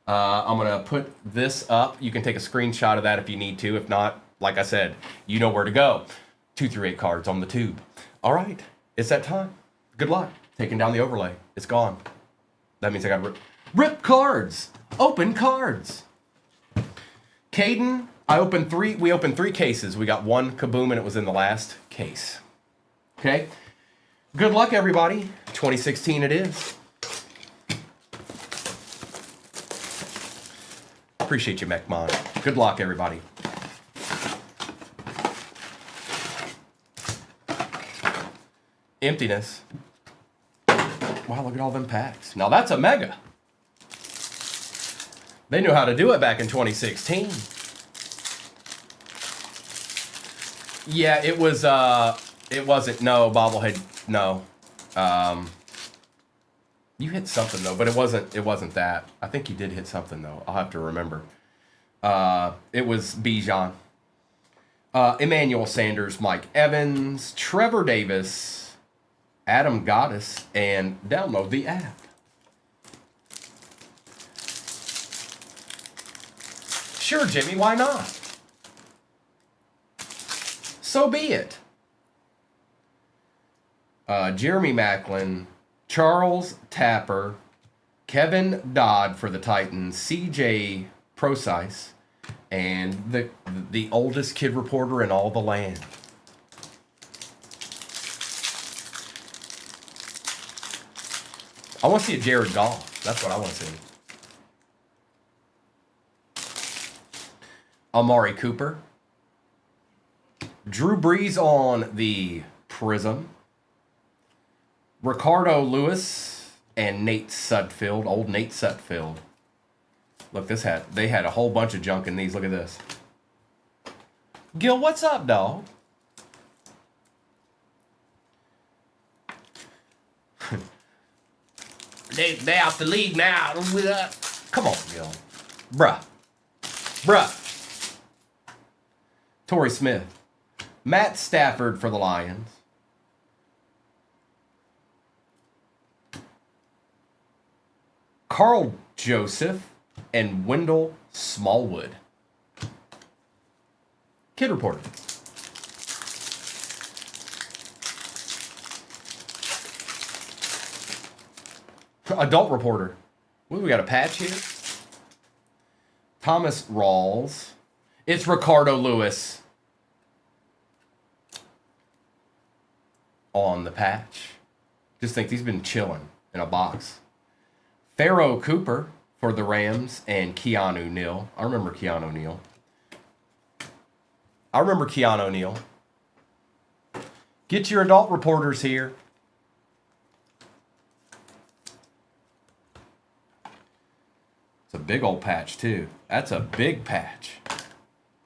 I'm going to put this up. You can take a screenshot of that if you need to. If not, like I said, you know where to go. 2 through 8 cards on the tube. All right, it's that time. Good luck. Taking down the overlay. It's gone. That means I got to rip cards. Open cards. Caden, we opened 3 cases. We got 1 kaboom, and it was in the last case. Okay? Good luck, everybody. 2016 it is. Appreciate you, Mekmon. Good luck, everybody. Emptiness. Wow, look at all them packs. Now that's a mega. They knew how to do it back in 2016. Yeah, it wasn't, no, bobblehead, no. You hit something though, but it wasn't that. I think you did hit something though. I'll have to remember. It was Bijan. Emmanuel Sanders, Mike Evans, Trevor Davis, Adam Goddess, and download the app. Sure, Jimmy, why not? So be it. Jeremy Macklin, Charles Tapper, Kevin Dodd for the Titans, CJ Procise, and the oldest kid reporter in all the land. I want to see a Jared Goff. That's what I want to see. Amari Cooper. Drew Brees on the Prism. Ricardo Lewis and Nate Sudfeld. Old Nate Sudfeld. Look, they had a whole bunch of junk in these. Look at this. Gil, what's up, dog? They out the league now. Come on, Gil. Bruh. Torrey Smith. Matt Stafford for the Lions. Carl Joseph and Wendell Smallwood. Kid Reporter. Adult Reporter. What, we got a patch here? Thomas Rawls. It's Ricardo Lewis on the patch. Just think he's been chilling in a box. Pharaoh Cooper for the Rams and Keanu Neal. I remember Keanu Neal. Get your adult reporters here. It's a big old patch too. That's a big patch.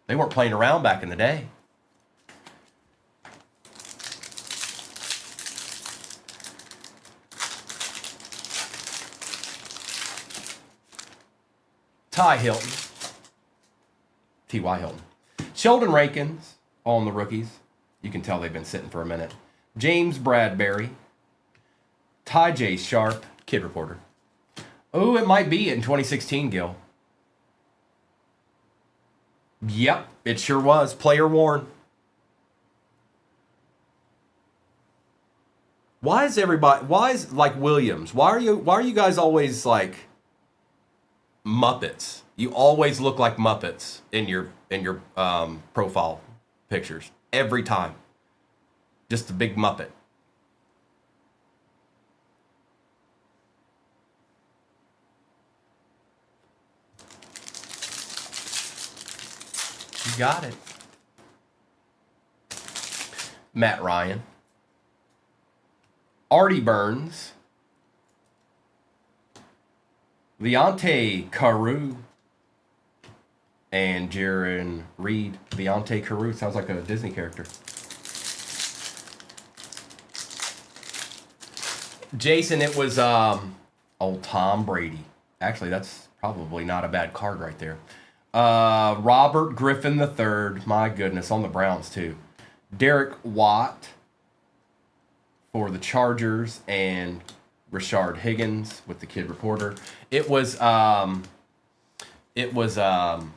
They weren't playing around back in the day. Ty Hilton. T.Y. Hilton. Sheldon Rankins on the rookies. You can tell they've been sitting for a minute. James Bradbury. Ty J. Sharp. Kid Reporter. Oh, it might be in 2016, Gil. Yep, it sure was. Player worn. Why is like Williams? Why are you guys always like Muppets? You always look like Muppets in your profile pictures every time. Just a big Muppet. You got it. Matt Ryan. Artie Burns. Leonte Carew. And Jaron Reed. Leonte Carew sounds like a Disney character. Jason, it was old Tom Brady. Actually, that's probably not a bad card right there. Robert Griffin III. My goodness, on the Browns too. Derek Watt for the Chargers and Rashard Higgins with the Kid Reporter. It was It was Bijan.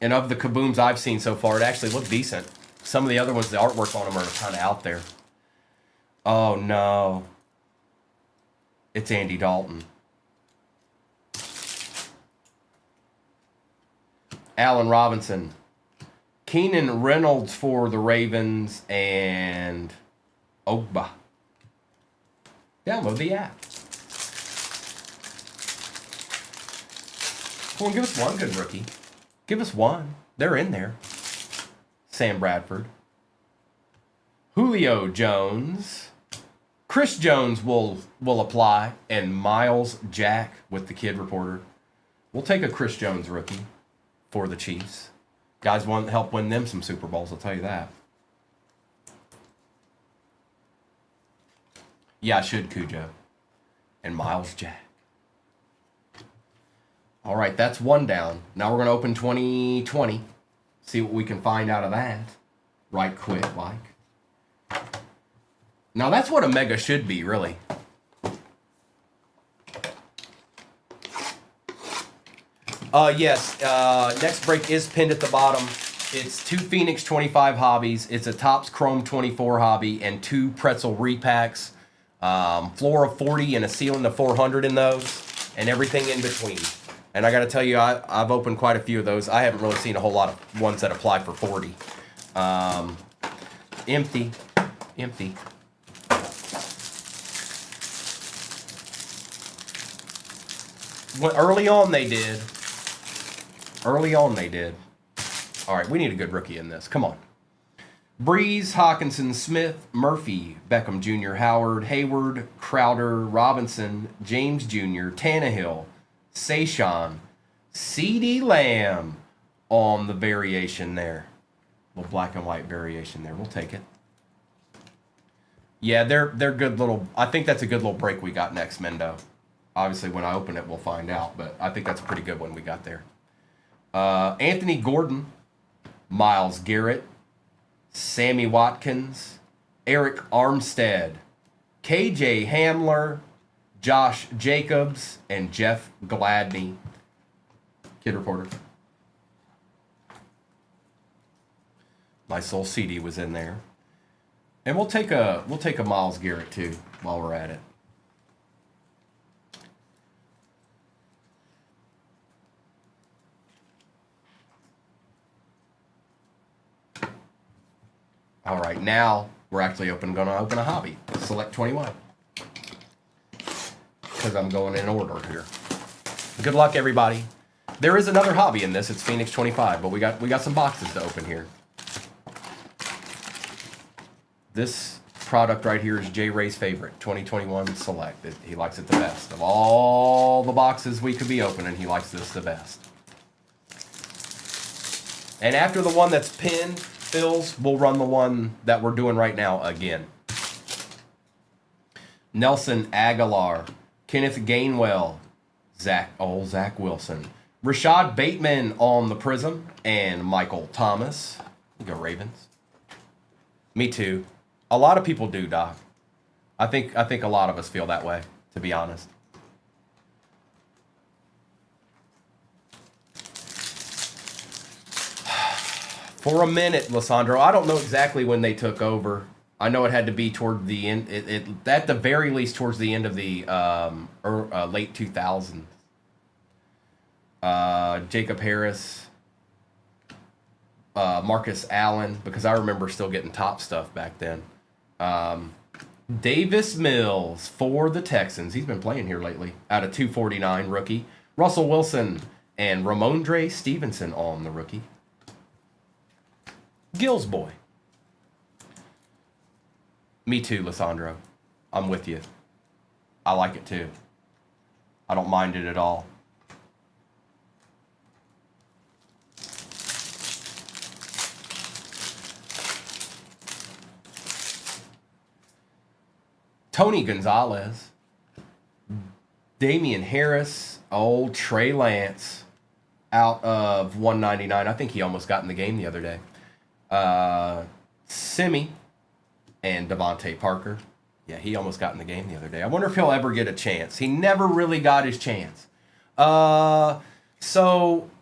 And of the kabooms I've seen so far, it actually looked decent. Some of the other ones, the artwork on them are kind of out there. Oh, no. It's Andy Dalton. Allen Robinson. Keenan Reynolds for the Ravens. And Ogba. Download the app. Come on, give us one good rookie. Give us one. They're in there. Sam Bradford. Julio Jones. Chris Jones will apply. And Miles Jack with the Kid Reporter. We'll take a Chris Jones rookie for the Chiefs. Guys want to help win them some Super Bowls, I'll tell you that. Yeah, I should, Cujo. And Miles Jack. All right, that's one down. Now we're going to open 2020. See what we can find out of that. Right quick, like. Now that's what a mega should be, really. Yes, next break is pinned at the bottom. It's 2 Phoenix 25 hobbies. It's a Topps Chrome 24 hobby and 2 Pretzel repacks. Floor of 40 and a ceiling of 400 in those. And everything in between. And I got to tell you, I've opened quite a few of those. I haven't really seen a whole lot of ones that apply for 40. Empty. Early on they did. All right, we need a good rookie in this. Come on. Breeze, Hawkinson, Smith, Murphy, Beckham Jr., Howard, Hayward, Crowder, Robinson, James Jr., Tannehill, Sayshawn, CeeDee Lamb on the variation there. Little black and white variation there. We'll take it. Yeah, they're good little... I think that's a good little break we got next, Mendo. Obviously, when I open it, we'll find out. But I think that's a pretty good one we got there. Anthony Gordon, Myles Garrett, Sammy Watkins, Eric Armstead, KJ Hamler, Josh Jacobs, and Jeff Gladney. Kid Reporter. My soul CD was in there. And we'll take a Myles Garrett too while we're at it. All right, now we're actually going to open a hobby. Select 21. Because I'm going in order here. Good luck, everybody. There is another hobby in this. It's Phoenix 25, but we got some boxes to open here. This product right here is J Ray's favorite, 2021 Select. He likes it the best. Of all the boxes we could be opening, he likes this the best. And after the one that's pinned fills, we'll run the one that we're doing right now again. Nelson Aguilar, Kenneth Gainwell, Zach Wilson, Rashad Bateman on the Prism, and Michael Thomas. Go Ravens. Me too. A lot of people do, Doc. I think a lot of us feel that way, to be honest. For a minute, Lissandro, I don't know exactly when they took over. I know it had to be toward the end, at the very least towards the end of the late 2000s. Jacob Harris, Marcus Allen, because I remember still getting top stuff back then. Davis Mills for the Texans. He's been playing here lately. Out of 249 rookie. Russell Wilson and Ramondre Stevenson on the rookie. Gills boy. Me too, Lissandro. I'm with you. I like it too. I don't mind it at all. Tony Gonzalez. Damian Harris. Old Trey Lance. Out of 199. I think he almost got in the game the other day. Simi and Devontae Parker. Yeah, he almost got in the game the other day. I wonder if he'll ever get a chance. He never really got his chance. So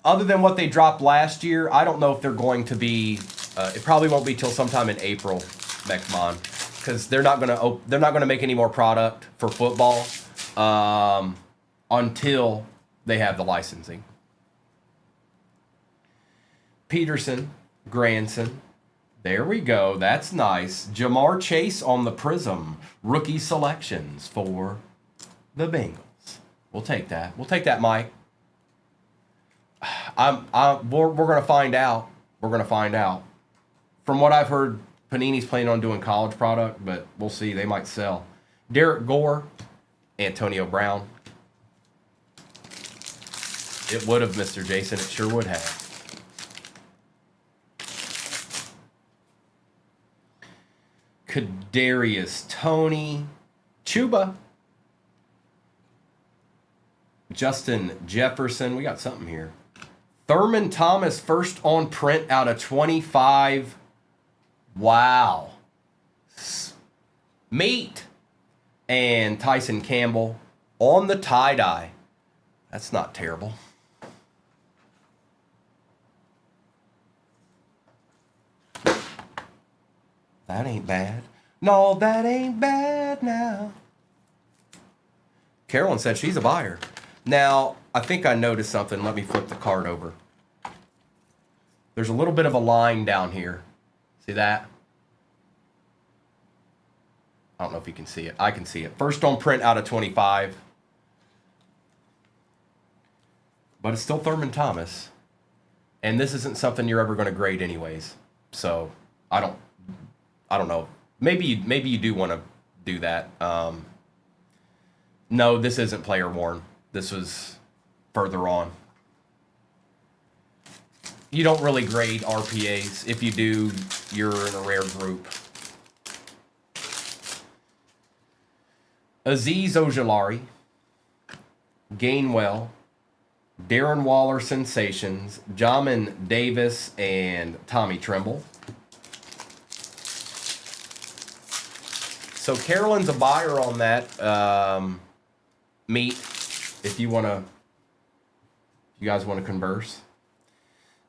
other than what they dropped last year, I don't know if they're going to be. It probably won't be till sometime in April, Mechmon, because they're not gonna make any more product for football until they have the licensing. Peterson, Granson. There we go. That's nice. Jamar Chase on the Prism. Rookie selections for the Bengals. We'll take that. We'll take that, Mike. We're going to find out. We're going to find out. From what I've heard, Panini's planning on doing college product, but we'll see. They might sell. Derek Gore, Antonio Brown. It would have, Mr. Jason. It sure would have. Kadarius Toney, Chuba, Justin Jefferson. We got something here. Thurman Thomas, first on print out of 25. Wow. Meat. And Tyson Campbell on the tie-dye. That's not terrible. That ain't bad. No, that ain't bad now. Carolyn said she's a buyer. Now, I think I noticed something. Let me flip the card over. There's a little bit of a line down here. See that? I don't know if you can see it. I can see it. First on print out of 25. But it's still Thurman Thomas. And this isn't something you're ever going to grade anyways. So, I don't know. Maybe you do want to do that. No, this isn't player worn. This was further on. You don't really grade RPAs. If you do, you're in a rare group. Azeez Ojulari, Gainwell, Darren Waller Sensations, Jamin Davis, and Tommy Tremble. So Carolyn's a buyer on that meat. If you guys want to converse.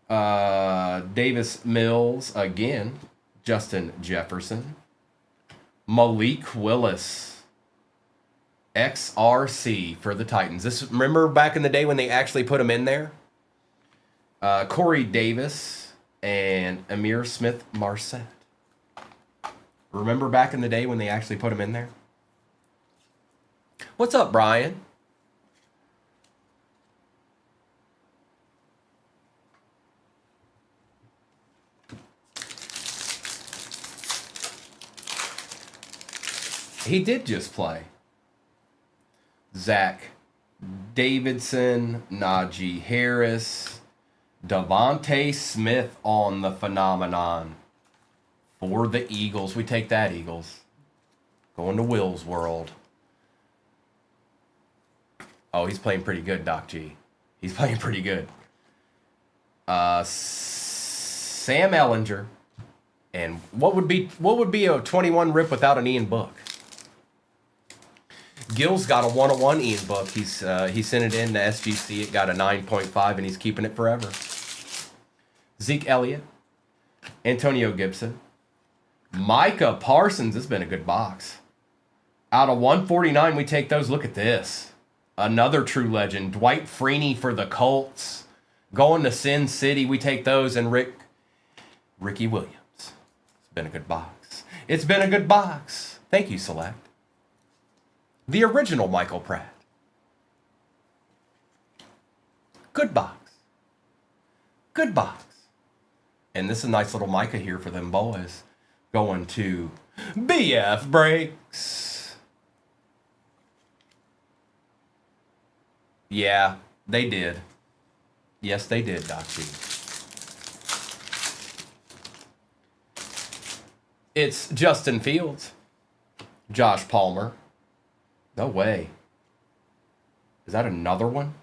Davis Mills again. Justin Jefferson. Malik Willis. XRC for the Titans. Remember back in the day when they actually put him in there? Corey Davis and Amir Smith-Marset. Remember back in the day when they actually put him in there? What's up, Brian? He did just play. Zach Davidson, Najee Harris, Devontae Smith on the phenomenon for the Eagles. We take that, Eagles. Going to Will's world. Oh, he's playing pretty good, Doc G. He's playing pretty good. Sam Ellinger. And what would be a 21 rip without an Ian Book? Gil's got a 101 Ian Book. He sent it in to SGC. It got a 9.5, and he's keeping it forever. Zeke Elliott, Antonio Gibson, Micah Parsons. This has been a good box. Out of 149, we take those. Look at this. Another true legend. Dwight Freeney for the Colts. Going to Sin City. We take those. And Ricky Williams. It's been a good box. It's been a good box. Thank you, Select. The original Michael Pratt. Good box. Good box. And this is a nice little Micah here for them boys. Going to BF Breaks. Yeah, they did. Yes, they did, Doc G. It's Justin Fields. Josh Palmer. No way. Is that another one?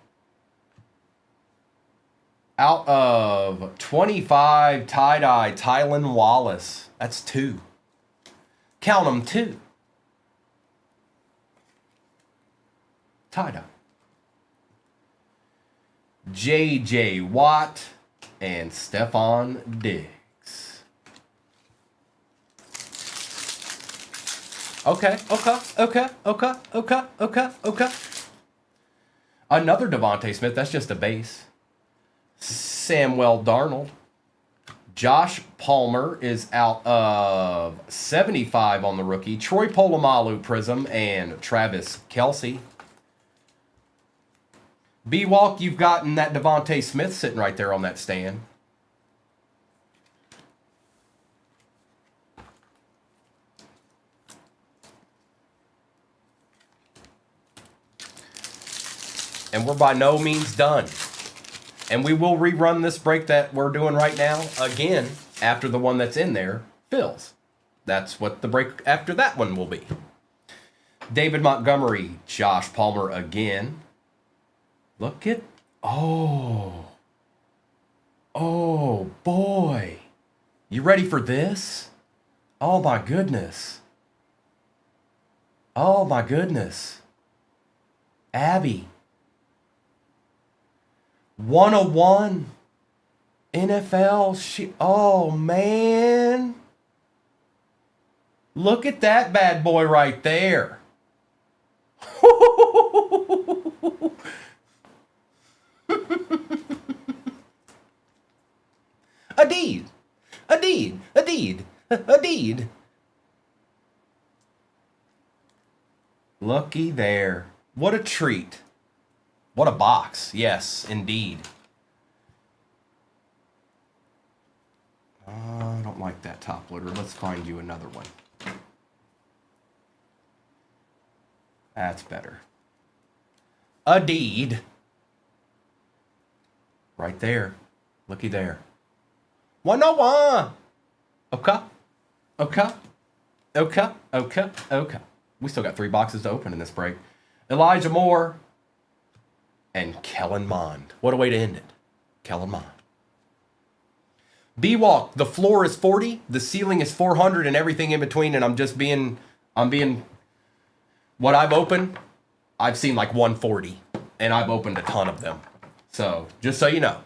Out of 25 tie-dye, Tylan Wallace. That's 2. Count them 2. tie-dye. J.J. Watt and Stephon Diggs. Okay. Another Devontae Smith. That's just a base. Samuel Darnold. Josh Palmer is out of 75 on the rookie. Troy Polamalu Prism and Travis Kelce. B-Walk, you've gotten that Devontae Smith sitting right there on that stand. And we're by no means done. And we will rerun this break that we're doing right now again after the one that's in there fills. That's what the break after that one will be. David Montgomery, Josh Palmer again. Look at, oh boy. You ready for this? Oh my goodness. Oh my goodness. Abby. 101 NFL. Oh man. Look at that bad boy right there. Adeed. Looky there. What a treat. What a box. Yes, indeed. I don't like that top loader. Let's find you another one. That's better. Adeed. Right there. Looky there. 101. Okay. We still got 3 boxes to open in this break. Elijah Moore and Kellen Mond. What a way to end it. Kellen Mond. B-Walk, the floor is 40, the ceiling is 400, and everything in between, and I'm being, what I've opened, I've seen like 140, and I've opened a ton of them. So, just so you know.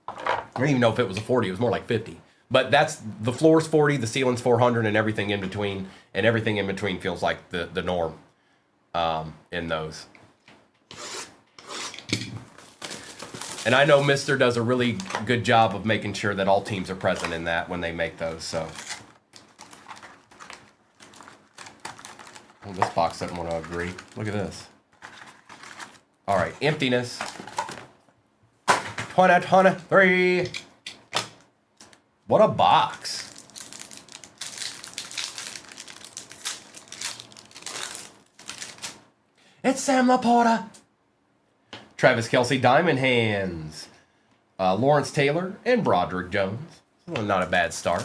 I don't even know if it was a 40, it was more like 50. But that's, the floor's 40, the ceiling's 400, and everything in between, feels like the norm in those. And I know Mister does a really good job of making sure that all teams are present in that when they make those, so. Well, this box doesn't want to agree. Look at this. All right, emptiness. 23. What a box. It's Sam Laporta. Travis Kelce, Diamond Hands. Lawrence Taylor and Broderick Jones. Well, not a bad start.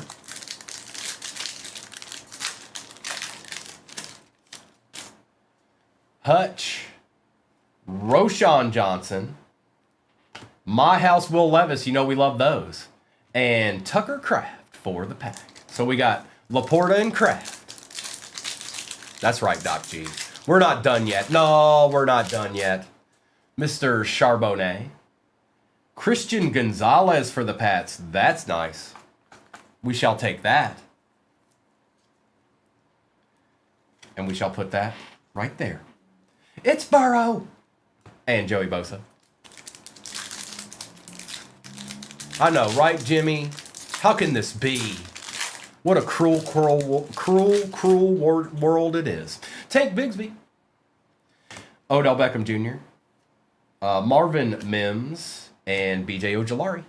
Hutch. Roshan Johnson. My House Will Levis. You know we love those. And Tucker Kraft for the pack. So we got Laporta and Kraft. That's right, Doc G. We're not done yet. No, we're not done yet. Mr. Charbonnet. Christian Gonzalez for the Pats. That's nice. We shall take that. And we shall put that right there. It's Burrow. And Joey Bosa. I know, right, Jimmy? How can this be? What a cruel world it is. Tank Bigsby. Odell Beckham Jr. Marvin Mims and B.J. Ojolari.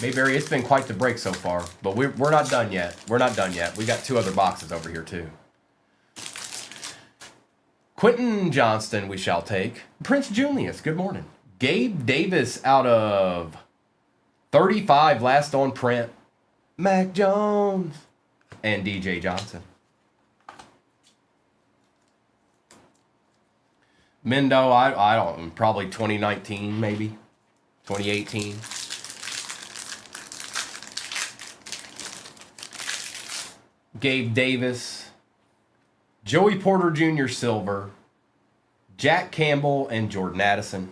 Mayberry, it's been quite the break so far, but we're not done yet. We're not done yet. We got 2 other boxes over here too. Quentin Johnston we shall take. Prince Julius, good morning. Gabe Davis out of 35, last on print. Mac Jones and DJ Johnson. Mendo, I don't, probably 2019 maybe, 2018. Gabe Davis, Joey Porter Jr. silver, Jack Campbell, and Jordan Addison.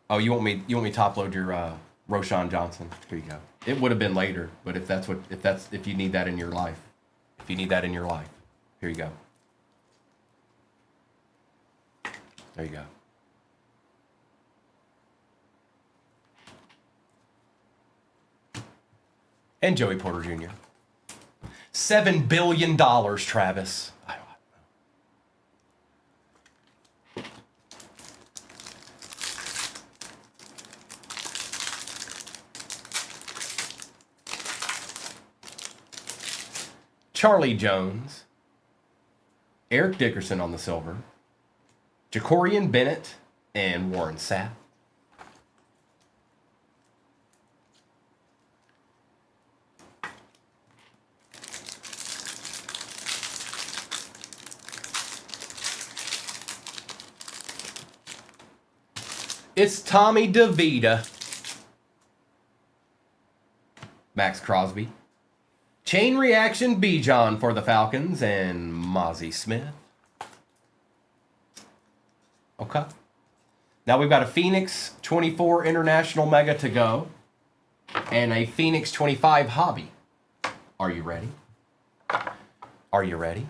Oh, you want me to top load your Roshan Johnson? Here you go. It would have been later, but if you need that in your life, here you go. There you go. And Joey Porter Jr. $7 billion, Travis. Charlie Jones, Eric Dickerson on the silver, Jacorian Bennett, and Warren Sapp. It's Tommy DeVita, Max Crosby, Chain Reaction Bijan for the Falcons, and Mozzie Smith. Okay. Now we've got a Phoenix 24 International Mega to go and a Phoenix 25 Hobby. Are you ready? Are you ready?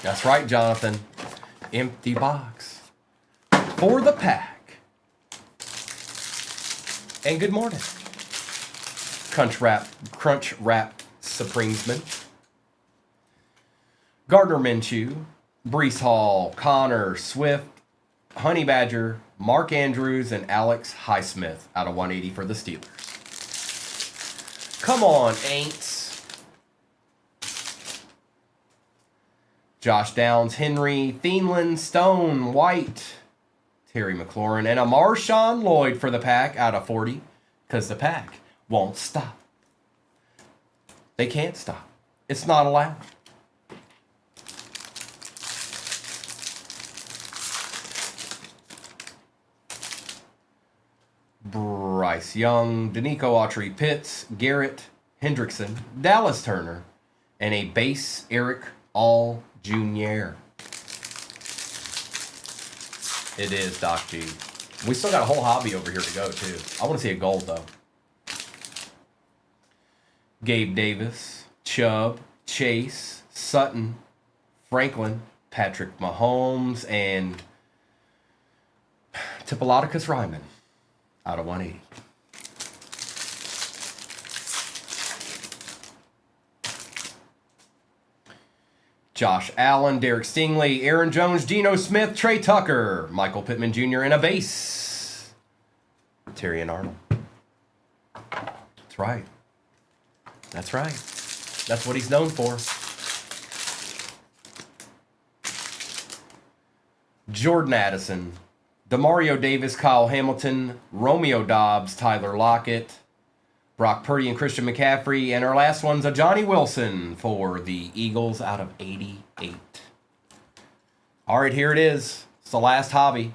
That's right, Jonathan. Empty box for the pack. And good morning. Crunch Wrap Supremesman. Gardner Minshew, Breece Hall, Connor Swift, Honey Badger, Mark Andrews, and Alex Highsmith out of 180 for the Steelers. Come on, Aints. Josh Downs, Henry, Thielen, Stone, White, Terry McLaurin, and a Marshawn Lloyd for the pack out of 40, because the pack won't stop. They can't stop. It's not allowed. Bryce Young, Danico Autry, Pitts, Garrett, Hendrickson, Dallas Turner, and a base Eric All Jr. It is, Doc G. We still got a whole hobby over here to go, too. I want to see a gold, though. Gabe Davis, Chubb, Chase, Sutton, Franklin, Patrick Mahomes, and Tipolodicus Ryman out of 180. Josh Allen, Derek Stingley, Aaron Jones, Geno Smith, Trey Tucker, Michael Pittman Jr., and a base, Terry and Arnold. That's right. That's right. That's what he's known for. Jordan Addison, Demario Davis, Kyle Hamilton, Romeo Dobbs, Tyler Lockett, Brock Purdy and Christian McCaffrey. And our last one's a Johnny Wilson for the Eagles out of 88. All right, here it is. It's the last hobby.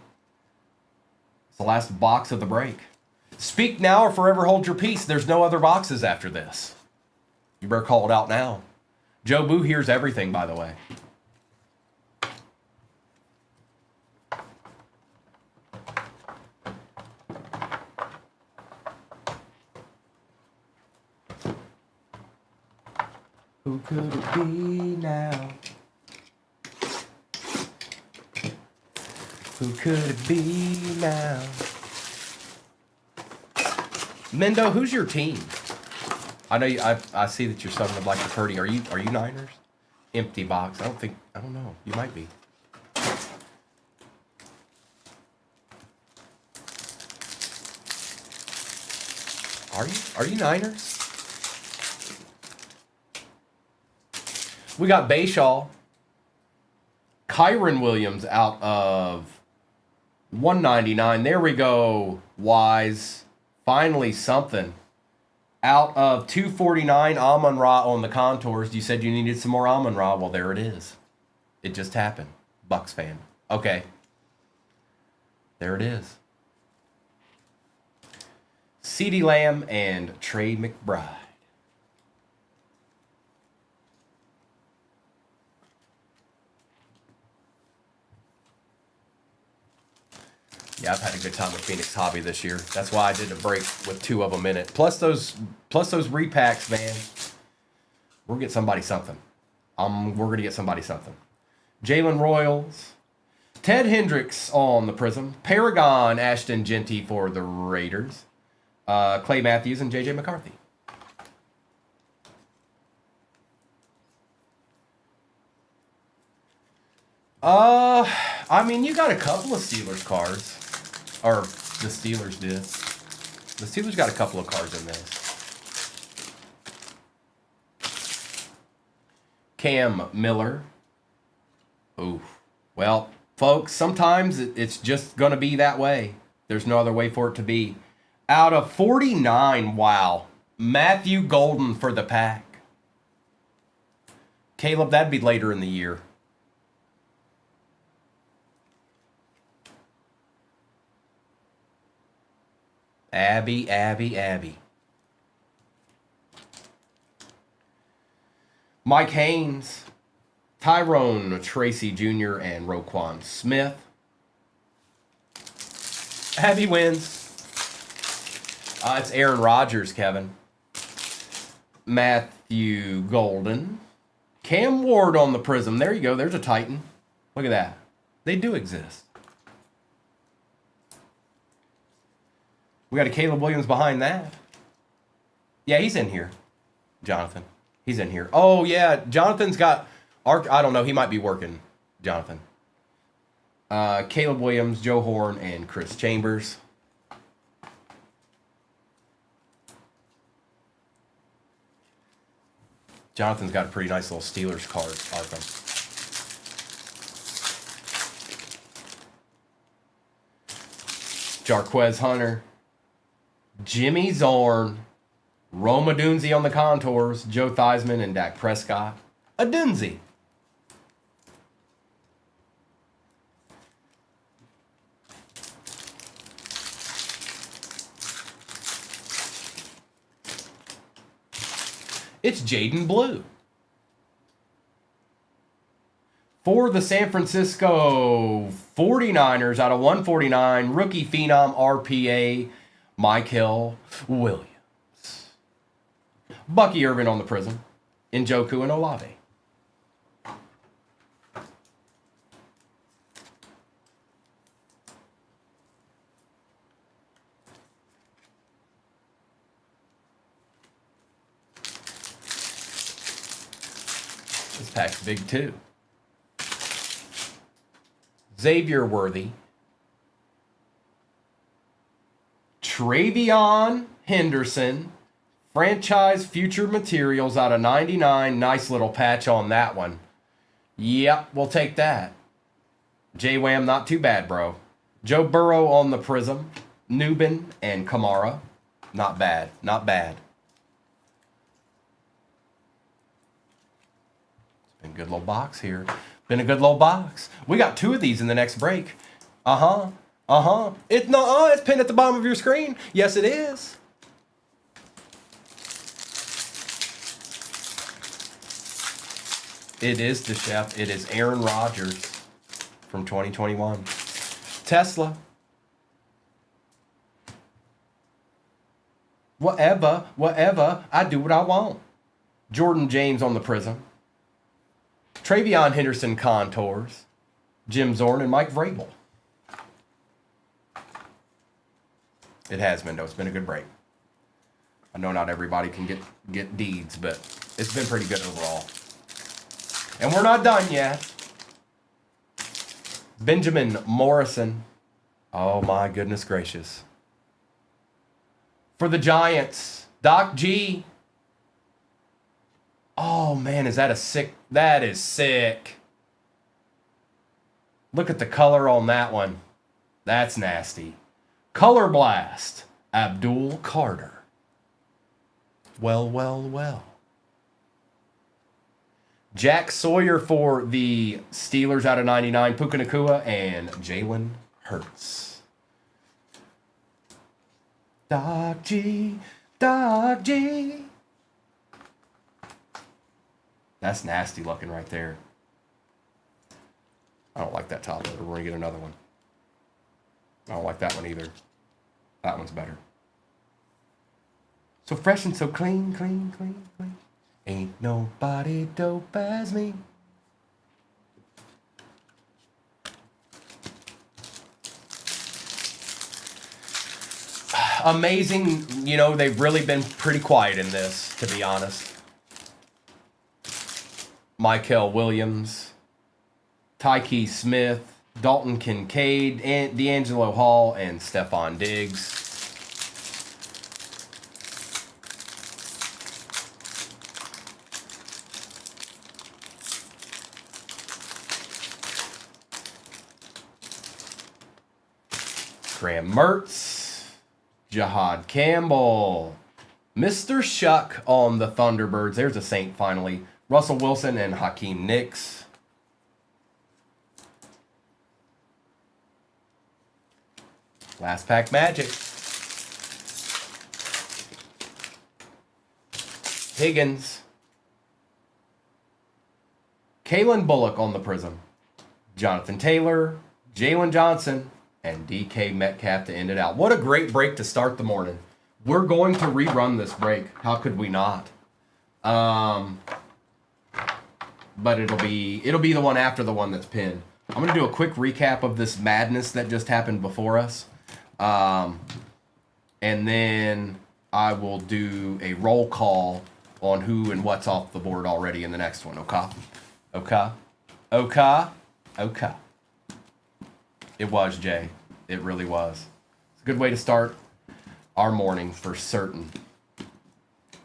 It's the last box of the break. Speak now or forever hold your peace. There's no other boxes after this. You better call it out now. Joe Boo hears everything, by the way. Who could it be now? Who could it be now? Mendo, who's your team? I know you, I see that you're something like the Purdy. Are you Niners? Empty box. I don't know. You might be. Are you Niners? We got Bayshaw. Kyron Williams out of 199. There we go. Wise. Finally something. Out of 249, Amon-Ra on the contours. You said you needed some more Amon-Ra. Well, there it is. It just happened. Bucks fan. Okay. There it is. CeeDee Lamb and Trey McBride. Yeah, I've had a good time with Phoenix Hobby this year. That's why I did a break with 2 of them in it. Plus those repacks, man. We'll get somebody something. We're gonna get somebody something. Jalen Royals, Ted Hendricks on the Prism, Paragon Ashton Genty for the Raiders, Clay Matthews and JJ McCarthy. I mean, you got a couple of Steelers cards. Or the Steelers did. The Steelers got a couple of cards in this. Cam Miller. Ooh. Well, folks, sometimes it's just going to be that way. There's no other way for it to be. Out of 49, wow. Matthew Golden for the Pack. Caleb, that'd be later in the year. Abby. Mike Haynes, Tyrone Tracy Jr., and Roquan Smith. Abby wins. It's Aaron Rodgers, Kevin. Matthew Golden. Cam Ward on the Prism. There you go. There's a Titan. Look at that. They do exist. We got a Caleb Williams behind that. Yeah, he's in here. Jonathan. He's in here. Oh, yeah. Jonathan's got... I don't know. He might be working. Jonathan. Caleb Williams, Joe Horn, and Chris Chambers. Jonathan's got a pretty nice little Steelers card, Arkham. Jarquez Hunter. Jimmy Zorn, Roma Dunzi on the contours, Joe Theismann, and Dak Prescott. A Dunzi. It's Jaden Blue. For the San Francisco 49ers, out of 149, rookie phenom RPA, Michael Williams. Bucky Irvin on the Prism. Njoku and Olave. This pack's big too. Xavier Worthy. Travion Henderson, franchise future materials out of 99. Nice little patch on that one. Yep, we'll take that. J-Wham, not too bad, bro. Joe Burrow on the Prism. Nubin and Kamara. Not bad, not bad. It's been a good little box here. Been a good little box. We got 2 of these in the next break. It's pinned at the bottom of your screen. Yes, it is. It is the chef. It is Aaron Rodgers from 2021. Tesla. Whatever. I do what I want. Jordan James on the Prism. Travion Henderson contours. Jim Zorn and Mike Vrabel. It has been, though. It's been a good break. I know not everybody can get deeds, but it's been pretty good overall. And we're not done yet. Benjamin Morrison. Oh, my goodness gracious. For the Giants, Doc G. Oh, man, is that a sick... That is sick. Look at the color on that one. That's nasty. Color Blast, Abdul Carter. Well. Jack Sawyer for the Steelers out of 99, Puka Nacua, and Jalen Hurts. Doc G, Doc G. That's nasty looking right there. I don't like that top loader. We're going to get another one. I don't like that one either. That one's better. So fresh and so clean, clean, clean, clean. Ain't nobody dope as me. Amazing. You know, they've really been pretty quiet in this, to be honest. Michael Williams, Tyke Smith, Dalton Kincaid, D'Angelo Hall, and Stephon Diggs. Graham Mertz, Jahad Campbell, Mr. Shuck on the Thunderbirds. There's a Saint finally. Russell Wilson and Hakeem Nicks. Last pack magic. Higgins. Kalen Bullock on the Prism. Jonathan Taylor, Jalen Johnson, and DK Metcalf to end it out. What a great break to start the morning. We're going to rerun this break. How could we not? But it'll be the one after the one that's pinned. I'm going to do a quick recap of this madness that just happened before us. And then I will do a roll call on who and what's off the board already in the next one. Okay? Okay? Okay? Okay. It was, Jay. It really was. It's a good way to start our morning for certain.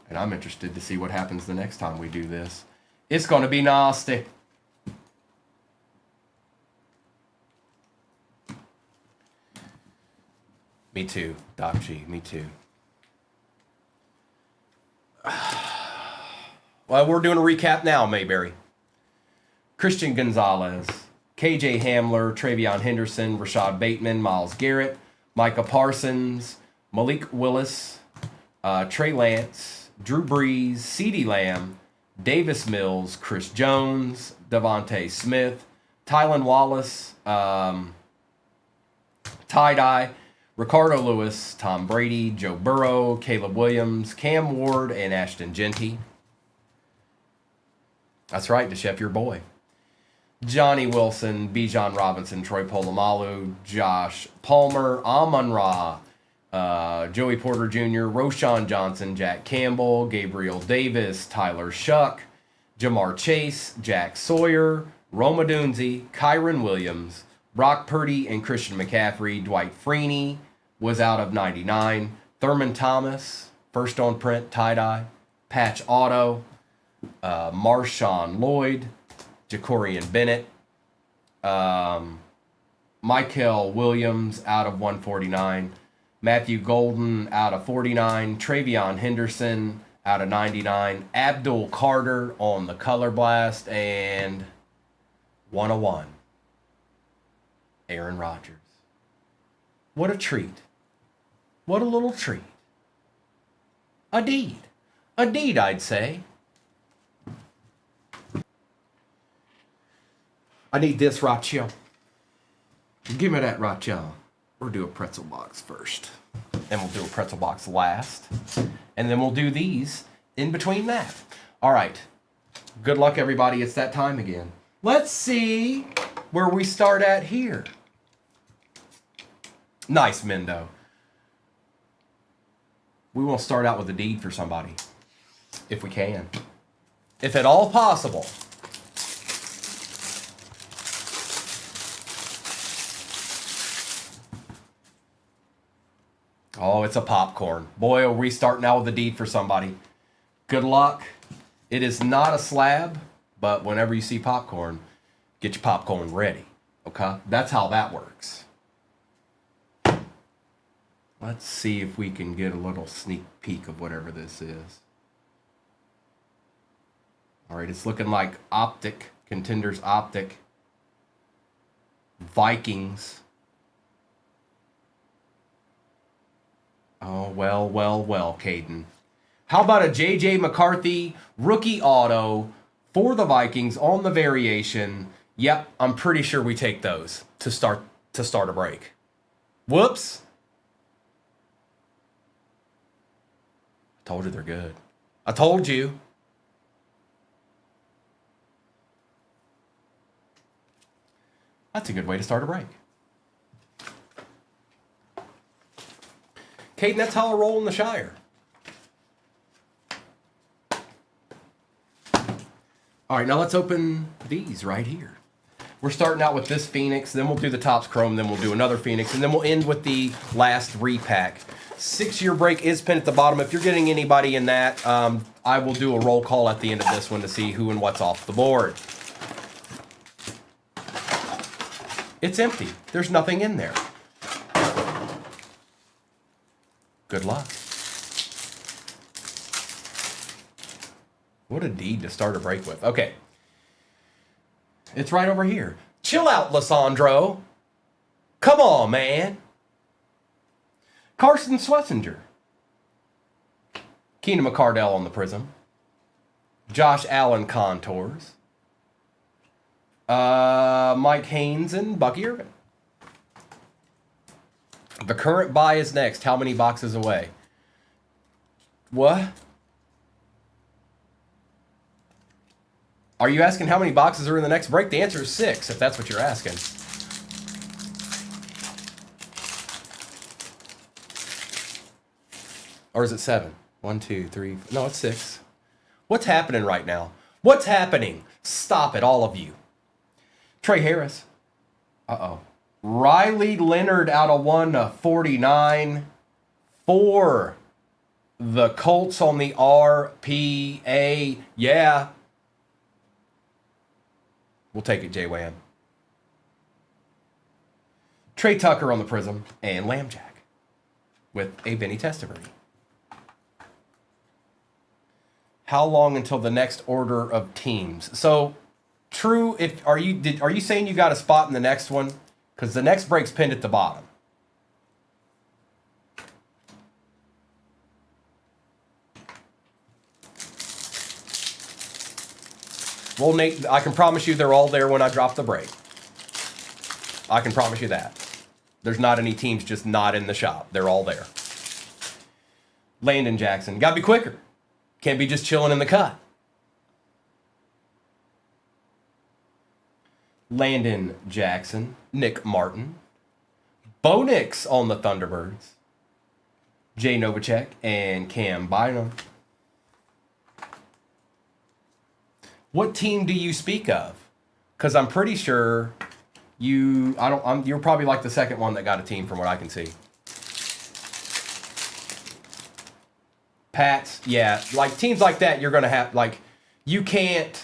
And I'm interested to see what happens the next time we do this. It's going to be nasty. Me too, Doc G. Me too. Well, we're doing a recap now, Mayberry. Christian Gonzalez, KJ Hamler, Travion Henderson, Rashad Bateman, Myles Garrett, Micah Parsons, Malik Willis, Trey Lance, Drew Brees, CeeDee Lamb, Davis Mills, Chris Jones, Devontae Smith, Tylan Wallace, Tie-Dye, Ricardo Lewis, Tom Brady, Joe Burrow, Caleb Williams, Cam Ward, and Ashton Genty. That's right, Deshef, your boy. Johnny Wilson, Bijan Robinson, Troy Polamalu, Josh Palmer, Amon-Ra, Joey Porter Jr., Roshan Johnson, Jack Campbell, Gabriel Davis, Tyler Shuck, Jamar Chase, Jack Sawyer, Roma Dunzi, Kyron Williams, Brock Purdy, and Christian McCaffrey. Dwight Freeney was out of 99. Thurman Thomas, first on print, tie-dye. Patch Auto, Marshawn Lloyd, Jacorian Bennett, Michael Williams out of 149. Matthew Golden out of 49. Travion Henderson out of 99. Abdul Carter on the Color Blast. And 101. Aaron Rodgers. What a treat. What a little treat. A deed. A deed, I'd say. I need this, Rachel. Give me that, Rachel. We'll do a pretzel box first. And we'll do a pretzel box last. And then we'll do these in between that. All right. Good luck, everybody. It's that time again. Let's see where we start at here. Nice, Mendo. We will start out with a deed for somebody. If we can. If at all possible. Oh, it's a popcorn. Boy, are we starting out with a deed for somebody. Good luck. It is not a slab, but whenever you see popcorn, get your popcorn ready. Okay? That's how that works. Let's see if we can get a little sneak peek of whatever this is. All right, it's looking like Optic, Contenders Optic, Vikings. Oh, well, Caden. How about a J.J. McCarthy rookie auto for the Vikings on the variation? Yep, I'm pretty sure we take those to start a break. Whoops. I told you they're good. I told you. That's a good way to start a break. Caden, that's how I roll in the Shire. All right, now let's open these right here. We're starting out with this Phoenix, then we'll do the Topps Chrome, then we'll do another Phoenix, and then we'll end with the last repack. 6-year break is pinned at the bottom. If you're getting anybody in that, I will do a roll call at the end of this one to see who and what's off the board. It's empty. There's nothing in there. Good luck. What a deed to start a break with. Okay. It's right over here. Chill out, Lissandro. Come on, man. Carson Schlesinger. Keenan McCardell on the Prism. Josh Allen Contours. Mike Haynes and Bucky Irvin. The current buy is next. How many boxes away? What? Are you asking how many boxes are in the next break? The answer is 6, if that's what you're asking. Or is it 7? 1, 2, 3. No, it's 6. What's happening right now? What's happening? Stop it, all of you. Trey Harris. Uh-oh. Riley Leonard out of 149 for the Colts on the RPA. Yeah. We'll take it, J-Wham. Trey Tucker on the Prism and Lambjack with a Vinny Testaverde. How long until the next order of teams? So, True, are you saying you got a spot in the next one? Because the next break's pinned at the bottom. Well, Nate, I can promise you they're all there when I drop the break. I can promise you that. There's not any teams just not in the shop. They're all there. Landon Jackson. Got to be quicker. Can't be just chilling in the cut. Landon Jackson. Nick Martin. Bo Nix on the Thunderbirds. Jay Novacek and Cam Bynum. What team do you speak of? Because I'm pretty sure you're probably like the second one that got a team from what I can see. Pats, yeah, like teams like that, you're gonna have like you can't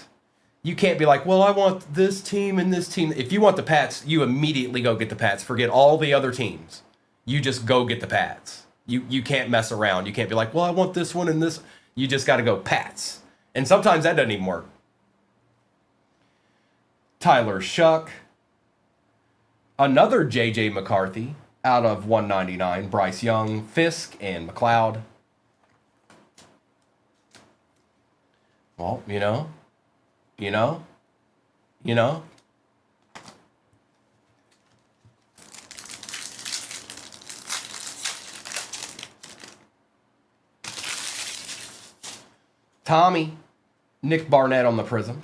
be like, well, I want this team and this team. If you want the Pats, you immediately go get the Pats. Forget all the other teams. You just go get the Pats. You can't mess around. You can't be like, well, I want this one and this. You just got to go Pats. And sometimes that doesn't even work. Tyler Shuck. Another J.J. McCarthy out of 199. Bryce Young, Fisk, and McLeod. Well, you know. Tommy, Nick Barnett on the Prism,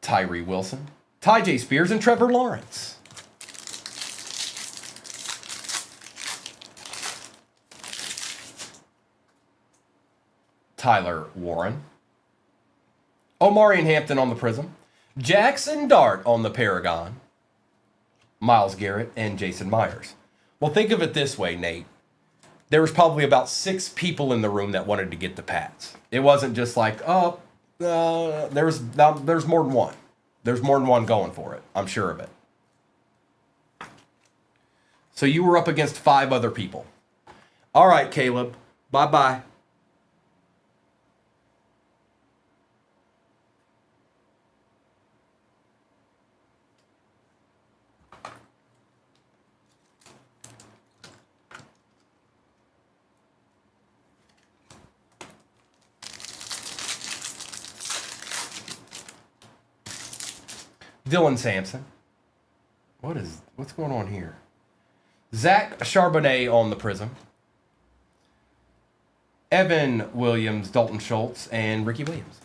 Tyree Wilson, Ty J. Spears, and Trevor Lawrence. Tyler Warren. Omarion Hampton on the Prism. Jackson Dart on the Paragon. Myles Garrett and Jason Myers. Well, think of it this way, Nate. There was probably about 6 people in the room that wanted to get the Pats. It wasn't just like, there's more than one. There's more than one going for it. I'm sure of it. So you were up against 5 other people. All right, Caleb. Bye-bye. Dylan Sampson. What's going on here? Zach Charbonnet on the Prism. Evan Williams, Dalton Schultz, and Ricky Williams.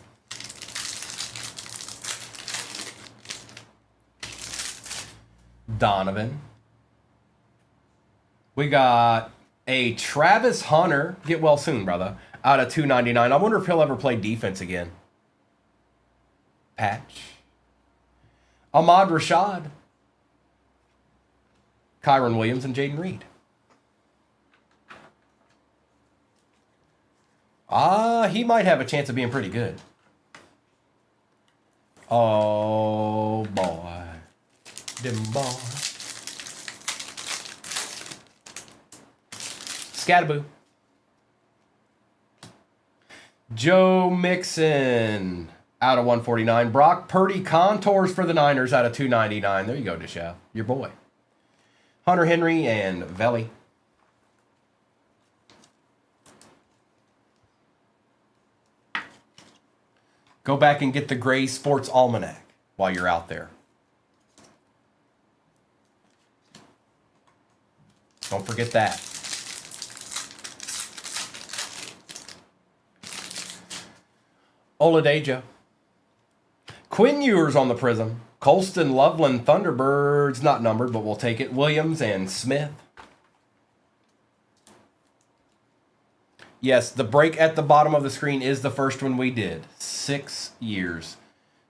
Donovan. We got a Travis Hunter. Get well soon, brother. Out of 299. I wonder if he'll ever play defense again. Patch. Ahmad Rashad. Kyron Williams and Jaden Reed. He might have a chance of being pretty good. Oh, boy. Them boy. Scattaboo. Joe Mixon out of 149. Brock Purdy contours for the Niners out of 299. There you go, Deshaun. Your boy. Hunter Henry and Veli. Go back and get the Gray Sports Almanac while you're out there. Don't forget that. Oladeja. Quinn Ewers on the Prism. Colston Loveland Thunderbirds, not numbered, but we'll take it. Williams and Smith. Yes, the break at the bottom of the screen is the first one we did. 6 years.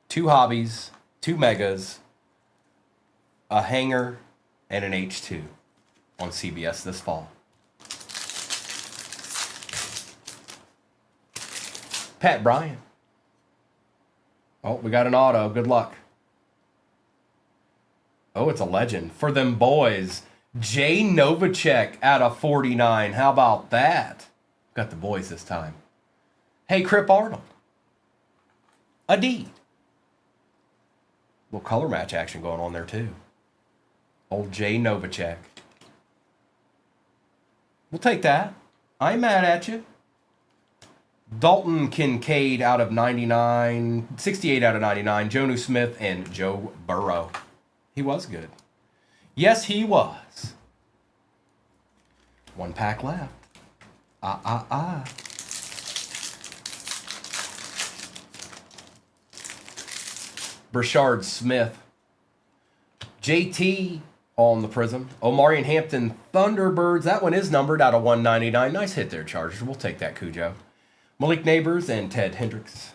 2 hobbies, 2 megas, a hanger, and an H2 on CBS this fall. Pat Bryant. Oh, we got an auto. Good luck. Oh, it's a legend. For them boys, Jay Novacek out of 49. How about that? Got the boys this time. Hey, Crip Arnold. A D. Little color match action going on there, too. Old Jay Novacek. We'll take that. I ain't mad at you. Dalton Kincaid out of 99. 68 out of 99. Jonu Smith and Joe Burrow. He was good. Yes, he was. 1 pack left. Brashard Smith. JT on the Prism. Omarion Hampton Thunderbirds. That one is numbered out of 199. Nice hit there, Chargers. We'll take that, Cujo. Malik Neighbors and Ted Hendricks.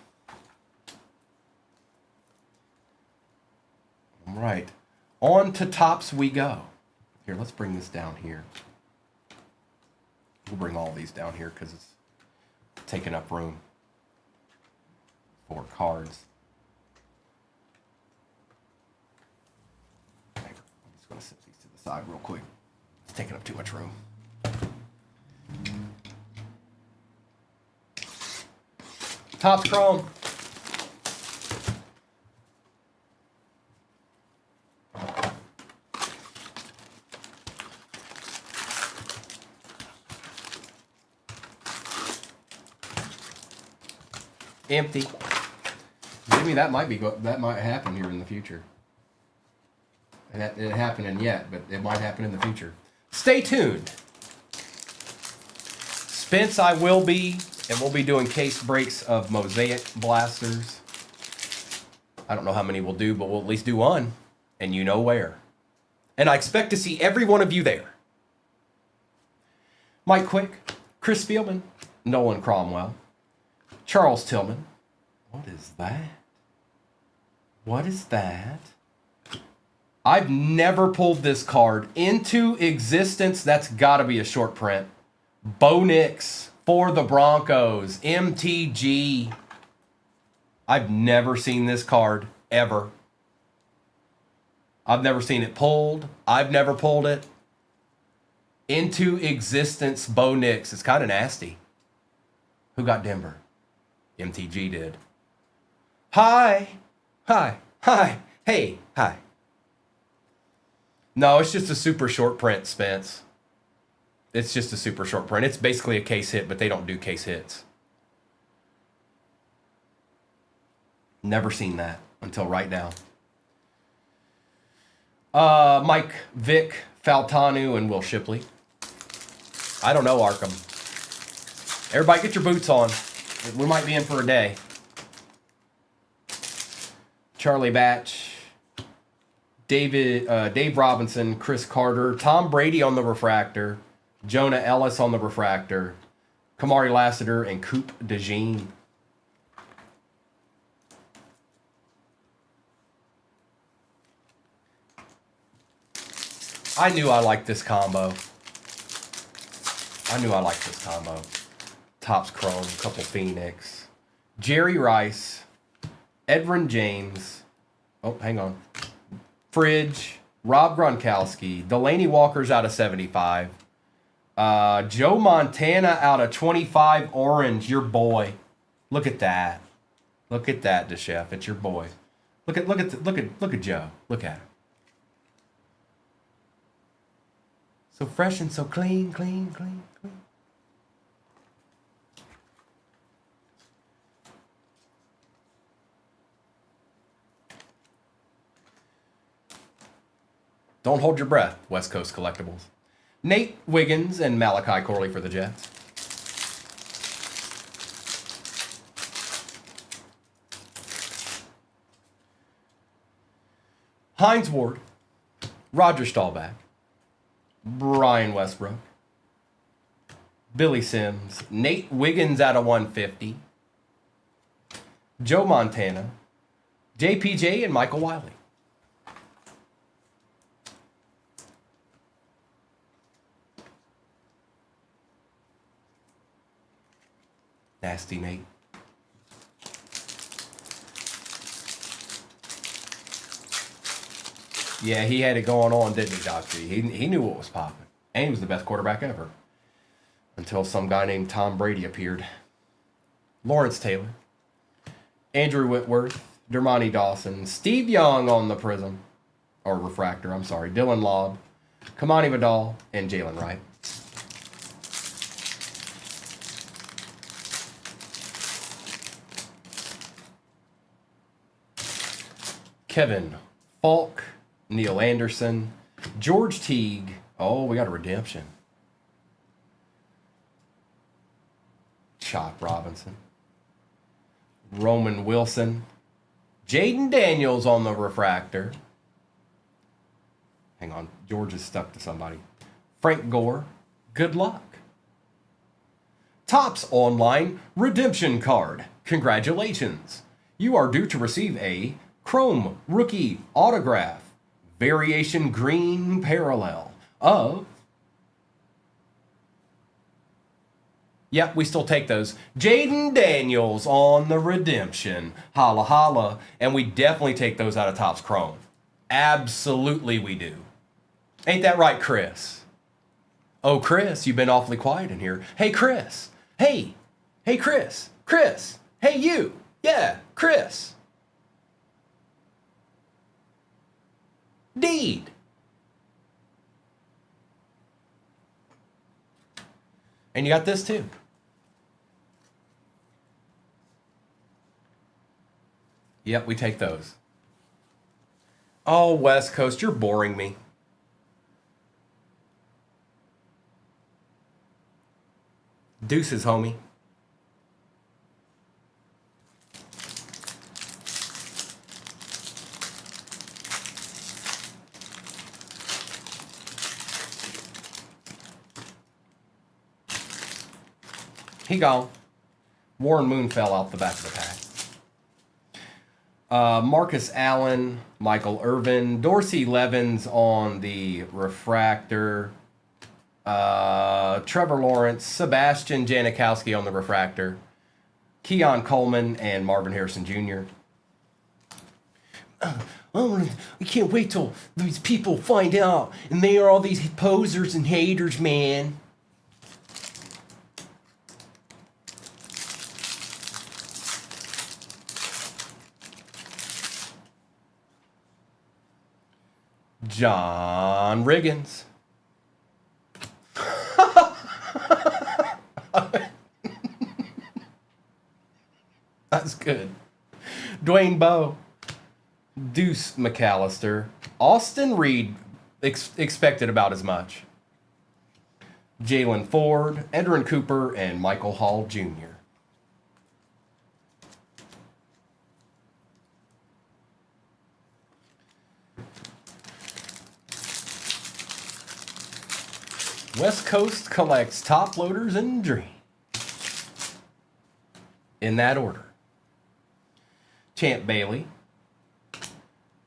All right. On to tops we go. Here, let's bring this down here. We'll bring all these down here because it's taking up room for cards. I'm just going to set these to the side real quick. It's taking up too much room. Topps Chrome. Empty. Maybe that might happen here in the future. It ain't happening yet, but it might happen in the future. Stay tuned. Spence, I will be, and we'll be doing case breaks of Mosaic Blasters. I don't know how many we'll do, but we'll at least do one, and you know where. And I expect to see every one of you there. Mike Quick, Chris Spielman, Nolan Cromwell, Charles Tillman. What is that? What is that? I've never pulled this card into existence. That's got to be a short print. Bo Nix for the Broncos. MTG. I've never seen this card, ever. I've never seen it pulled. I've never pulled it into existence. Bo Nix. It's kind of nasty. Who got Denver? MTG did. Hi. Hi. Hi. Hey. Hi. No, it's just a super short print, Spence. It's just a super short print. It's basically a case hit, but they don't do case hits. Never seen that until right now. Mike Vick, Faltanu, and Will Shipley. I don't know, Arkham. Everybody get your boots on. We might be in for a day. Charlie Batch, Dave Robinson, Chris Carter, Tom Brady on the refractor, Jonah Ellis on the refractor, Kamari Lassiter, and Coop DeJean. I knew I liked this combo. Topps Chrome, couple Phoenix. Jerry Rice, Edwin James. Oh, hang on. Fridge, Rob Gronkowski. Delaney Walker's out of 75. Joe Montana out of 25 orange. Your boy. Look at that. Look at that, DeChef. It's your boy. Look at Joe. Look at him. So fresh and so clean. Don't hold your breath, West Coast Collectibles. Nate Wiggins and Malachi Corley for the Jets. Hines Ward, Roger Staubach, Brian Westbrook, Billy Sims, Nate Wiggins out of 150, Joe Montana, JPJ, and Michael Wiley. Nasty Nate. Yeah, he had it going on, didn't he, Doc G? He knew what was popping. And he was the best quarterback ever. Until some guy named Tom Brady appeared. Lawrence Taylor. Andrew Whitworth. Dermontti Dawson. Steve Young on the prism. Or refractor, I'm sorry. Dylan Lobb. Kamani Vidal. And Jalen Wright. Kevin Falk, Neil Anderson, George Teague. Oh, we got a redemption. Chop Robinson. Roman Wilson. Jaden Daniels on the refractor. Hang on, George is stuck to somebody. Frank Gore. Good luck. Topps Online redemption card. Congratulations. You are due to receive a Chrome Rookie Autograph, Variation Green Parallel of... Yep, we still take those. Jaden Daniels on the redemption. Holla holla. And we definitely take those out of Topps Chrome. Absolutely we do. Ain't that right, Chris? Oh, Chris, you've been awfully quiet in here. Hey, Chris. Hey, Chris. Chris. Hey, you. Yeah, Chris. Deed. And you got this too. Yep, we take those. Oh, West Coast, you're boring me. Deuces, homie. He gone. Warren Moon fell out the back of the pack. Marcus Allen, Michael Irvin, Dorsey Levens on the refractor. Trevor Lawrence, Sebastian Janikowski on the refractor. Keon Coleman and Marvin Harrison Jr. Oh, I can't wait till these people find out. And they are all these posers and haters, man. John Riggins. That's good. Dwayne Bowe. Deuce McAllister. Austin Reed expected about as much. Jalen Ford, Edrin Cooper, and Michael Hall Jr. West Coast collects top loaders and dream. In that order. Champ Bailey,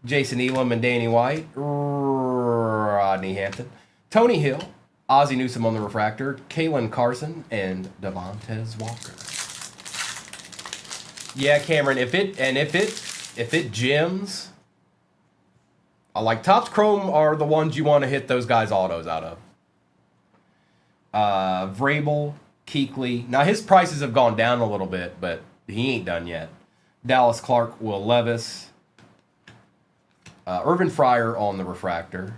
Jason Elam and Danny White, Rodney Hampton, Tony Hill, Ozzie Newsome on the refractor, Kalen Carson, and Devontae Walker. Yeah, Cameron, if it gems, I like Topps Chrome are the ones you want to hit those guys' autos out of. Vrabel, Kuechly. Now his prices have gone down a little bit, but he ain't done yet. Dallas Clark, Will Levis, Irvin Fryer on the refractor,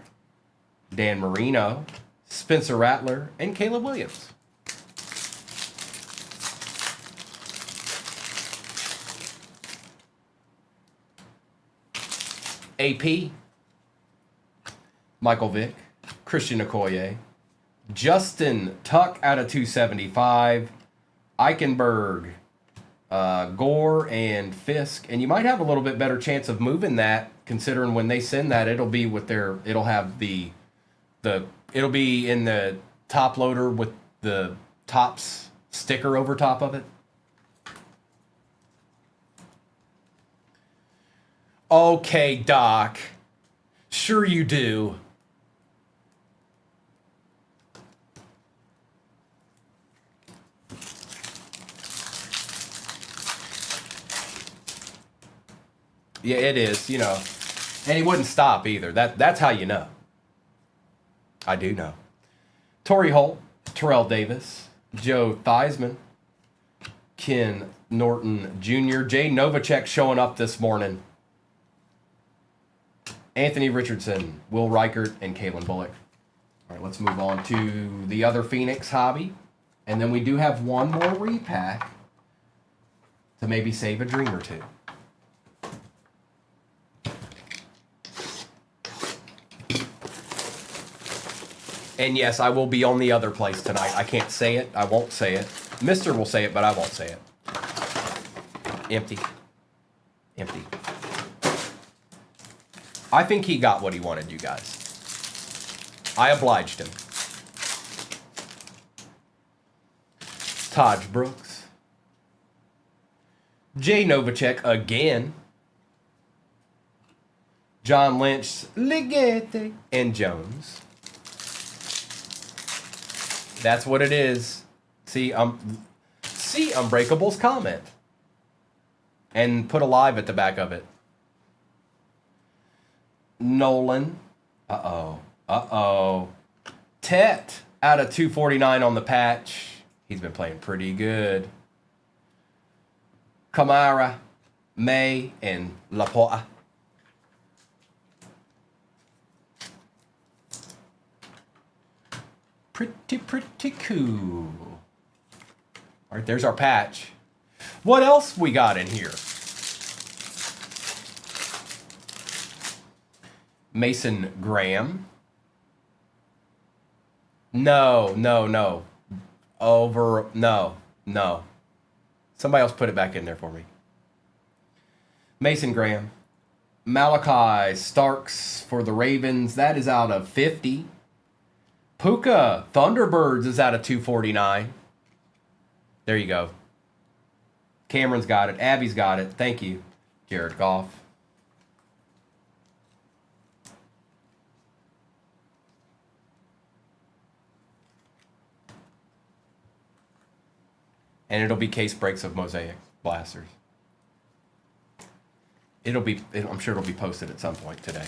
Dan Marino, Spencer Rattler, and Caleb Williams. AP, Michael Vick, Christian Okoye, Justin Tuck out of 275, Eichenberg, Gore, and Fisk. And you might have a little bit better chance of moving that, considering when they send that, it'll be with their, it'll have it'll be in the top loader with the Topps sticker over top of it. Okay, Doc. Sure you do. Yeah, it is, you know. And he wouldn't stop either. That's how you know. I do know. Torrey Holt, Terrell Davis, Joe Theismann, Ken Norton Jr., Jay Novacek showing up this morning, Anthony Richardson, Will Reichert, and Kalen Bullock. All right, let's move on to the other Phoenix hobby. And then we do have one more repack to maybe save a dream or two. And yes, I will be on the other place tonight. I can't say it. I won't say it. Mister will say it, but I won't say it. Empty. Empty. I think he got what he wanted, you guys. I obliged him. Taj Brooks. Jay Novacek again. John Lynch, Ligete, and Jones. That's what it is. See Unbreakable's comment. And put a live at the back of it. Nolan. Uh-oh. Tet out of 249 on the patch. He's been playing pretty good. Kamara, May, and Laporta. Pretty cool. All right, there's our patch. What else we got in here? Mason Graham. No. No. Somebody else put it back in there for me. Mason Graham. Malachi Starks for the Ravens. That is out of 50. Puka Thunderbirds is out of 249. There you go. Cameron's got it. Abby's got it. Thank you, Jared Goff. And it'll be case breaks of Mosaic Blasters. I'm sure it'll be posted at some point today.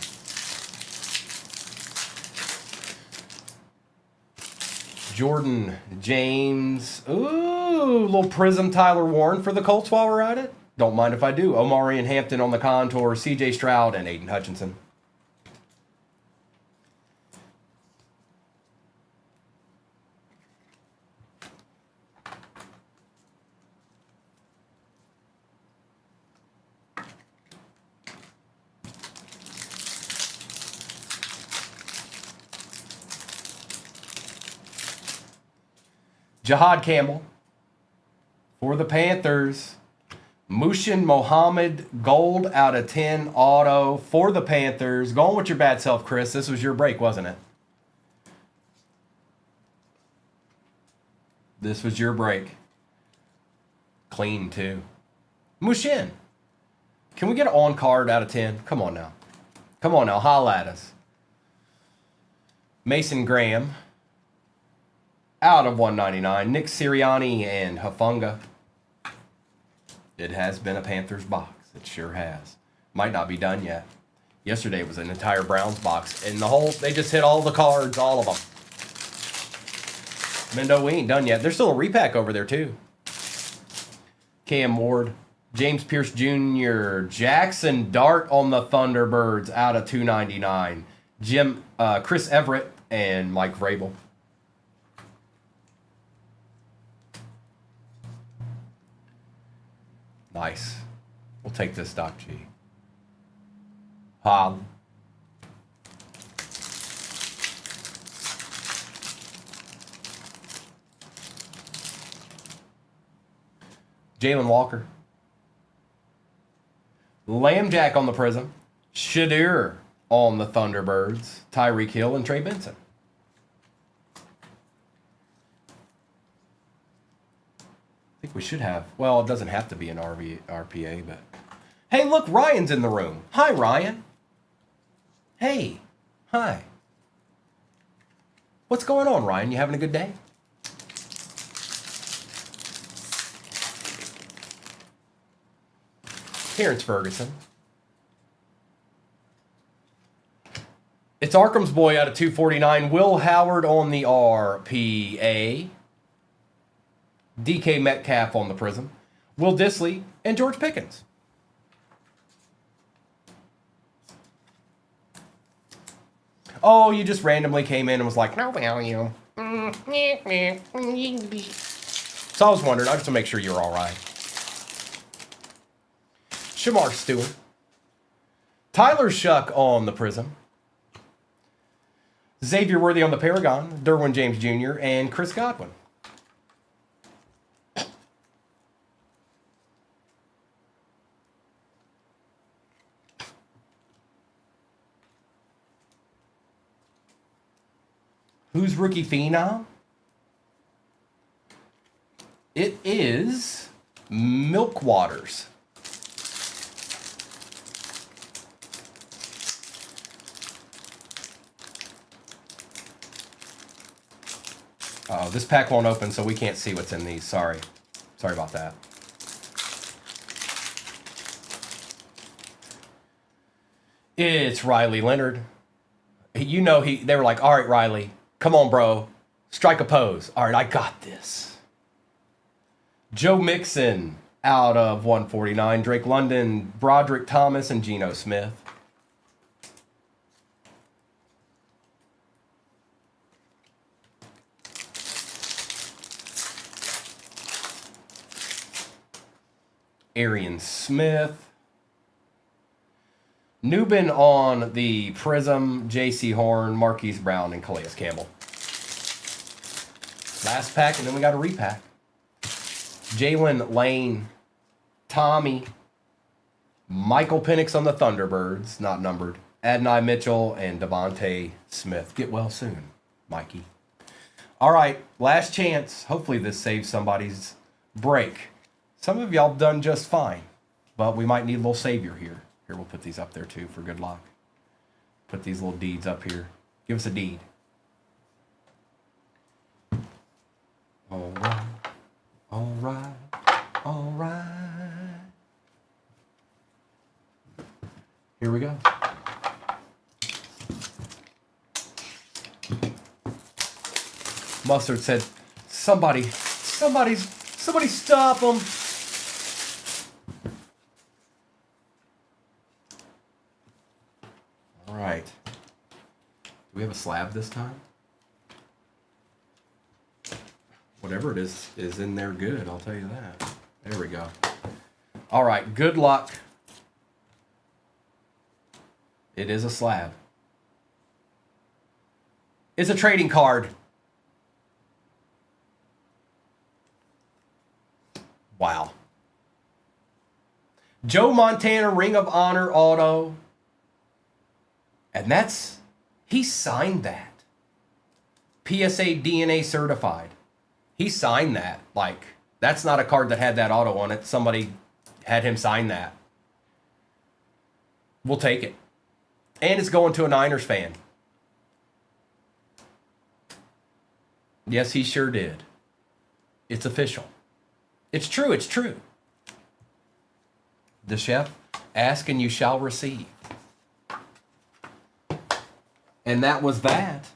Jordan James. Ooh, little Prism Tyler Warren for the Colts while we're at it. Don't mind if I do. Omari and Hampton on the contour. CJ Stroud and Aiden Hutchinson. Jihad Campbell. For the Panthers, Mushin Mohammed, gold out of 10 auto for the Panthers. Going with your bad self, Chris. This was your break, wasn't it? This was your break. Clean, too. Mushin. Can we get an on card out of 10? Come on now. Come on now. Holla at us. Mason Graham. Out of 199. Nick Sirianni and Hufanga. It has been a Panthers box. It sure has. Might not be done yet. Yesterday was an entire Browns box. And they just hit all the cards, all of them. Mendo, we ain't done yet. There's still a repack over there, too. Cam Ward. James Pierce Jr. Jackson Dart on the Thunderbirds out of 299. Chris Everett and Mike Vrabel. Nice. We'll take this, Doc G. Hob. Jalen Walker. Lambjack on the Prism. Shadir on the Thunderbirds. Tyreek Hill and Trey Benson. I think we should have. Well, it doesn't have to be an RPA, but. Hey, look, Ryan's in the room. Hi, Ryan. Hey. Hi. What's going on, Ryan? You having a good day? Terrence Ferguson. It's Arkham's boy out of 249. Will Howard on the RPA. DK Metcalf on the Prism. Will Disley and George Pickens. Oh, you just randomly came in and was like, no value. So I was wondering. I just to make sure you're all right. Shamar Stewart. Tyler Shuck on the Prism. Xavier Worthy on the Paragon. Derwin James Jr. and Chris Godwin. Who's Rookie Phenom? It is Milk Waters. Oh, this pack won't open, so we can't see what's in these. Sorry. Sorry about that. It's Riley Leonard. You know, they were like, all right, Riley, come on, bro. Strike a pose. All right, I got this. Joe Mixon out of 149. Drake London, Broderick Thomas, and Geno Smith. Arian Smith. Newbin on the Prism, J.C. Horn, Marquise Brown, and Calais Campbell. Last pack, and then we got a repack. Jalen Lane, Tommy, Michael Penix on the Thunderbirds, not numbered. Adonai Mitchell and Devontae Smith. Get well soon, Mikey. All right, last chance. Hopefully this saves somebody's break. Some of y'all done just fine, but we might need a little savior here. Here, we'll put these up there too for good luck. Put these little deeds up here. Give us a deed. All right, all right, all right. Here we go. Mustard said, somebody stop them. All right. Do we have a slab this time? Whatever it is in there good, I'll tell you that. There we go. All right, good luck. It is a slab. It's a trading card. Wow. Joe Montana Ring of Honor auto. And he signed that. PSA DNA certified. He signed that. Like, that's not a card that had that auto on it. Somebody had him sign that. We'll take it. And it's going to a Niners fan. Yes, he sure did. It's official. It's true. It's true. The chef, ask and you shall receive. And that was that.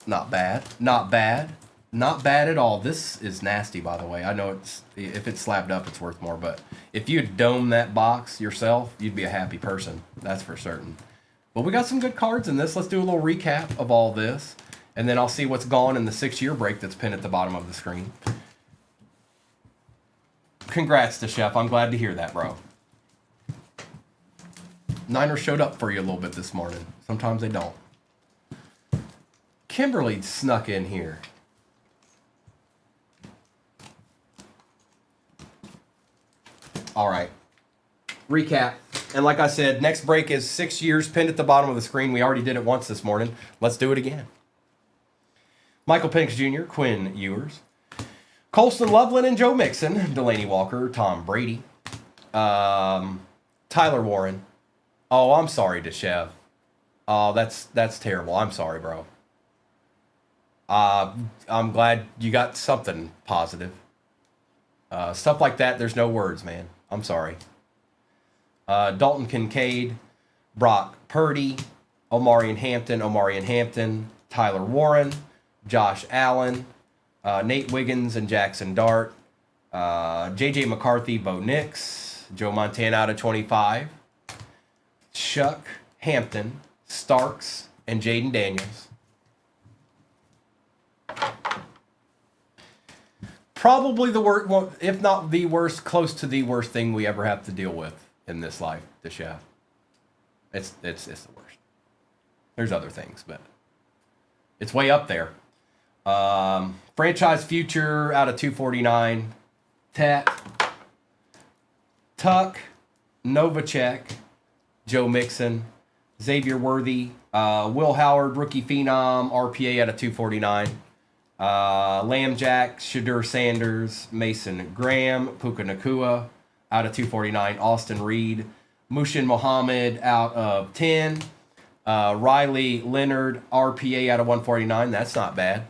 Not bad. Not bad. Not bad at all. This is nasty, by the way. I know if it's slabbed up, it's worth more. But if you'd dome that box yourself, you'd be a happy person. That's for certain. But we got some good cards in this. Let's do a little recap of all this. And then I'll see what's gone in the 6-year break that's pinned at the bottom of the screen. Congrats to Chef. I'm glad to hear that, bro. Niners showed up for you a little bit this morning. Sometimes they don't. Kimberly snuck in here. All right. Recap. And like I said, next break is 6 years pinned at the bottom of the screen. We already did it once this morning. Let's do it again. Michael Penix Jr., Quinn Ewers, Colston Loveland and Joe Mixon, Delaney Walker, Tom Brady, Tyler Warren. Oh, I'm sorry, Deshev. Oh, that's terrible. I'm sorry, bro. I'm glad you got something positive. Stuff like that, there's no words, man. I'm sorry. Dalton Kincaid, Brock Purdy, Omarion Hampton, Tyler Warren, Josh Allen, Nate Wiggins and Jackson Dart, J.J. McCarthy, Bo Nix, Joe Montana out of 25, Chuck Hampton, Starks, and Jaden Daniels. Probably the worst, well, if not the worst, close to the worst thing we ever have to deal with in this life, the chef. It's the worst. There's other things, but it's way up there. Franchise future out of 249. Tat, Tuck, Novacek, Joe Mixon, Xavier Worthy, Will Howard, rookie phenom, RPA out of 249. Lambjack, Shadur Sanders, Mason Graham, Puka Nakua out of 249. Austin Reed, Mushin Muhammad out of 10. Riley Leonard, RPA out of 149. That's not bad.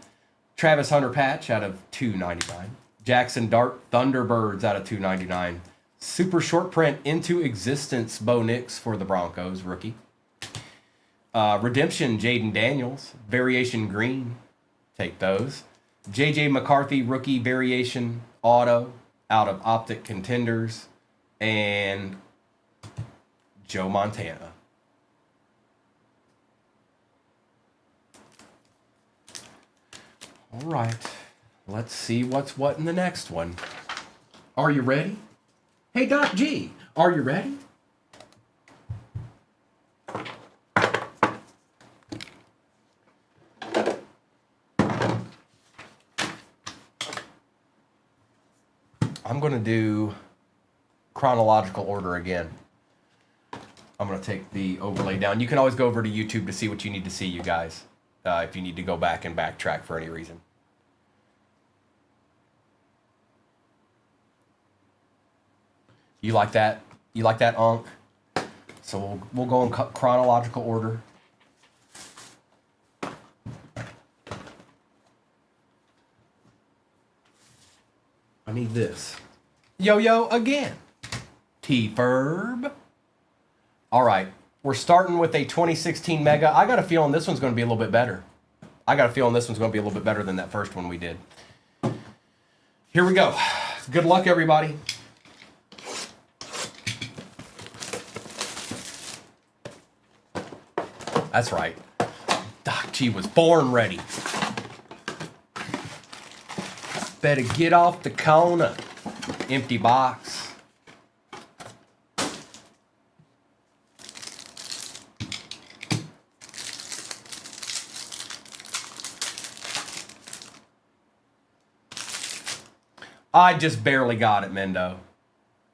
Travis Hunter Patch out of 299. Jackson Dart, Thunderbirds out of 299. Super short print into existence, Bo Nix for the Broncos, rookie. Redemption, Jaden Daniels. Variation green, take those. J.J. McCarthy, rookie variation auto out of Optic Contenders. And Joe Montana. All right, let's see what's what in the next one. Are you ready? Hey, Doc G, are you ready? I'm going to do chronological order again. I'm going to take the overlay down. You can always go over to YouTube to see what you need to see, you guys, if you need to go back and backtrack for any reason. You like that? You like that, Unc? So we'll go in chronological order. I need this. Yo-yo again. T-Ferb. All right. We're starting with a 2016 Mega. I got a feeling this one's going to be a little bit better. Than that first one we did. Here we go. Good luck, everybody. That's right. Doc G was born ready. Better get off the corner. Empty box. I just barely got it, Mendo.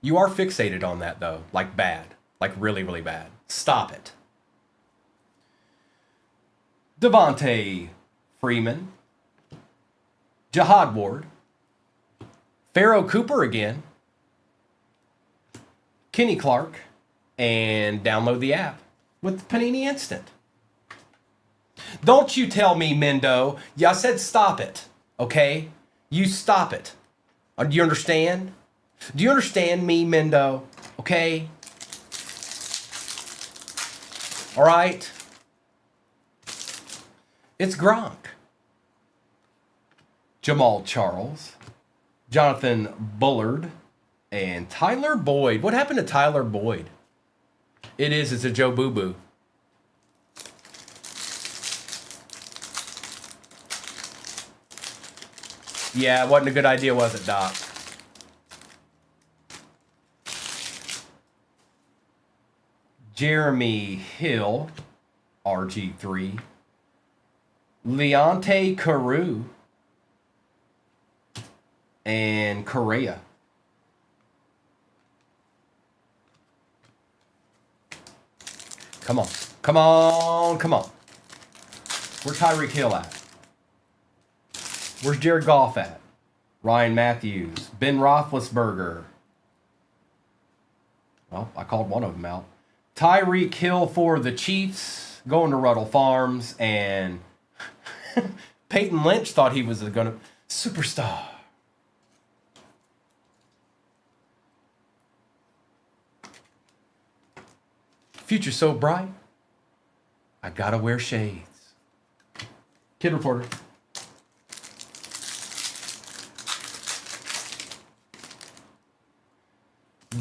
You are fixated on that, though. Like bad. Like really, really bad. Stop it. Devontae Freeman. Jihad Ward. Pharaoh Cooper again. Kenny Clark. And download the app with Panini Instant. Don't you tell me, Mendo. Yeah, I said stop it. Okay? You stop it. Do you understand? Do you understand me, Mendo? Okay? All right? It's Gronk. Jamal Charles. Jonathan Bullard. And Tyler Boyd. What happened to Tyler Boyd? It's a Joe Boo Boo. Yeah, it wasn't a good idea, was it, Doc? Jeremy Hill, RG3. Leonte Carew. And Correa. Come on. Come on. Come on. Where's Tyreek Hill at? Where's Jared Goff at? Ryan Matthews. Ben Roethlisberger. Well, I called one of them out. Tyreek Hill for the Chiefs. Going to Ruddle Farms. And Peyton Lynch thought he was going to... Superstar. Future so bright. I gotta wear shades. Kid Reporter.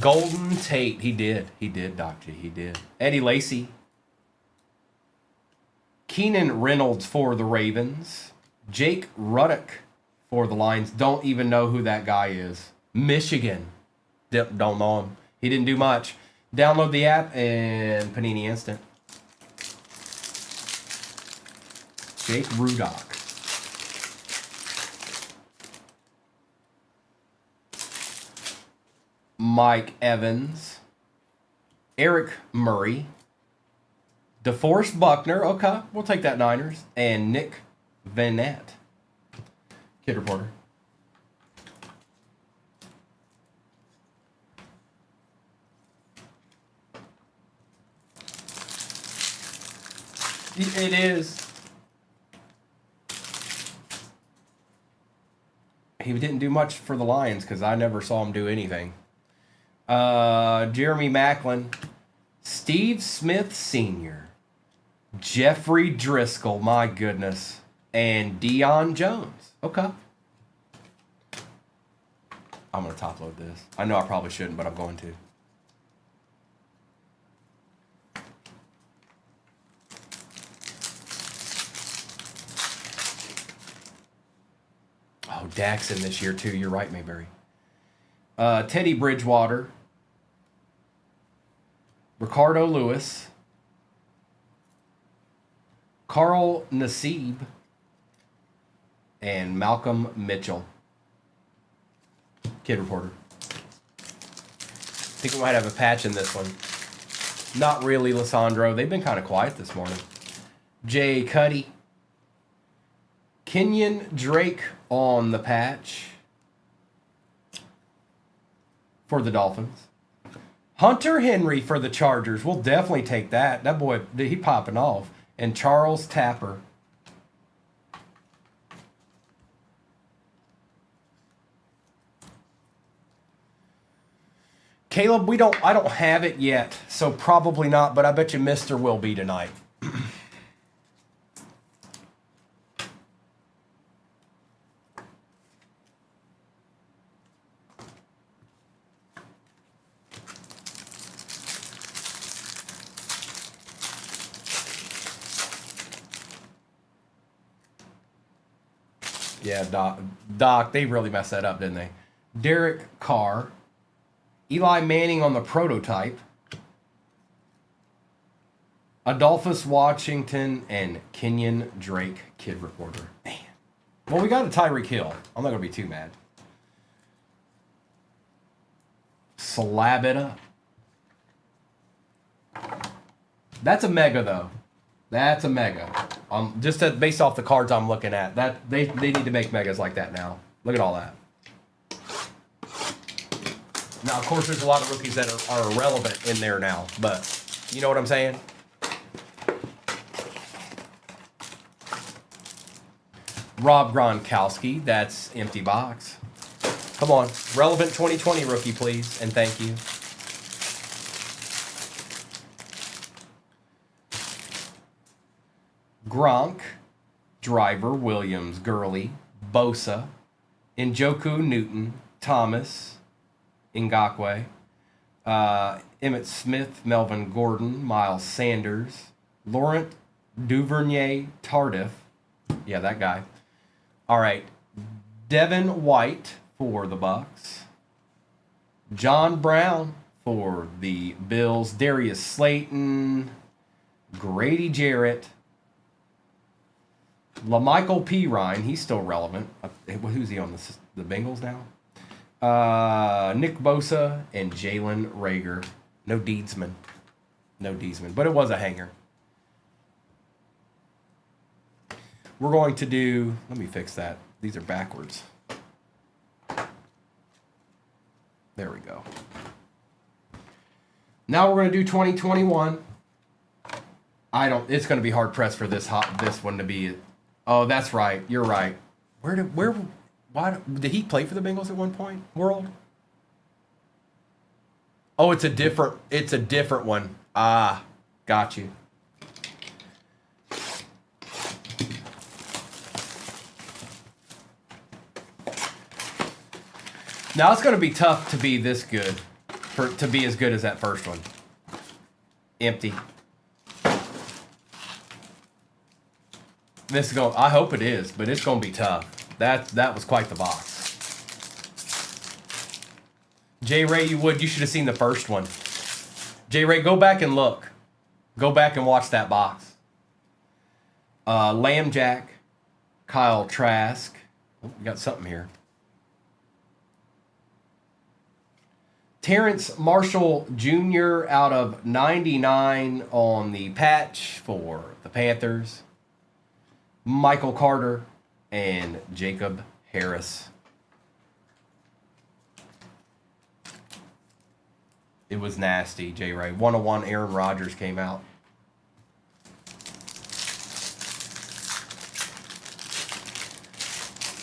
Golden Tate. He did. He did, Doc G. He did. Eddie Lacy. Keenan Reynolds for the Ravens. Jake Ruddock for the Lions. Don't even know who that guy is. Michigan. Don't know him. He didn't do much. Download the app and Panini Instant. Jake Rudock. Mike Evans. Eric Murray. DeForest Buckner. Okay, we'll take that Niners. And Nick Vanette. Kid Reporter. It is. He didn't do much for the Lions because I never saw him do anything. Jeremy Maclin. Steve Smith Sr. Jeffrey Driscoll. My goodness. And Deion Jones. Okay. I'm going to top load this. I know I probably shouldn't, but I'm going to. Oh, Dak's in this year too. You're right, Mayberry. Teddy Bridgewater. Ricardo Lewis. Carl Nassib. And Malcolm Mitchell. Kid Reporter. I think we might have a patch in this one. Not really, Lissandro. They've been kind of quiet this morning. Jay Cuddy. Kenyon Drake on the patch for the Dolphins. Hunter Henry for the Chargers. We'll definitely take that. That boy, he popping off. And Charles Tapper. Caleb, I don't have it yet, so probably not, but I bet you Mr. will be tonight. Yeah, Doc, they really messed that up, didn't they? Derek Carr. Eli Manning on the prototype. Adolphus Washington and Kenyon Drake, Kid Reporter. Man. Well, we got a Tyreek Hill. I'm not going to be too mad. slab it up. That's a mega, though. That's a mega. Just based off the cards I'm looking at, that they need to make megas like that now. Look at all that. Now, of course, there's a lot of rookies that are irrelevant in there now, but you know what I'm saying? Rob Gronkowski, that's empty box. Come on, relevant 2020 rookie, please, and thank you. Gronk, Driver, Williams, Gurley, Bosa, Njoku, Newton, Thomas, Ngakwe, Emmitt Smith, Melvin Gordon, Miles Sanders, Laurent Duvernay Tardif. Yeah, that guy. All right. Devin White for the Bucks. John Brown for the Bills. Darius Slayton. Grady Jarrett. LaMichael Pirine. He's still relevant. Who's he on the Bengals now? Nick Bosa and Jalen Reagor. No Deedsman. No Deedsman. But it was a hanger. We're going to do... Let me fix that. These are backwards. There we go. Now we're going to do 2021. It's going to be hard pressed for this one to be... Oh, that's right. You're right. Why did he play for the Bengals at one point? World? Oh, it's a different one. Ah, got you. Now it's going to be tough to be this good, to be as good as that first one. Empty. This is going. I hope it is, but it's going to be tough. That was quite the box. J. Ray, you should have seen the first one. J. Ray, go back and look. Go back and watch that box. Lamb Jack, Kyle Trask. Oh, we got something here. Terrence Marshall Jr. out of 99 on the patch for the Panthers. Michael Carter and Jacob Harris. It was nasty, J. Ray. 101 Aaron Rodgers came out.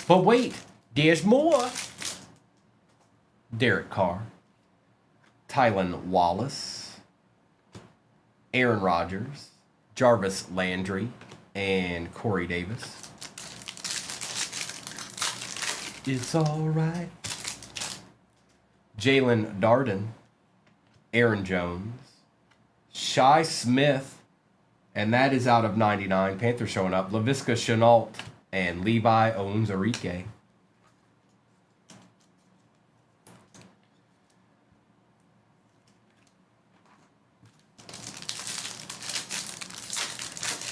But wait, there's more. Derek Carr. Tylan Wallace, Aaron Rodgers, Jarvis Landry, and Corey Davis. It's all right. Jalen Darden, Aaron Jones, Shi Smith, and that is out of 99. Panthers showing up. Laviska Shenault and Levi Onwuzurike.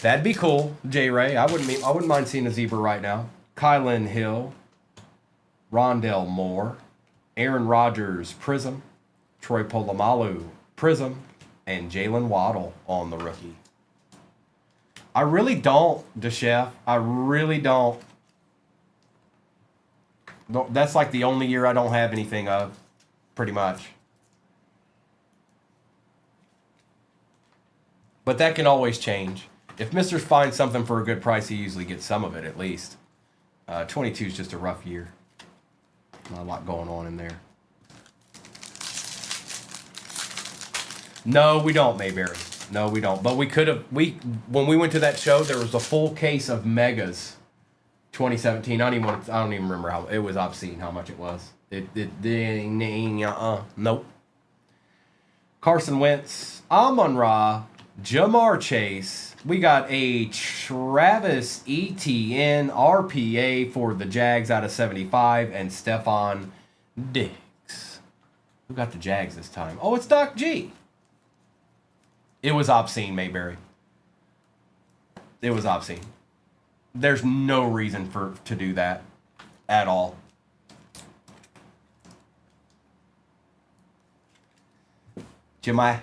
That'd be cool, J. Ray. I wouldn't mind seeing a zebra right now. Kylan Hill, Rondell Moore, Aaron Rodgers, Prism, Troy Polamalu, Prism, and Jalen Waddle on the rookie. I really don't, DeChef. I really don't. That's like the only year I don't have anything of, pretty much. But that can always change. If Mr. finds something for a good price, he usually gets some of it at least. 22 is just a rough year. Not a lot going on in there. No, we don't, Mayberry. No, we don't. But we could have. When we went to that show, there was a full case of megas. 2017. I don't even remember how it was obscene how much it was. Nope. Carson Wentz, Amon-Ra, Jamar Chase. We got a Travis Etienne RPA for the Jags out of 75 and Stephon Diggs. Who got the Jags this time? Oh, it's Doc G. It was obscene, Mayberry. It was obscene. There's no reason to do that at all. Jemai.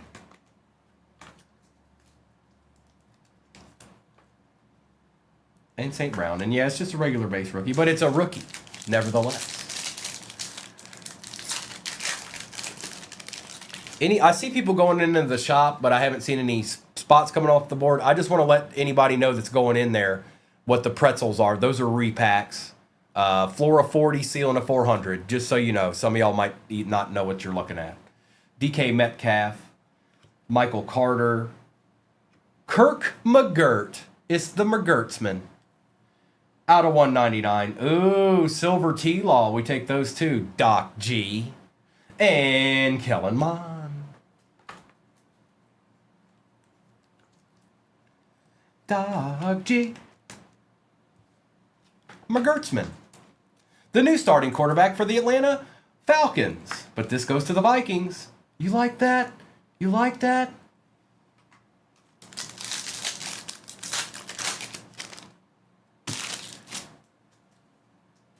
And St. Brown. And yeah, it's just a regular base rookie, but it's a rookie, nevertheless. I see people going into the shop, but I haven't seen any spots coming off the board. I just want to let anybody know that's going in there what the pretzels are. Those are repacks. Flora 40, ceiling of 400. Just so you know, some of y'all might not know what you're looking at. DK Metcalf, Michael Carter, Kirk McGirt. It's the McGirtsman. Out of 199. Ooh, Silver T-Law. We take those two. Doc G. And Kellen Mond. Doc G. McGirtsman. The new starting quarterback for the Atlanta Falcons. But this goes to the Vikings. You like that? You like that?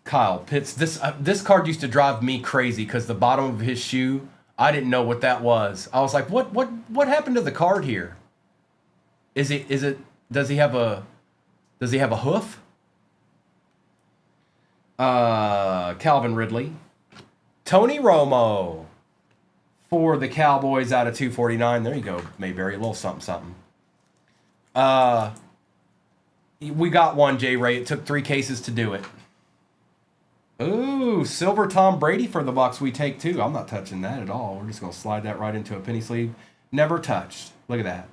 Kyle Pitts. This card used to drive me crazy because the bottom of his shoe, I didn't know what that was. I was like, what happened to the card here? Does he have a hoof? Calvin Ridley. Tony Romo for the Cowboys out of 249. There you go, Mayberry. A little something. We got one, J. Ray. It took 3 cases to do it. Ooh, silver Tom Brady for the Bucs. We take 2. I'm not touching that at all. We're just going to slide that right into a penny sleeve. Never touched. Look at that.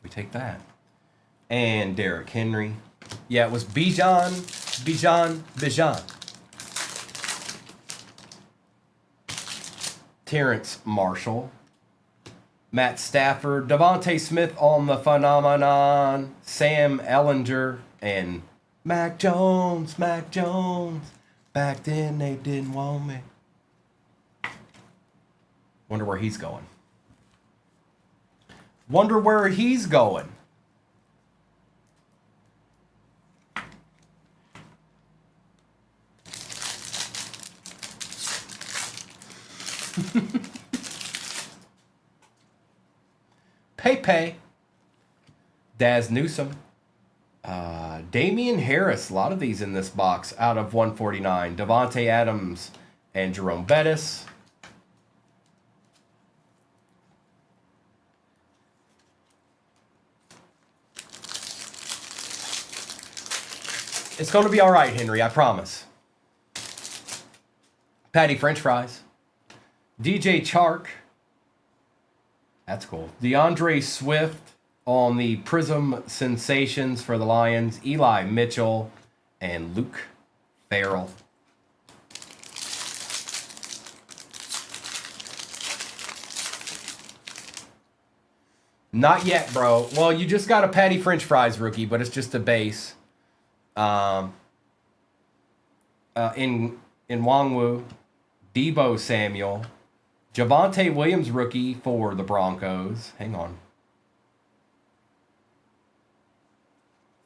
We take that. And Derrick Henry. Yeah, it was Bijan. Terrence Marshall. Matt Stafford, Devontae Smith on the phenomenon, Sam Ellinger, and Mac Jones. Back then they didn't want me. Wonder where he's going. Pepe, Daz Newsome, Damian Harris, a lot of these in this box out of 149. Devontae Adams and Jerome Bettis. It's going to be all right, Henry, I promise. Patty French fries. DJ Chark. That's cool. DeAndre Swift on the Prism Sensations for the Lions. Eli Mitchell and Luke Farrell. Not yet, bro. Well, you just got a Patty French fries rookie, but it's just a base. In Wangwu, Debo Samuel. Javonte Williams rookie for the Broncos. Hang on.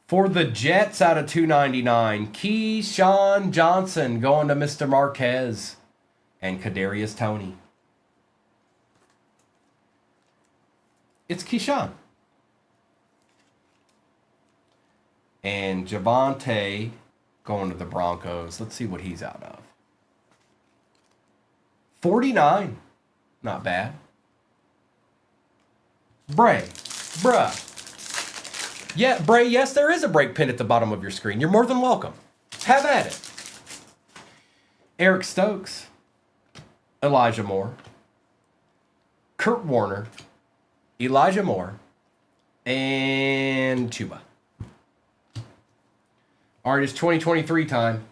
For the Jets out of 299, Keyshawn Johnson going to Mr. Marquez and Kadarius Toney. It's Keyshawn. And Javonte going to the Broncos. Let's see what he's out of. 49. Not bad. Bruh. Yeah, Bray, yes, there is a break pin at the bottom of your screen. You're more than welcome. Have at it. Eric Stokes. Elijah Moore. Kurt Warner. Elijah Moore. And Chuba. All right, it's 2023 time.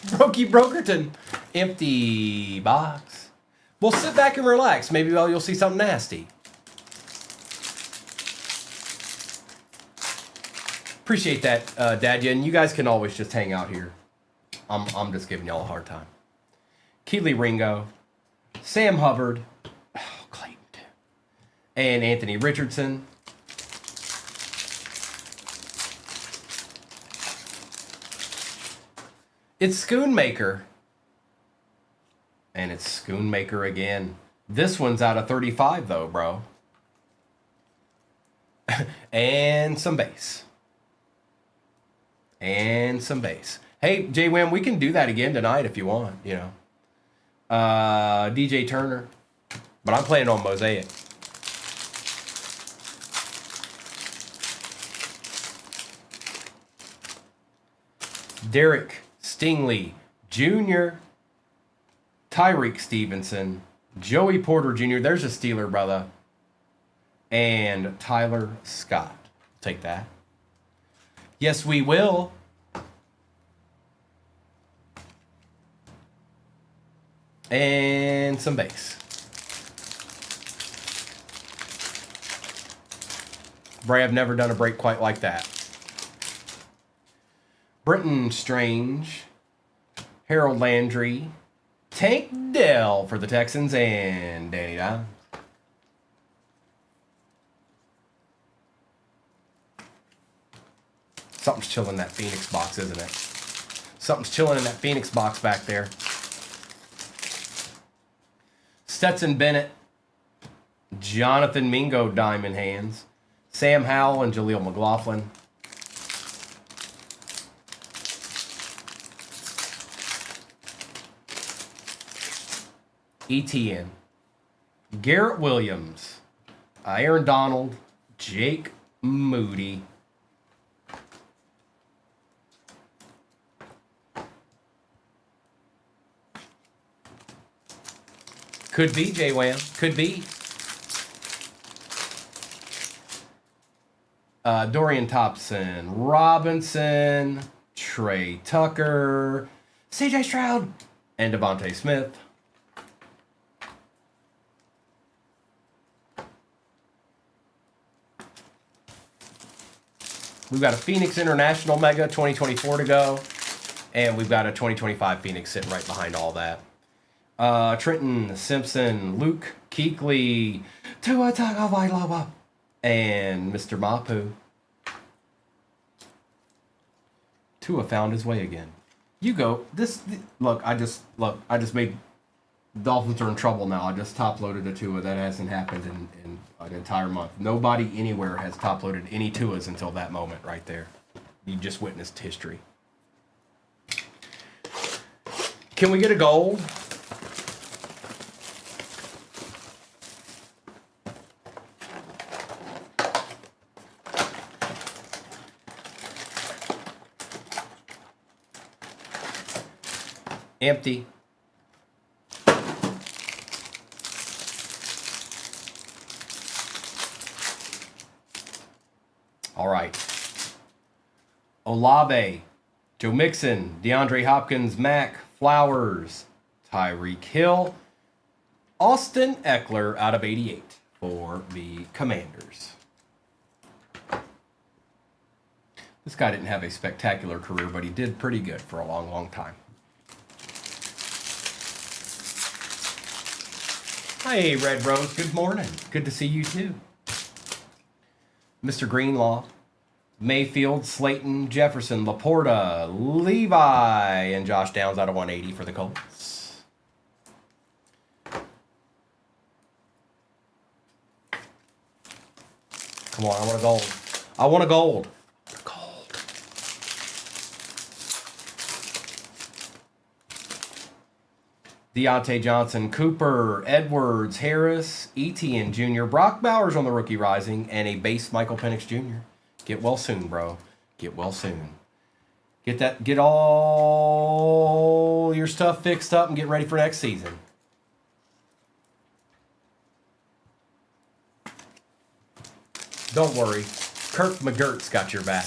Brokey Brokerton. Empty box. Well, sit back and relax. Maybe you'll see something nasty. Appreciate that, Dadya, and you guys can always just hang out here. I'm just giving y'all a hard time. Keely Ringo, Sam Hubbard, Clayton, and Anthony Richardson. It's Schoonmaker. And it's Schoonmaker again. This one's out of 35 though, bro. And some base. And some base. Hey, J-Wham, we can do that again tonight if you want, you know. DJ Turner. But I'm playing on Mosaic. Derek Stingley Jr., Tyreek Stevenson, Joey Porter Jr., there's a Steeler, brother, and Tyler Scott. Take that. Yes, we will. And some base. Bray, I've never done a break quite like that. Brenton Strange, Harold Landry, Tank Dell for the Texans, and Danny Dimes. Something's chilling in that Phoenix box, isn't it? Something's chilling in that Phoenix box back there. Stetson Bennett, Jonathan Mingo, Diamond Hands, Sam Howell, and Jaleel McLaughlin. ETN, Garrett Williams, Aaron Donald, Jake Moody. Could be, J-Wham. Could be. Dorian Thompson, Robinson, Trey Tucker, CJ Stroud, and Devontae Smith. We've got a Phoenix International Mega 2024 to go, and we've got a 2025 Phoenix sitting right behind all that. Trenton Simpson, Luke Kuechly, Tua Tagovailoa, and Mr. Mapu. Tua found his way again. You go. I just made Dolphins are in trouble now. I just top loaded a Tua. That hasn't happened in an entire month. Nobody anywhere has top loaded any Tuas until that moment right there. You just witnessed history. Can we get a gold? Empty. All right. Olave, Joe Mixon, DeAndre Hopkins, Mac Flowers, Tyreek Hill, Austin Eckler out of 88 for the Commanders. This guy didn't have a spectacular career, but he did pretty good for a long, long time. Hey, Red Rose, good morning. Good to see you too. Mr. Greenlaw, Mayfield, Slayton, Jefferson, Laporta, Levi, and Josh Downs out of 180 for the Colts. Come on, I want a gold. I want a gold. Deontay Johnson, Cooper, Edwards, Harris, Etienne Jr., Brock Bowers on the rookie rising, and a base Michael Penix Jr. Get well soon, bro. Get well soon. Get all your stuff fixed up and get ready for next season. Don't worry. Kirk McGurk's got your back.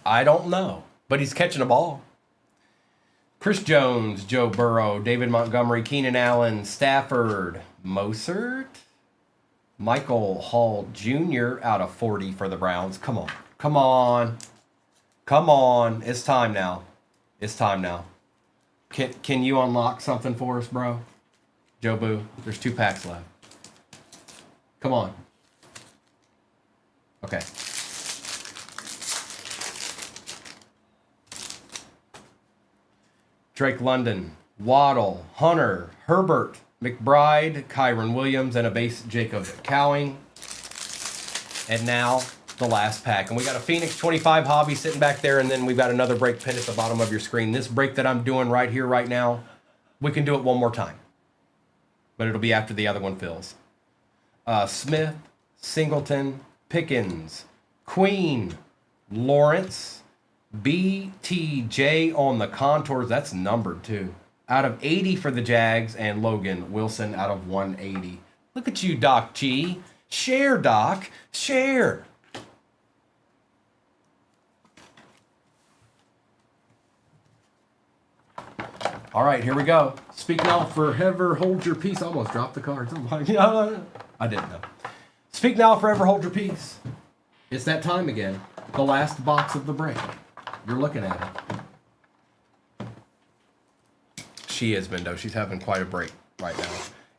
I don't know, but he's catching a ball. Chris Jones, Joe Burrow, David Montgomery, Keenan Allen, Stafford, Mostert, Michael Hall Jr. out of 40 for the Browns. Come on. Come on. Come on. It's time now. It's time now. Can you unlock something for us, bro? Joe Boo, there's 2 packs left. Come on. Okay. Drake London, Waddle, Hunter, Herbert, McBride, Kyron Williams, and a base Jacob Cowing. And now the last pack. And we got a Phoenix 25 hobby sitting back there, and then we've got another break pin at the bottom of your screen. This break that I'm doing right here, right now, we can do it one more time. But it'll be after the other one fills. Smith, Singleton, Pickens, Queen, Lawrence, BTJ on the contours. That's numbered too. Out of 80 for the Jags, and Logan Wilson out of 180. Look at you, Doc G. Share, Doc. Share. All right, here we go. Speak now forever hold your peace. I almost dropped the cards. Oh my God. I didn't know. Speak now forever hold your peace. It's that time again. The last box of the break. You're looking at it. She is, Mendo. She's having quite a break right now.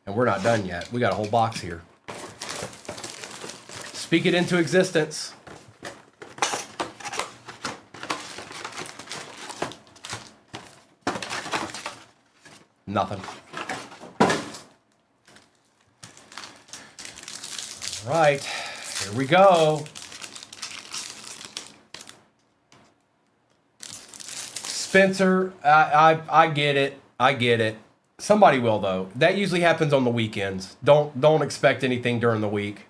And we're not done yet. We got a whole box here. Speak it into existence. Nothing. All right, here we go. Spencer, I get it. I get it. Somebody will though. That usually happens on the weekends. Don't expect anything during the week.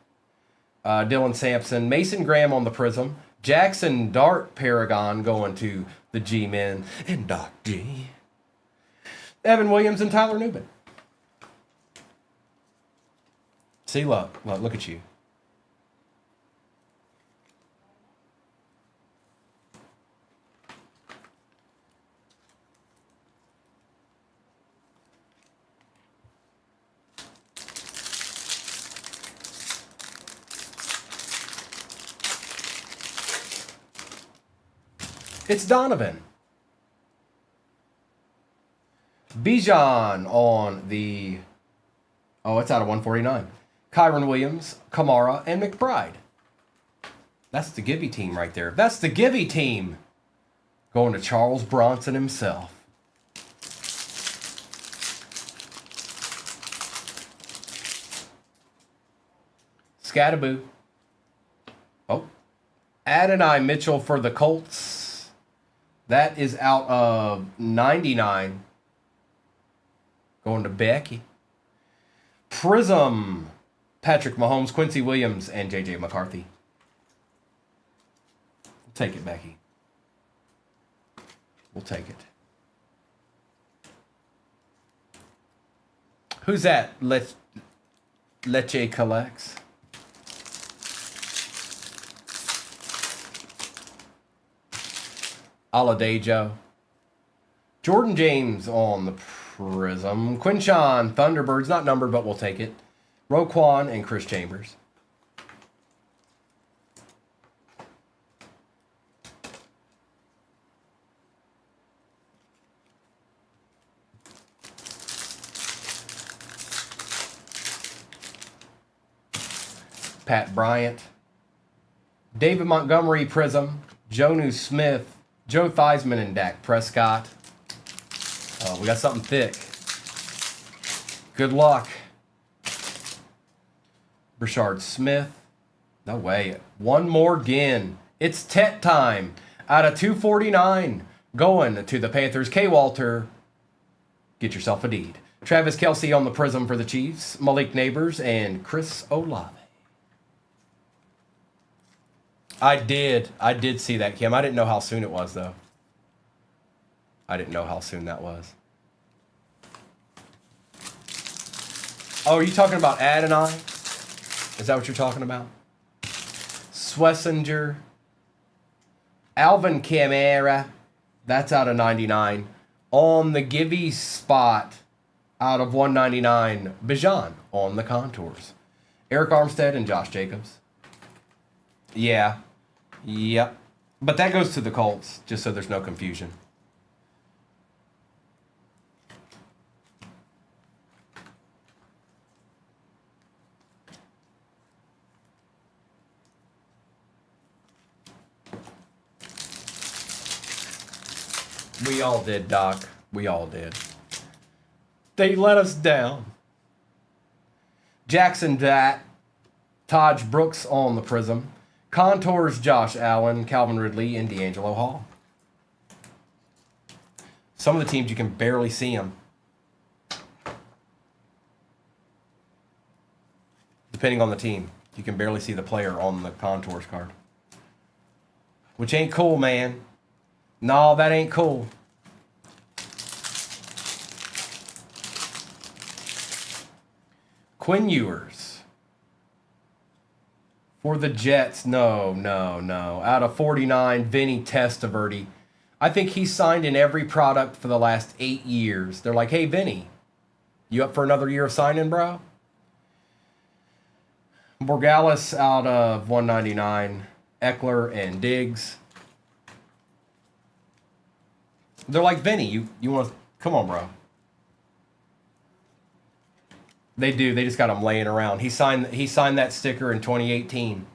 Dylan Sampson, Mason Graham on the Prism, Jackson Dart Paragon going to the G-Men, and Doc G. Evan Williams and Tyler Newman. See, look at you. It's Donovan. Bijan on the... Oh, it's out of 149. Kyron Williams, Kamara, and McBride. That's the Gibby team right there. That's the Gibby team. Going to Charles Bronson himself. Scattaboo. Oh. Adonai Mitchell for the Colts. That is out of 99. Going to Becky. Prism. Patrick Mahomes, Quincy Williams, and J.J. McCarthy. We'll take it, Becky. We'll take it. Who's that? Leche collects. Aladejo. Jordan James on the Prism. Quinshawn, Thunderbirds, not numbered, but we'll take it. Roquan and Chris Chambers. Pat Bryant. David Montgomery, Prism. Jonu Smith, Joe Theismann, and Dak Prescott. Oh, we got something thick. Good luck. Brashard Smith. No way. One more again. It's Tet time. Out of 249. Going to the Panthers. K. Walter. Get yourself a deed. Travis Kelce on the Prism for the Chiefs. Malik Neighbors and Chris Olave. I did see that, Kim. I didn't know how soon it was, though. I didn't know how soon that was. Oh, are you talking about Adonai? Is that what you're talking about? Swessinger. Alvin Kamara, that's out of 99. On the Gibby spot, out of 199, Bijan on the contours. Eric Armstead and Josh Jacobs. Yeah. Yep. But that goes to the Colts, just so there's no confusion. We all did, Doc. We all did. They let us down. Jackson Dat, Taj Brooks on the Prism. Contours, Josh Allen, Calvin Ridley, and D'Angelo Hall. Some of the teams you can barely see them. Depending on the team, you can barely see the player on the contours card. Which ain't cool, man. No, that ain't cool. Quinn Ewers. For the Jets, no. Out of 49, Vinny Testaverde. I think he's signed in every product for the last 8 years. They're like, hey, Vinny, you up for another year of signing, bro? Borgalis out of 199. Eckler and Diggs. They're like, Vinny, you want to... Come on, bro. They do. They just got him laying around. He signed that sticker in 2018.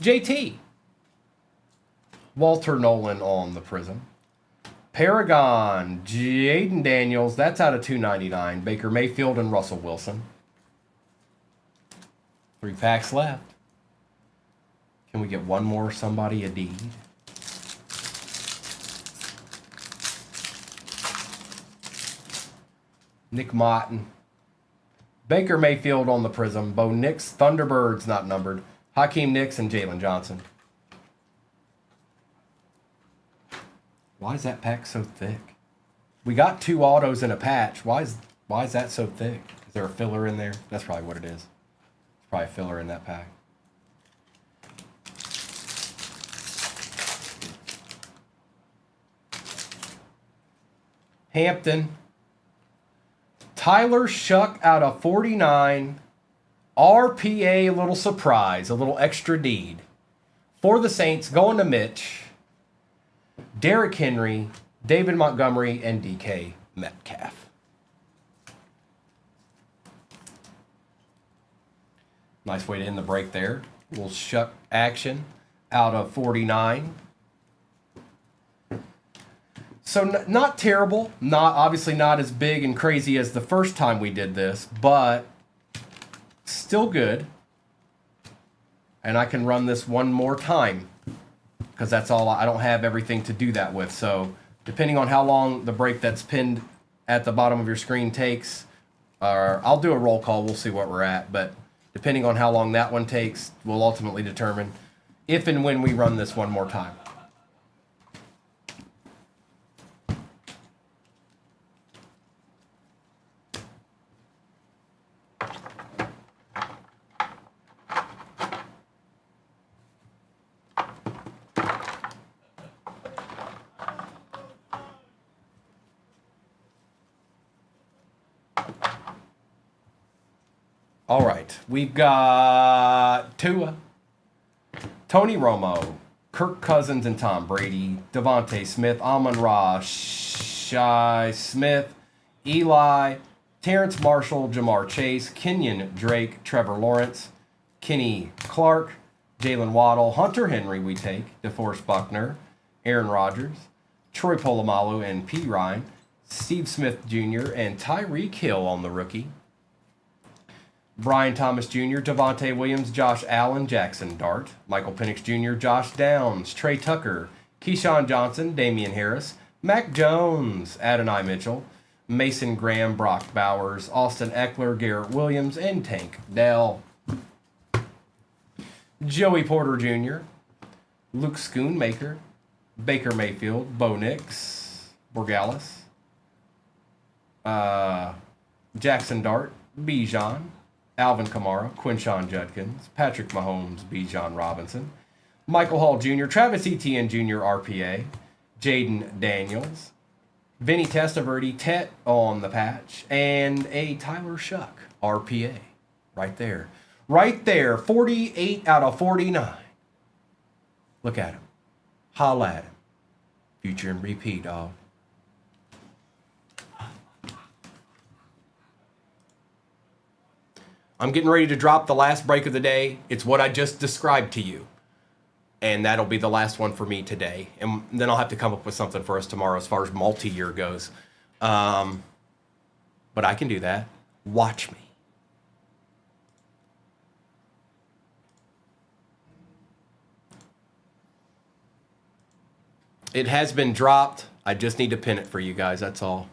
JT. Walter Nolan on the Prism. Paragon. Jaden Daniels. That's out of 299. Baker Mayfield and Russell Wilson. 3 packs left. Can we get one more somebody a deed? Nick Martin. Baker Mayfield on the Prism. Bo Nix. Thunderbirds not numbered. Hakeem Nicks and Jalen Johnson. Why is that pack so thick? We got 2 autos in a patch. Why is that so thick? Is there a filler in there? That's probably what it is. Probably a filler in that pack. Hampton. Tyler Shuck out of 49. RPA, a little surprise, a little extra deed. For the Saints, going to Mitch. Derrick Henry, David Montgomery, and DK Metcalf. Nice way to end the break there. A little Shuck action out of 49. So not terrible. Obviously not as big and crazy as the first time we did this, but still good. And I can run this one more time because that's all. I don't have everything to do that with. So depending on how long the break that's pinned at the bottom of your screen takes, I'll do a roll call. We'll see what we're at. But depending on how long that one takes, will ultimately determine if and when we run this one more time. All right, we've got Tua, Tony Romo, Kirk Cousins and Tom Brady, Devontae Smith, Amon-Ra, Shi Smith, Eli, Terrence Marshall, Jamar Chase, Kenyon Drake, Trevor Lawrence, Kenny Clark, Jalen Waddle, Hunter Henry we take, DeForest Buckner, Aaron Rodgers, Troy Polamalu and P. Ryan, Steve Smith Jr. and Tyreek Hill on the rookie. Brian Thomas Jr., Devontae Williams, Josh Allen, Jackson Dart, Michael Penix Jr., Josh Downs, Trey Tucker, Keyshawn Johnson, Damian Harris, Mac Jones, Adonai Mitchell, Mason Graham, Brock Bowers, Austin Eckler, Garrett Williams, and Tank Dell. Joey Porter Jr., Luke Schoonmaker, Baker Mayfield, Bo Nix, Borgalis, Jackson Dart, Bijan, Alvin Kamara, Quinshawn Judkins, Patrick Mahomes, Bijan Robinson, Michael Hall Jr., Travis Etienne Jr. RPA, Jaden Daniels, Vinny Testaverde, Tet on the patch, and a Tyler Shuck RPA right there. Right there, 48 out of 49. Look at him. Holla at him. Future and repeat, dog. I'm getting ready to drop the last break of the day. It's what I just described to you. And that'll be the last one for me today. And then I'll have to come up with something for us tomorrow as far as multi-year goes. But I can do that. Watch me. It has been dropped. I just need to pin it for you guys. That's all.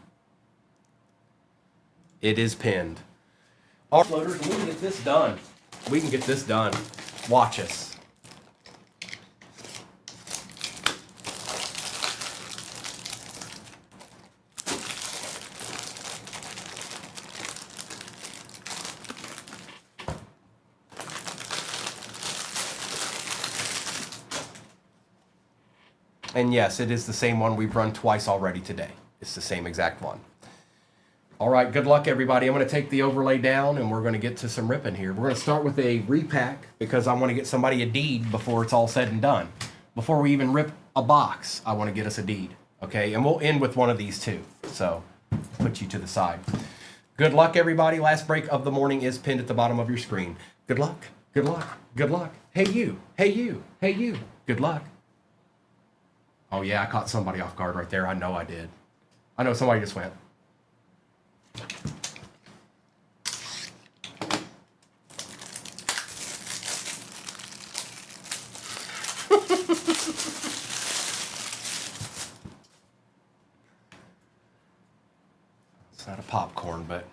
It is pinned. All right, floaters, we can get this done. We can get this done. Watch us. And yes, it is the same one we've run twice already today. It's the same exact one. All right, good luck, everybody. I'm going to take the overlay down, and we're going to get to some ripping here. We're going to start with a repack because I want to get somebody a deed before it's all said and done. Before we even rip a box, I want to get us a deed, okay? And we'll end with one of these too. So put you to the side. Good luck, everybody. Last break of the morning is pinned at the bottom of your screen. Good luck. Good luck. Good luck. Hey, you. Hey, you. Hey, you. Good luck. Oh, yeah, I caught somebody off guard right there. I know I did. I know somebody just went. It's not a popcorn, but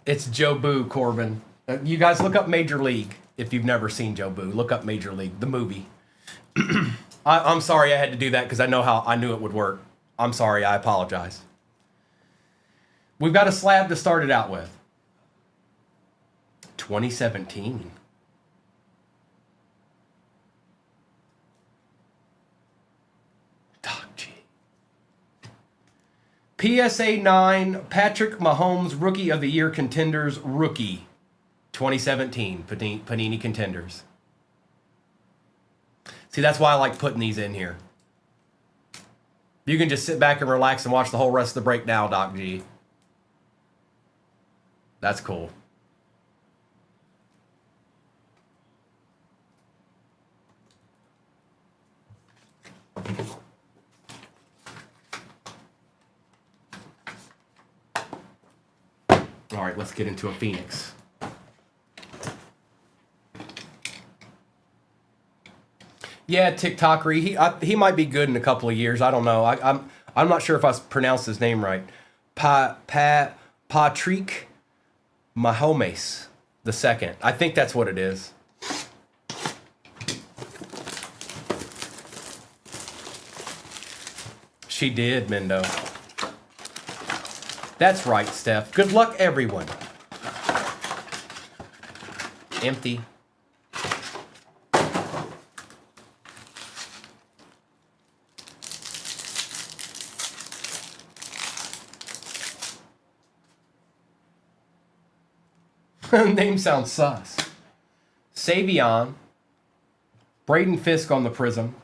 it's Joe Boo, Corbin. You guys look up Major League if you've never seen Joe Boo. Look up Major League, the movie. I'm sorry I had to do that because I knew it would work. I'm sorry, I apologize. We've got a slab to start it out with. 2017. Doc G. PSA 9, Patrick Mahomes, Rookie of the Year Contenders, Rookie. 2017, Panini Contenders. See, that's why I like putting these in here. You can just sit back and relax and watch the whole rest of the break now, Doc G. That's cool. All right, let's get into a Phoenix. Yeah, TikTokery. He might be good in a couple of years. I don't know. I'm not sure if I pronounced his name right. Patrick Mahomes the second. I think that's what it is. She did, Mendo. That's right, Steph. Good luck, everyone. Empty. Name sounds sus. Savion, Braden Fisk on the Prism,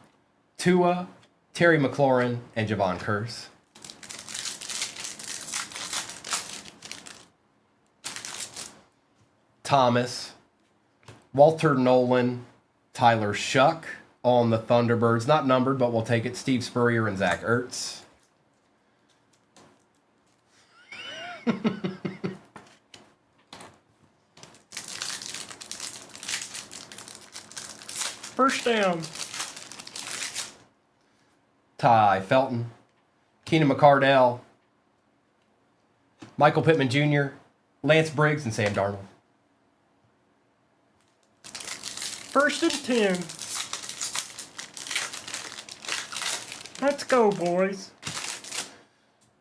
Tua, Terry McLaurin, and Javon Curse. Thomas, Walter Nolan, Tyler Shuck on the Thunderbirds. Not numbered, but we'll take it. Steve Spurrier and Zach Ertz. First down. Ty Felton, Keenan McCardell, Michael Pittman Jr., Lance Briggs, and Sam Darnold. First and 10. Let's go, boys.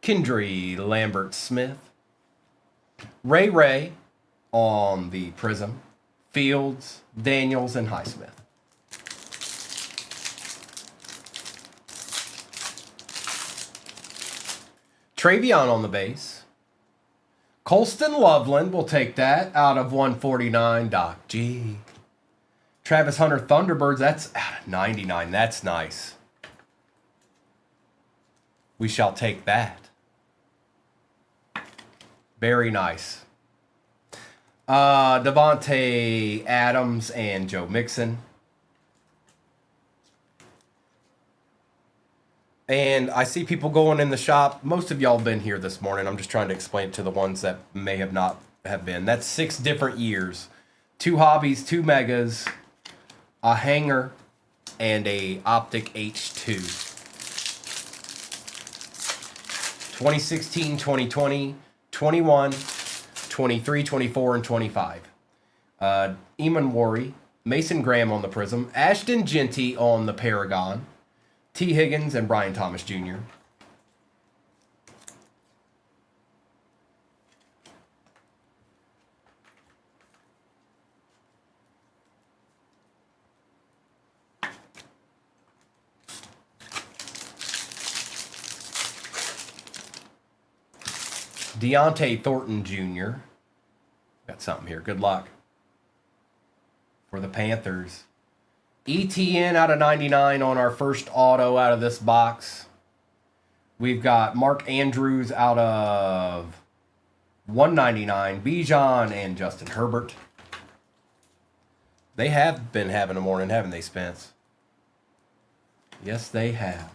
Kendry Lambert Smith. Ray on the Prism. Fields, Daniels, and Highsmith. Travion on the base. Colston Loveland will take that out of 149. Doc G. Travis Hunter Thunderbirds, that's out of 99. That's nice. We shall take that. Very nice. Devontae Adams and Joe Mixon. And I see people going in the shop. Most of y'all been here this morning. I'm just trying to explain it to the ones that may have not have been. That's 6 different years. 2 hobbies, 2 megas, a hanger, and a optic H2. 2016, 2020, 21, 23, 24, and 25. Eamon Worry, Mason Graham on the Prism, Ashton Genty on the Paragon, T. Higgins, and Brian Thomas Jr. Deontay Thornton Jr. Got something here. Good luck. For the Panthers. ETN out of 99 on our first auto out of this box. We've got Mark Andrews out of 199. Bijan and Justin Herbert. They have been having a morning, haven't they, Spence? Yes, they have.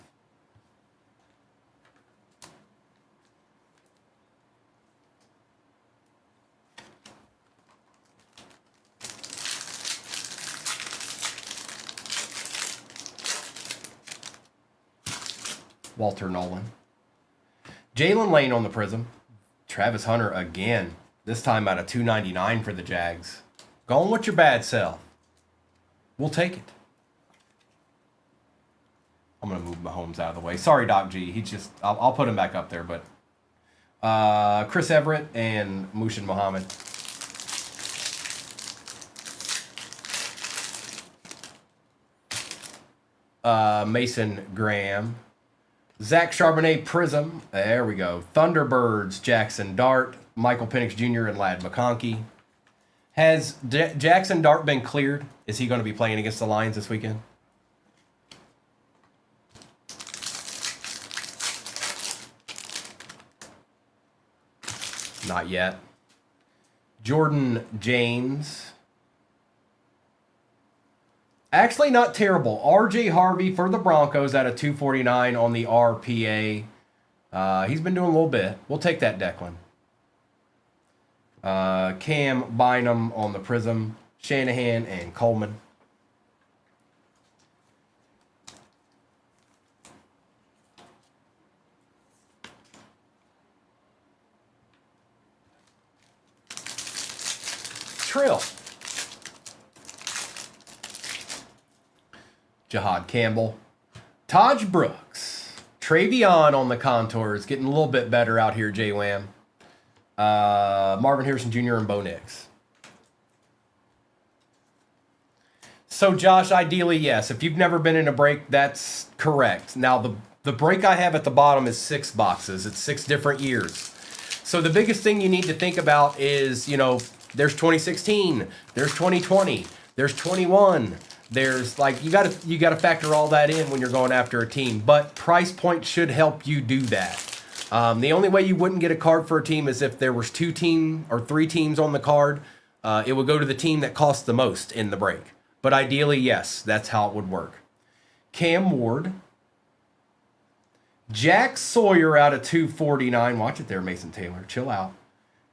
Walter Nolan. Jalen Lane on the Prism. Travis Hunter again. This time out of 299 for the Jags. Going with your bad self. We'll take it. I'm going to move Mahomes out of the way. Sorry, Doc G. He just, I'll put him back up there. But Chris Everett and Mushin Muhammad. Mason Graham. Zach Charbonnet Prism. There we go. Thunderbirds, Jackson Dart, Michael Penix Jr., and Ladd McConkey. Has Jackson Dart been cleared? Is he going to be playing against the Lions this weekend? Not yet. Jordan James. Actually, not terrible. R.J. Harvey for the Broncos out of 249 on the RPA. He's been doing a little bit. We'll take that, Declan. Cam Bynum on the Prism. Shanahan and Coleman. Trill. Jahad Campbell. Taj Brooks. Travion on the contours. Getting a little bit better out here, J-Wham. Marvin Harrison Jr. and Bo Nix. So, Josh, ideally, yes. If you've never been in a break, that's correct. Now, the break I have at the bottom is 6 boxes. It's 6 different years. So the biggest thing you need to think about is, you know, there's 2016, there's 2020, there's 21. There's like you gotta factor all that in when you're going after a team. But price point should help you do that. The only way you wouldn't get a card for a team is if there was 2 team or 3 teams on the card. It would go to the team that costs the most in the break. But ideally, yes, that's how it would work. Cam Ward. Jack Sawyer out of 249. Watch it there, Mason Taylor. Chill out.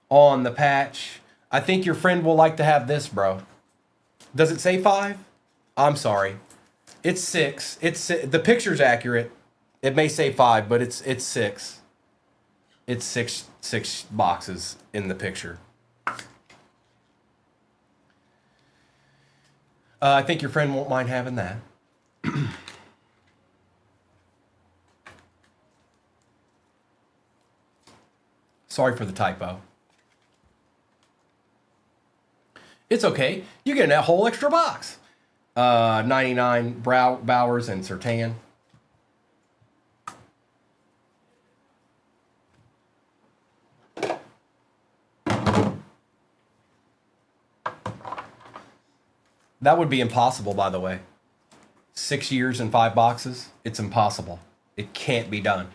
On the patch. I think your friend will like to have this, bro. Does it say 5? I'm sorry. It's 6. The picture's accurate. It may say 5, but it's 6. It's six boxes in the picture. I think your friend won't mind having that. Sorry for the typo. It's okay. You get that whole extra box. 99 Bowers and Surtain. That would be impossible, by the way. 6 years and 5 boxes. It's impossible. It can't be done.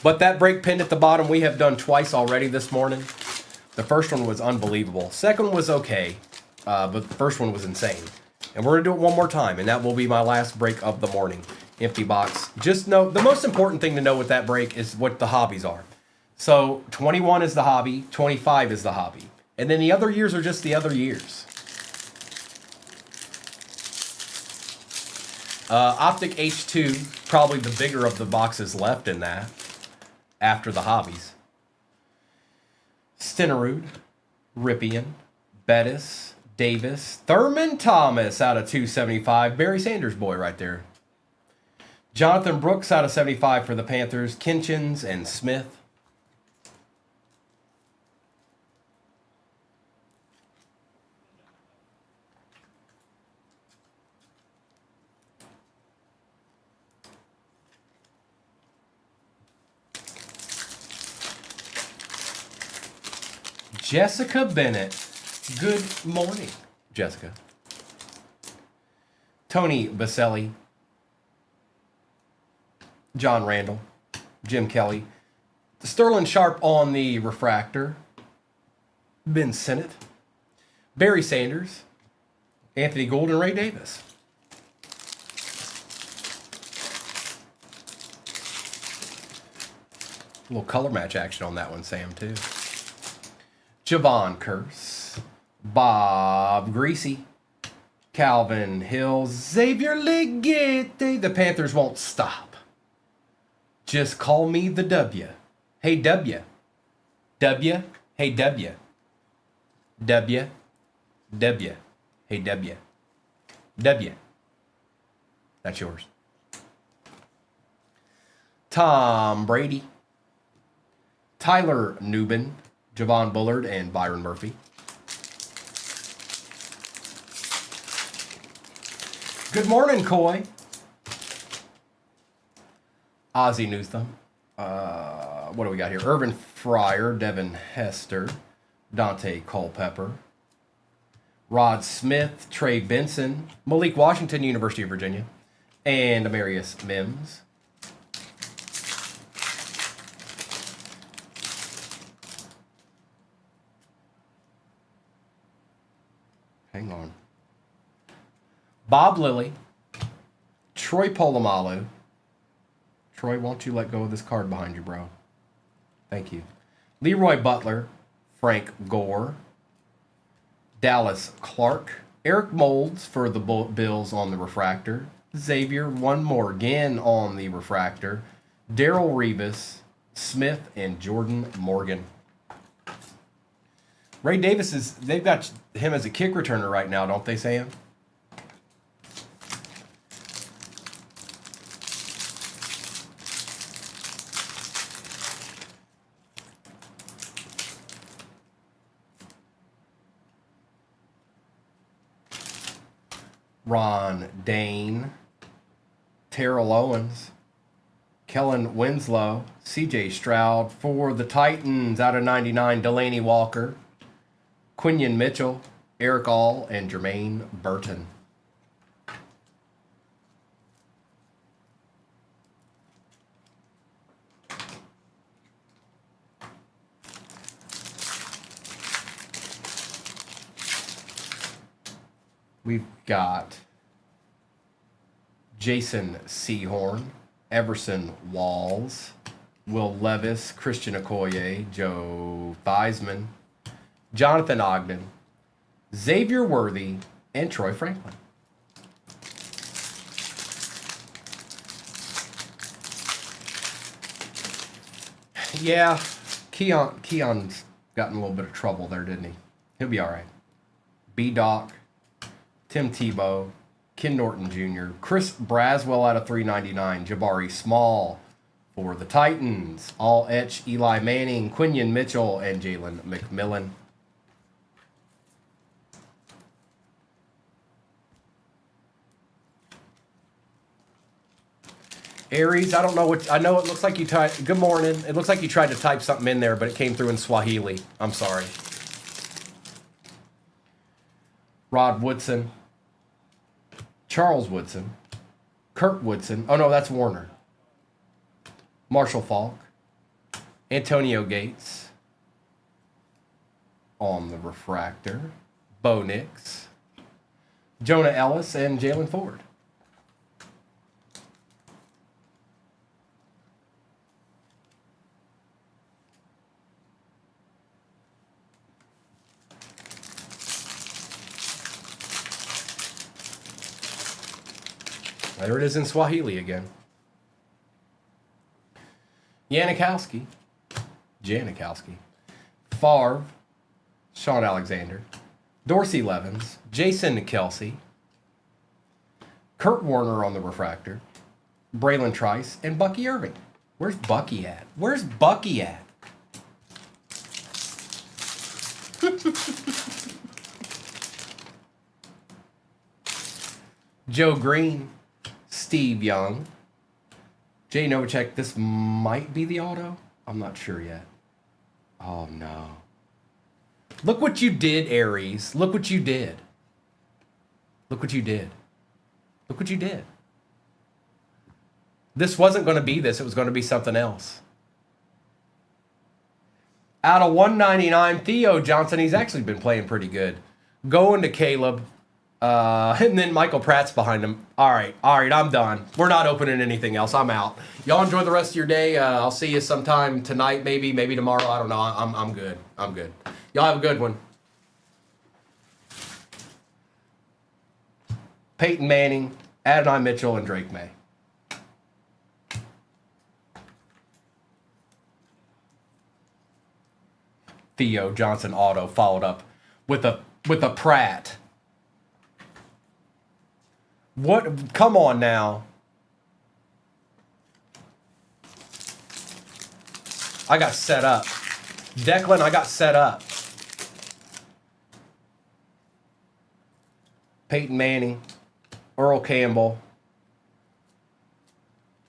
But that break pin at the bottom we have done twice already this morning. The first one was unbelievable. Second one was okay, but the first one was insane. And we're going to do it one more time, and that will be my last break of the morning. Empty box. Just know, the most important thing to know with that break is what the hobbies are. So 21 is the hobby, 25 is the hobby. And then the other years are just the other years. Optic H2, probably the bigger of the boxes left in that. After the hobbies. Stenerud, Ripien, Bettis, Davis, Thurman Thomas out of 275. Barry Sanders boy right there. Jonathan Brooks out of 75 for the Panthers. Kinchins and Smith. Jessica Bennett. Good morning, Jessica. Tony Baselli. John Randall. Jim Kelly. Sterling Sharp on the refractor. Ben Sinnott. Barry Sanders. Anthony Gould and Ray Davis. A little color match action on that one, Sam, too. Javon Curse, Bob Greasy, Calvin Hill, Xavier Legette. The Panthers won't stop. Just call me the W. Hey, W. W. Hey, W. W. W. Hey, W. W. That's yours. Tom Brady, Tyler Newbin, Javon Bullard, and Byron Murphy. Good morning, Coy. Ozzie Newtham. What do we got here? Irvin Fryer, Devin Hester, Dante Culpepper, Rod Smith, Trey Benson, Malik Washington, University of Virginia, and Amarius Mims. Hang on. Bob Lilly, Troy Polamalu. Troy, won't you let go of this card behind you, bro? Thank you. Leroy Butler, Frank Gore, Dallas Clark, Eric Molds for the Bills on the refractor, Xavier One Morgan on the refractor, Daryl Revis, Smith, and Jordan Morgan. Ray Davis is, they've got him as a kick returner right now, don't they, Sam? Ron Dane, Terrell Owens, Kellen Winslow, CJ Stroud for the Titans out of 99, Delaney Walker, Quinion Mitchell, Eric All, and Jermaine Burton. We've got Jason Sehorn, Everson Walls, Will Levis, Christian Okoye, Joe Theismann, Jonathan Ogden, Xavier Worthy, and Troy Franklin. Yeah, Keon's gotten a little bit of trouble there, didn't he? He'll be all right. B-Doc, Tim Tebow, Ken Norton Jr., Chris Braswell out of 399, Jabari Small for the Titans, All Etch, Eli Manning, Quinion Mitchell, and Jalen McMillan. Aries, I don't know what, I know it looks like you typed, good morning. It looks like you tried to type something in there, but it came through in Swahili. I'm sorry. Rod Woodson, Charles Woodson, Kurt Woodson. Oh no, that's Warner. Marshall Falk, Antonio Gates on the refractor, Bo Nix, Jonah Ellis, and Jalen Ford. There it is in Swahili again. Janikowski, Favre, Sean Alexander, Dorsey Levens, Jason Kelsey, Kurt Warner on the refractor, Braylon Trice, and Bucky Irving. Where's Bucky at? Where's Bucky at? Joe Green, Steve Young, Jay Novacek. This might be the auto. I'm not sure yet. Oh, no. Look what you did, Aries. Look what you did. Look what you did. Look what you did. This wasn't going to be this. It was going to be something else. Out of 199, Theo Johnson. He's actually been playing pretty good. Going to Caleb. And then Michael Pratt's behind him. All right, I'm done. We're not opening anything else. I'm out. Y'all enjoy the rest of your day. I'll see you sometime tonight, maybe tomorrow. I don't know. I'm good. I'm good. Y'all have a good one. Peyton Manning, Adonai Mitchell, and Drake May. Theo Johnson auto followed up with a Pratt. What? Come on now. I got set up. Declan, I got set up. Peyton Manning, Earl Campbell,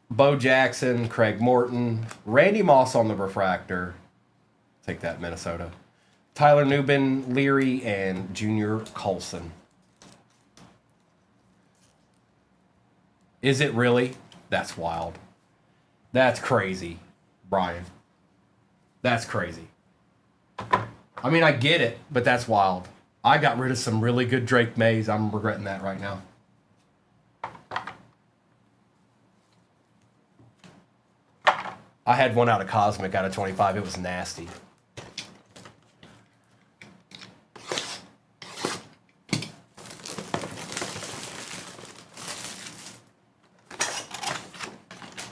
Bo Jackson, Craig Morton, Randy Moss on the refractor. Take that, Minnesota. Tyler Nubin, Leary, and Junior Colson. Is it really? That's wild. That's crazy, Brian. That's crazy. I mean, I get it, but that's wild. I got rid of some really good Drake Mays. I'm regretting that right now. I had one out of Cosmic out of 25. It was nasty.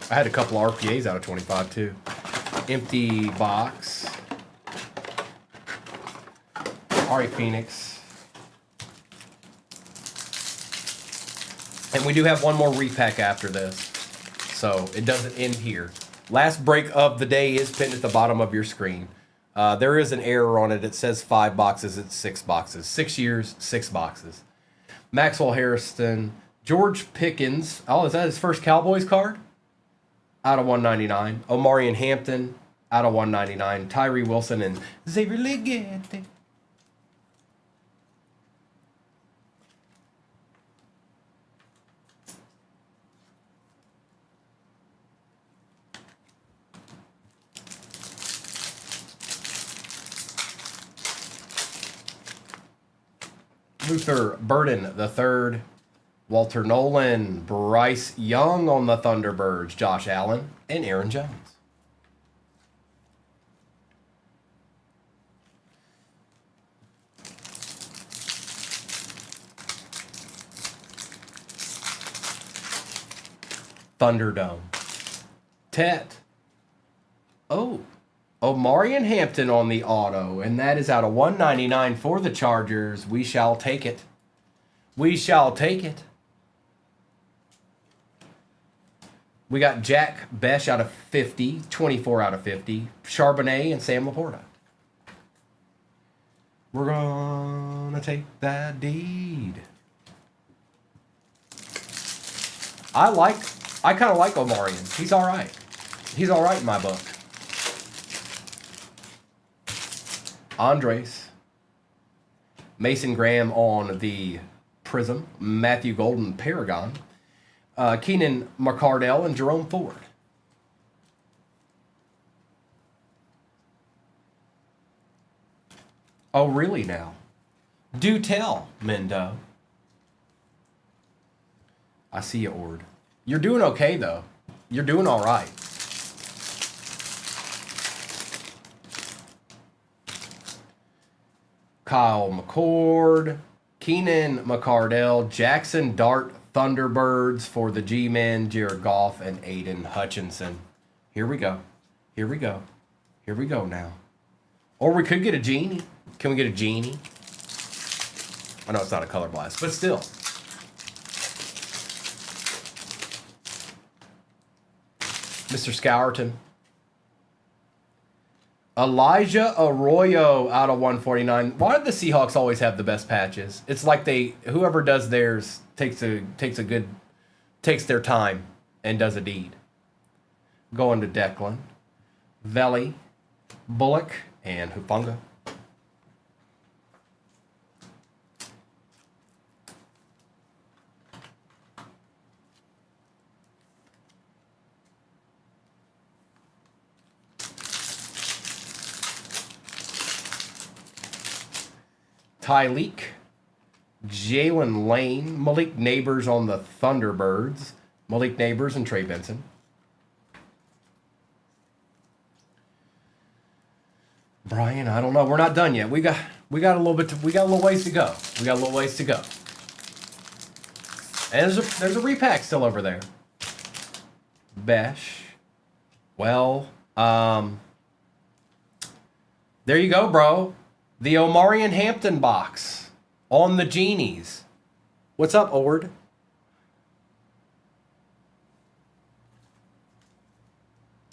I had a couple of RPAs out of 25 too. Empty box. Ari Phoenix. And we do have one more repack after this. So it doesn't end here. Last break of the day is pinned at the bottom of your screen. There is an error on it. It says 5 boxes. It's 6 boxes. 6 years, 6 boxes. Maxwell Harrison. George Pickens. Oh, is that his first Cowboys card? Out of 199. Omarion Hampton, out of 199. Tyree Wilson and Xavier Legette. Luther Burden the third. Walter Nolan, Bryce Young on the Thunderbirds, Josh Allen, and Aaron Jones. Thunderdome. Tet. Oh, Omarion Hampton on the auto, and that is out of 199 for the Chargers. We shall take it. We shall take it. We got Jack Besh out of 50, 24 out of 50, Charbonnet and Sam Laporta. We're gonna take that deed. I kind of like Omarion. He's all right. He's all right in my book. Andres. Mason Graham on the Prism. Matthew Golden Paragon. Keenan McCardell and Jerome Ford. Oh, really now? Do tell, Mendo. I see you, Ord. You're doing okay, though. You're doing all right. Kyle McCord, Keenan McCardell, Jackson Dart Thunderbirds for the G-Men, Jared Goff, and Aiden Hutchinson. Here we go. Here we go. Here we go now. Or we could get a Genie. Can we get a Genie? I know it's not a color blast, but still. Mr. Scourton. Elijah Arroyo out of 149. Why do the Seahawks always have the best patches? It's like whoever does theirs takes their time and does a deed. Going to Declan, Veli, Bullock, and Hufunga. Tyleek, Jalen Lane, Malik Neighbors on the Thunderbirds, Malik Neighbors and Trey Benson. Brian, I don't know. We're not done yet. We got a little ways to go. And there's a repack still over there. Besh. Well, there you go, bro. The Omarion Hampton box on the Genies. What's up, Ord?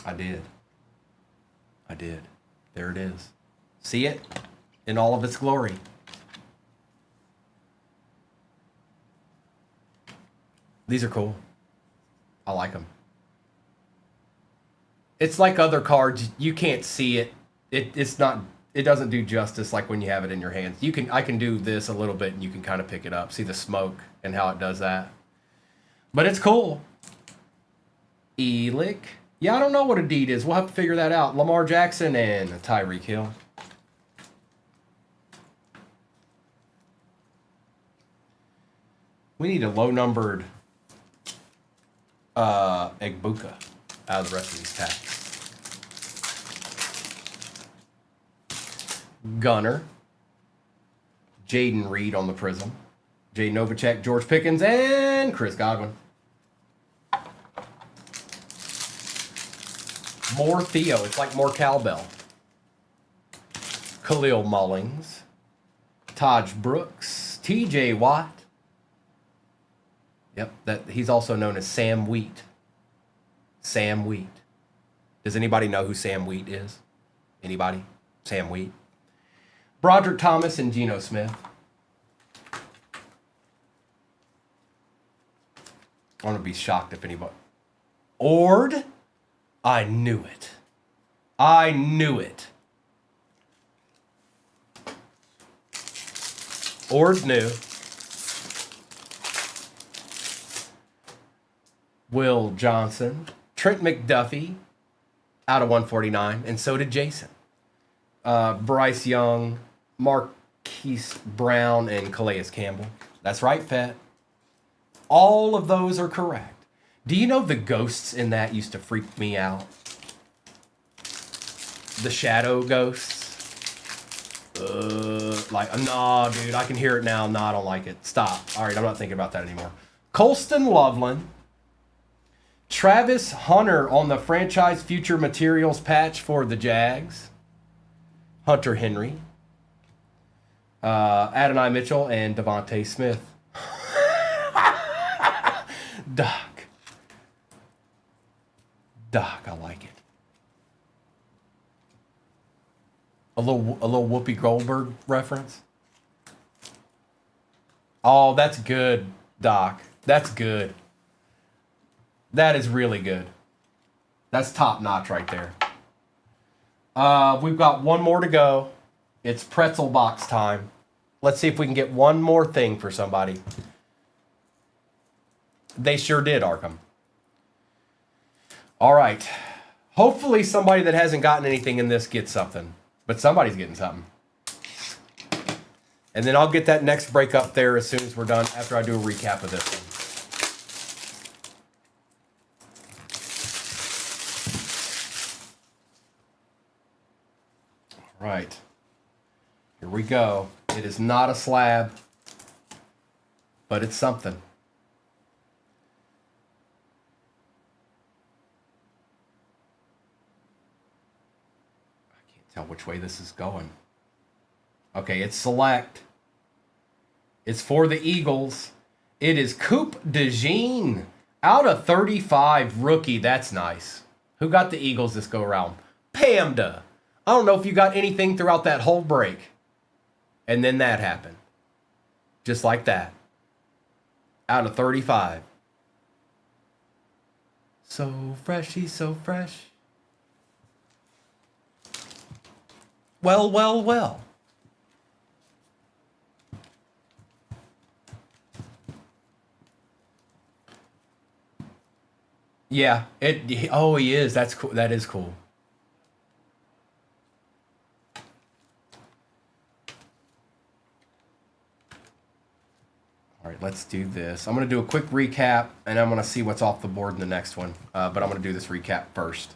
I did. There it is. See it in all of its glory. These are cool. I like them. It's like other cards. You can't see it. It doesn't do justice like when you have it in your hands. I can do this a little bit and you can kind of pick it up. See the smoke and how it does that. But it's cool. Elick. Yeah, I don't know what a deed is. We'll have to figure that out. Lamar Jackson and Tyreek Hill. We need a low-numbered Egbuka out of the rest of these packs. Gunner, Jaden Reed on the Prism, Jay Novacek, George Pickens, and Chris Godwin. More Theo. It's like more cowbell. Khalil Mullings, Taj Brooks, TJ Watt. Yep, he's also known as Sam Wheat. Sam Wheat. Does anybody know who Sam Wheat is? Anybody? Sam Wheat. Broderick Thomas and Geno Smith. I'm going to be shocked if anybody... Ord? I knew it. Ord knew. Will Johnson. Trent McDuffie out of 149. And so did Jason. Bryce Young, Marquise Brown, and Calais Campbell. That's right, Fett. All of those are correct. Do you know the ghosts in that used to freak me out? The shadow ghosts. Nah, dude, I can hear it now. Nah, I don't like it. Stop. All right, I'm not thinking about that anymore. Colston Loveland, Travis Hunter on the franchise future materials patch for the Jags. Hunter Henry. Adonai Mitchell and Devontae Smith. Doc, I like it. A little Whoopi Goldberg reference. Oh, that's good, Doc. That's good. That is really good. That's top notch right there. We've got one more to go. It's pretzel box time. Let's see if we can get one more thing for somebody. They sure did, Arkham. All right. Hopefully somebody that hasn't gotten anything in this gets something. But somebody's getting something. And then I'll get that next break up there as soon as we're done after I do a recap of this one. All right. Here we go. It is not a slab, but it's something. I can't tell which way this is going. Okay, it's select. It's for the Eagles. It is Coupe de Jean out of 35 rookie. That's nice. Who got the Eagles this go around? Pamda. I don't know if you got anything throughout that whole break. And then that happened. Just like that. Out of 35. So fresh, he's so fresh. Well, well, well. Yeah, oh, he is. That's cool. That is cool. All right, let's do this. I'm going to do a quick recap, and I'm going to see what's off the board in the next one. But I'm going to do this recap first.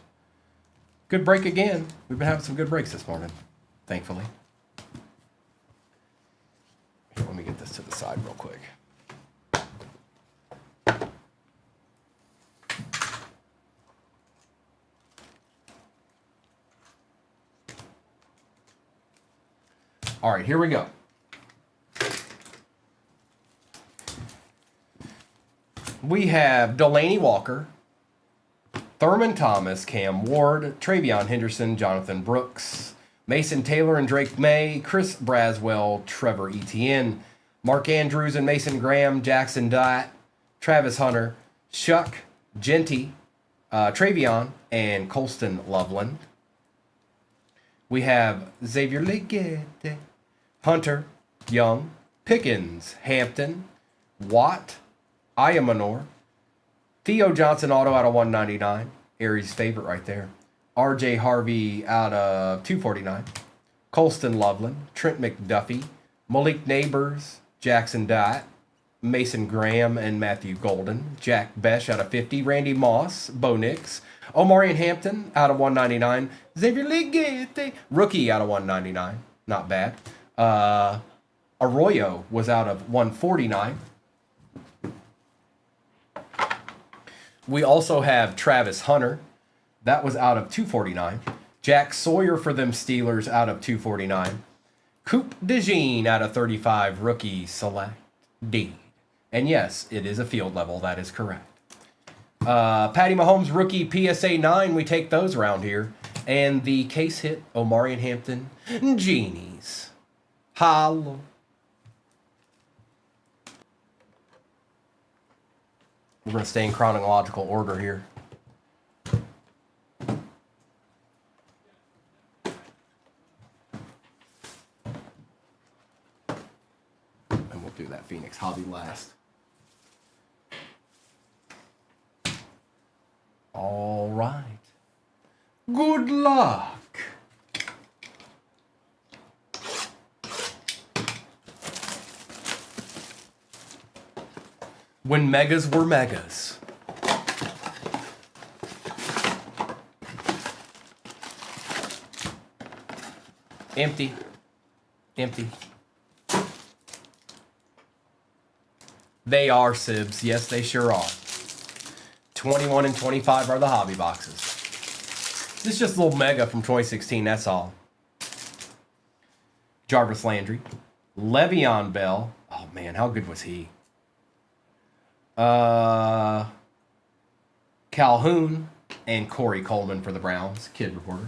Good break again. We've been having some good breaks this morning, thankfully. Here, let me get this to the side real quick. All right, here we go. We have Delaney Walker, Thurman Thomas, Cam Ward, Travion Henderson, Jonathan Brooks, Mason Taylor and Drake May, Chris Braswell, Trevor Etienne, Mark Andrews and Mason Graham, Jackson Dott, Travis Hunter, Shuck, Genty, Travion, and Colston Loveland. We have Xavier Legette, Hunter, Young, Pickens, Hampton, Watt, Ayamanor, Theo Johnson auto out of 199. Aries favorite right there. RJ Harvey out of 249. Colston Loveland, Trent McDuffie, Malik Neighbors, Jackson Dott, Mason Graham and Matthew Golden, Jack Besh out of 50, Randy Moss, Bo Nix, Omarion Hampton out of 199, Xavier Legette, rookie out of 199, not bad. Arroyo was out of 149. We also have Travis Hunter. That was out of 249. Jack Sawyer for them Steelers out of 249. Coupe de Jean out of 35. Rookie select D. And yes, it is a field level. That is correct. Patty Mahomes rookie PSA 9. We take those around here. And the case hit Omarion Hampton Genies. Hollow. We're going to stay in chronological order here. And we'll do that Phoenix hobby last. All right. Good luck. When megas were megas. Empty. Empty. They are Sibs. Yes, they sure are. 21 and 25 are the hobby boxes. This is just a little mega from 2016, that's all. Jarvis Landry. Le'Veon Bell. Oh, man, how good was he? Calhoun and Corey Coleman for the Browns. Kid Reporter.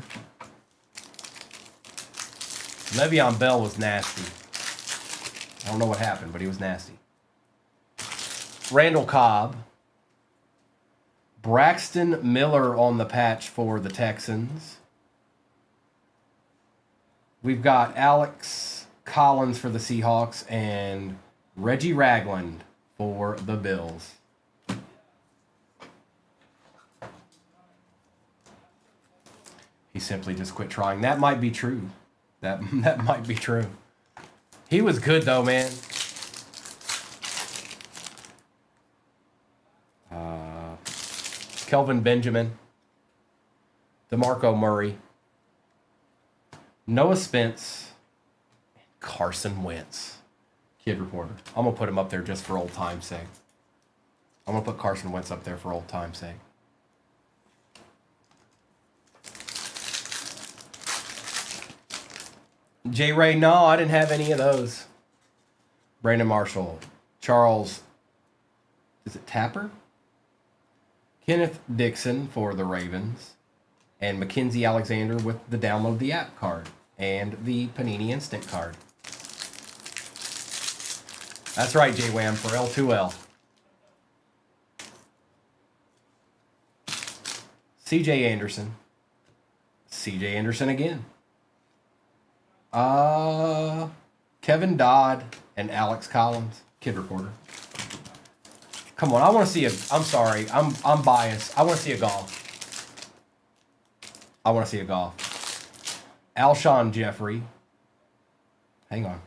Le'Veon Bell was nasty. I don't know what happened, but he was nasty. Randall Cobb. Braxton Miller on the patch for the Texans. We've got Alex Collins for the Seahawks and Reggie Ragland for the Bills. He simply just quit trying. That might be true. That might be true. He was good though, man. Kelvin Benjamin. DeMarco Murray. Noah Spence. Carson Wentz. Kid Reporter. I'm going to put him up there just for old time's sake. I'm going to put Carson Wentz up there for old time's sake. J. Ray, no, I didn't have any of those. Brandon Marshall. Charles, is it Tapper? Kenneth Dixon for the Ravens. And Mackenzie Alexander with the download the app card. And the Panini Instant card. That's right, J-Wham, for L2L. C.J. Anderson. C.J. Anderson again. Kevin Dodd and Alex Collins. Kid Reporter. Come on, I want to see a... I'm sorry, I'm biased. I want to see a golf. I want to see a golf. Alshon Jeffrey. Hang on.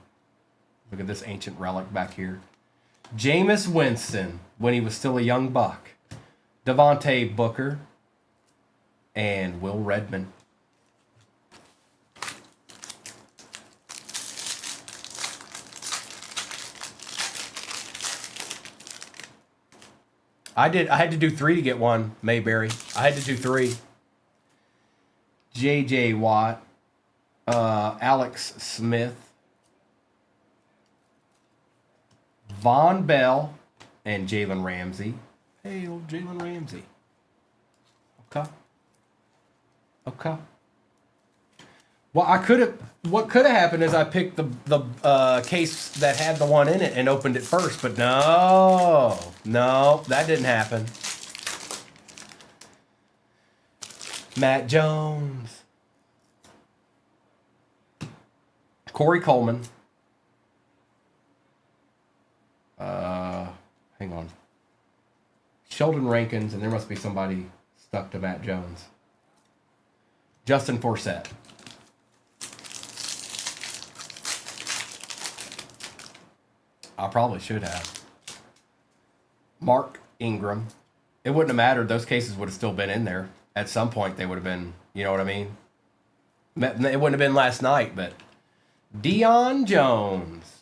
Look at this ancient relic back here. Jameis Winston, when he was still a young buck. Devontae Booker. And Will Redmond. I had to do 3 to get one, Mayberry. I had to do 3. J.J. Watt. Alex Smith. Von Bell and Jalen Ramsey. Hey, old Jalen Ramsey. Okay. Well, what could have happened is I picked the case that had the one in it and opened it first, but no, that didn't happen. Matt Jones. Corey Coleman. Hang on. Sheldon Rankins, and there must be somebody stuck to Matt Jones. Justin Forsett. I probably should have. Mark Ingram. It wouldn't have mattered. Those cases would have still been in there. At some point, they would have been, you know what I mean? It wouldn't have been last night, but Deion Jones,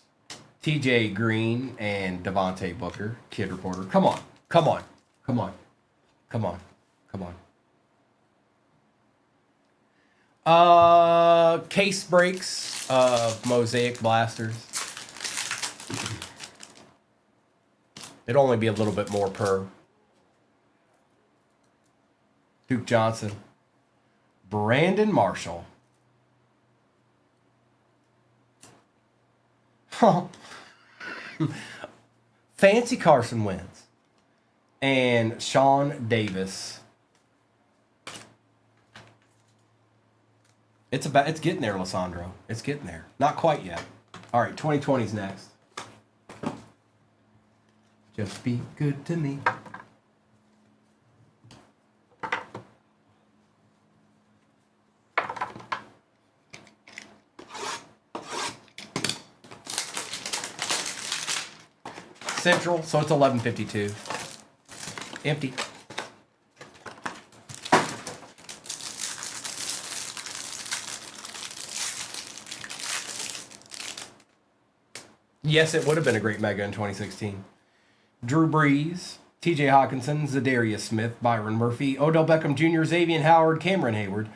T.J. Green, and Devontae Booker, Kid Reporter. Come on. Case breaks of Mosaic Blasters. It'd only be a little bit more per. Duke Johnson. Brandon Marshall. Fancy Carson Wentz. And Sean Davis. It's getting there, Lysandro. It's getting there. Not quite yet. All right, 2020's next. Just be good to me. Central, so it's 11:52. Empty. Yes, it would have been a great mega in 2016. Drew Brees, TJ Hawkinson, Zadarius Smith, Byron Murphy, Odell Beckham Jr., Xavier Howard, Cameron Hayward,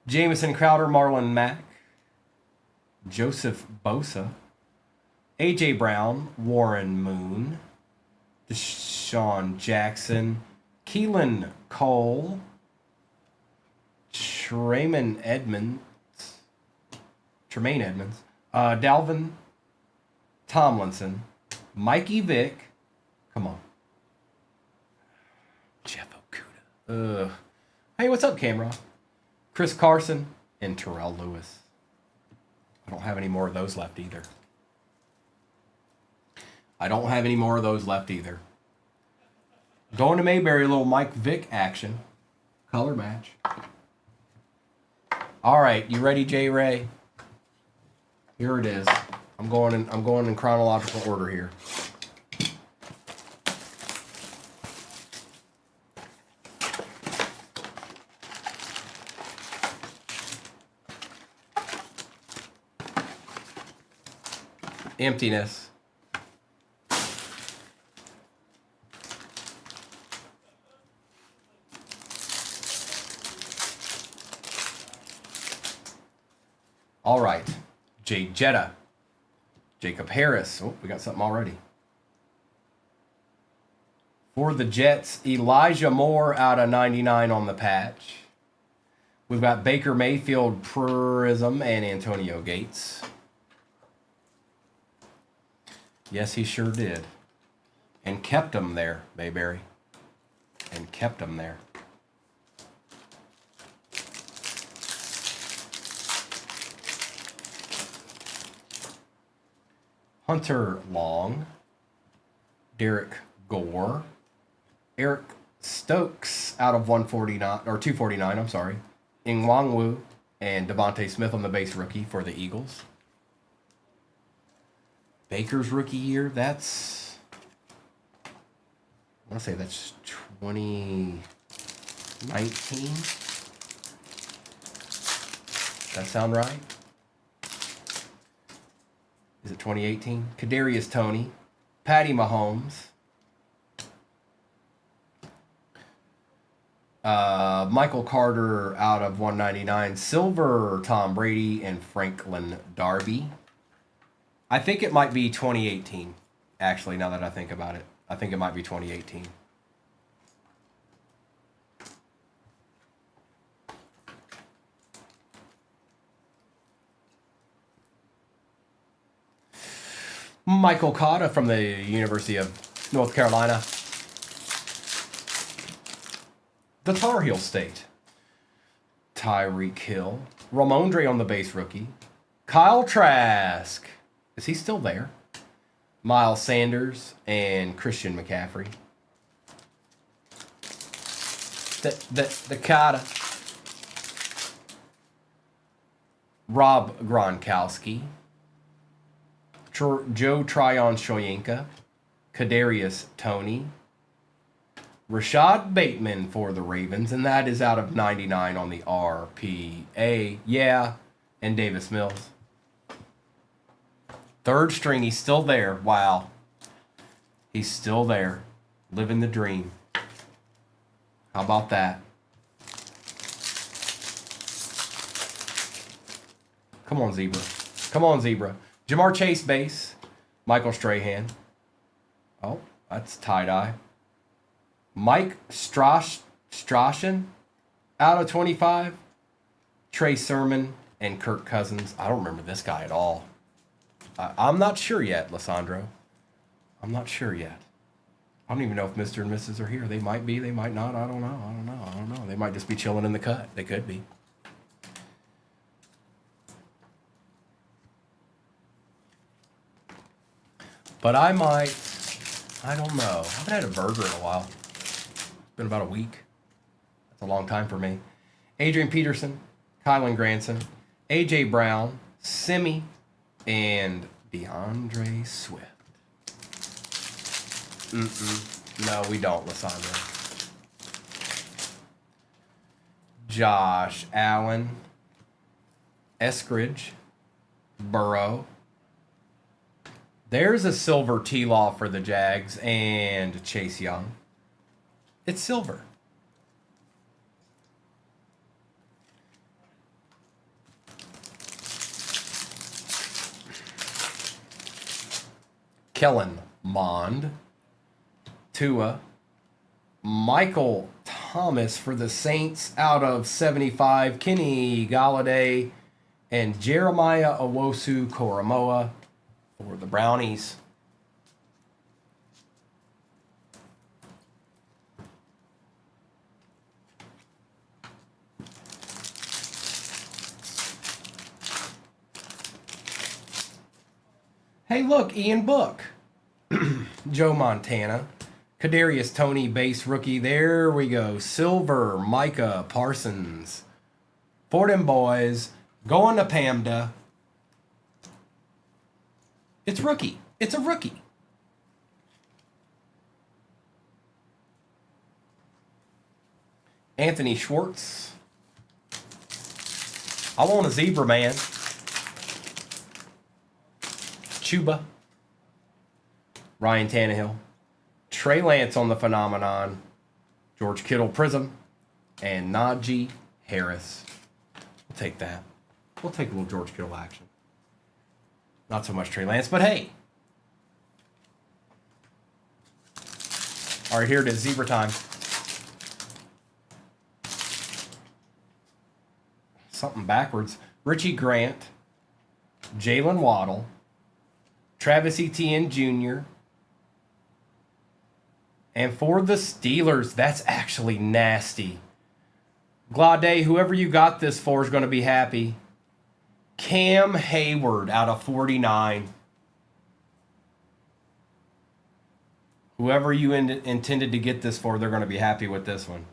Jamison Crowder, Marlon Mack, Joseph Bosa, A.J. Brown, Warren Moon, Deshaun Jackson, Keelan Cole, Tremaine Edmonds, Dalvin Tomlinson, Mikey Vick, come on, Jeff Okuda. Hey, what's up, Cameron? Chris Carson, and Terrell Lewis. I don't have any more of those left either. Going to Mayberry, a little Mike Vick action. Color match. All right, you ready, J. Ray? Here it is. I'm going in chronological order here. Emptiness. All right. Jay Jetta. Jacob Harris. Oh, we got something already. For the Jets, Elijah Moore out of 99 on the patch. We've got Baker Mayfield, Prism, and Antonio Gates. Yes, he sure did. And kept him there, Bayberry. And kept him there. Hunter Long. Derek Gore. Eric Stokes out of 149 or 249, I'm sorry. Ingwangwu and Devontae Smith on the base rookie for the Eagles. Baker's rookie year, that's, I want to say that's 2019. That sound right? Is it 2018? Kadarius Toney, Patty Mahomes, Michael Carter out of 199, Silver Tom Brady, and Franklin Darby. I think it might be 2018, actually, now that I think about it. I think it might be 2018. Michael Cotta from the University of North Carolina. The Tar Heel State. Tyreek Hill. Ramondre on the base rookie. Kyle Trask. Is he still there? Miles Sanders and Christian McCaffrey. The Cotta. Rob Gronkowski. Joe Tryon Shoyinka. Kadarius Toney. Rashad Bateman for the Ravens, and that is out of 99 on the RPA. Yeah, and Davis Mills. Third string, he's still there. Wow. He's still there. Living the dream. How about that? Come on, Zebra. Come on, Zebra. Jamar Chase base. Michael Strahan. Oh, that's tie-dye. Mike Strachan out of 25. Trey Sermon and Kirk Cousins. I don't remember this guy at all. I'm not sure yet, Lissandro. I'm not sure yet. I don't even know if Mr. and Mrs. are here. They might be. They might not. I don't know. They might just be chilling in the cut. They could be. But I might. I don't know. I haven't had a burger in a while. It's been about a week. That's a long time for me. Adrian Peterson, Kylan Granson, A.J. Brown, Simi, and DeAndre Swift. No, we don't, Lissandra. Josh Allen, Eskridge, Burrow. There's a silver T-Law for the Jags and Chase Young. It's silver. Kellen Mond. Tua. Michael Thomas for the Saints out of 75. Kenny Galladay and Jeremiah Owusu-Koramoah for the Brownies. Hey, look, Ian Book. Joe Montana. Kadarius Toney, base rookie. There we go. Silver, Micah Parsons. For them boys. Going to Pamda. It's rookie. It's a rookie. Anthony Schwartz. I want a zebra, man. Chuba. Ryan Tannehill. Trey Lance on the phenomenon. George Kittle Prism. And Najee Harris. We'll take that. We'll take a little George Kittle action. Not so much Trey Lance, but hey. All right, here it is. Zebra time. Something backwards. Richie Grant. Jalen Waddle. Travis Etienne Jr. And for the Steelers, that's actually nasty. Glade, whoever you got this for is going to be happy. Cam Hayward out of 49. Whoever you intended to get this for, they're going to be happy with this one.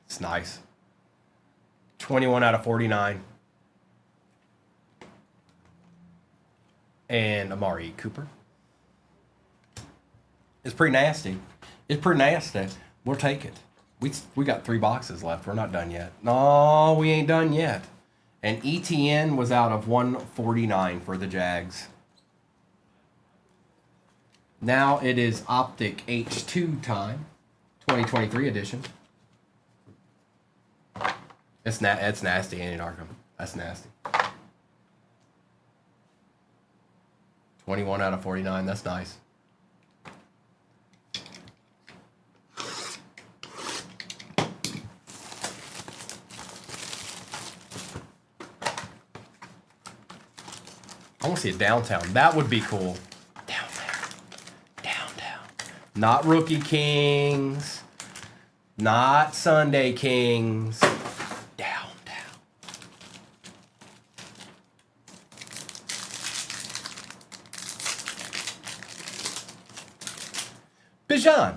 It's nice. 21 out of 49. And Amari Cooper. It's pretty nasty. It's pretty nasty. We'll take it. We got 3 boxes left. We're not done yet. No, we ain't done yet. And ETN was out of 149 for the Jags. Now it is Optic H2 time. 2023 edition. It's nasty, Andy Narcum. That's nasty. 21 out of 49. That's nice. I want to see it downtown. That would be cool. Downtown. Not Rookie Kings. Not Sunday Kings. Downtown. Bijan.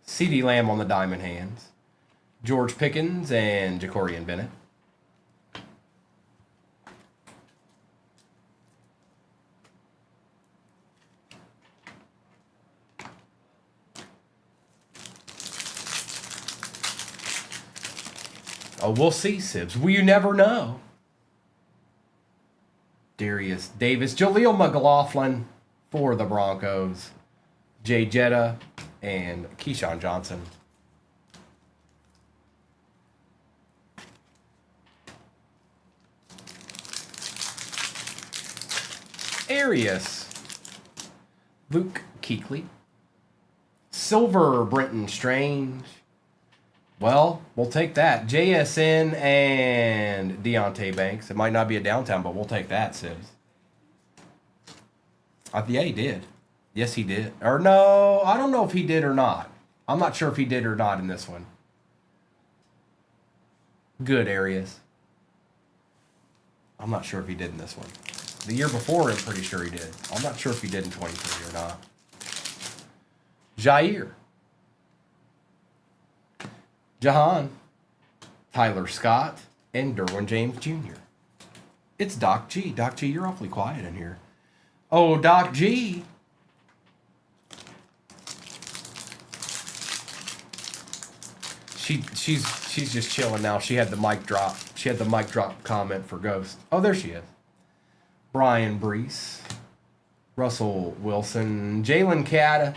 CeeDee Lamb on the diamond hands. George Pickens and Jacorian Bennett. Oh, we'll see, Sibs. Well, you never know. Darius Davis. Jaleel McLaughlin for the Broncos. Jay Jetta and Keyshawn Johnson. Arias. Luke Kuechly. Silver Brenton Strange. Well, we'll take that. JSN and Deontay Banks. It might not be a downtown, but we'll take that, Sibs. Yeah, he did. Yes, he did. Or no, I don't know if he did or not. I'm not sure if he did or not in this one. Good, Arias. I'm not sure if he did in this one. The year before, I'm pretty sure he did. I'm not sure if he did in 23 or not. Jair. Jahan, Tyler Scott, and Derwin James Jr. It's Doc G. Doc G, you're awfully quiet in here. Oh, Doc G. She's just chilling now. She had the mic drop. She had the mic drop comment for Ghost. Oh, there she is. Brian Brees. Russell Wilson, Jalen Cata,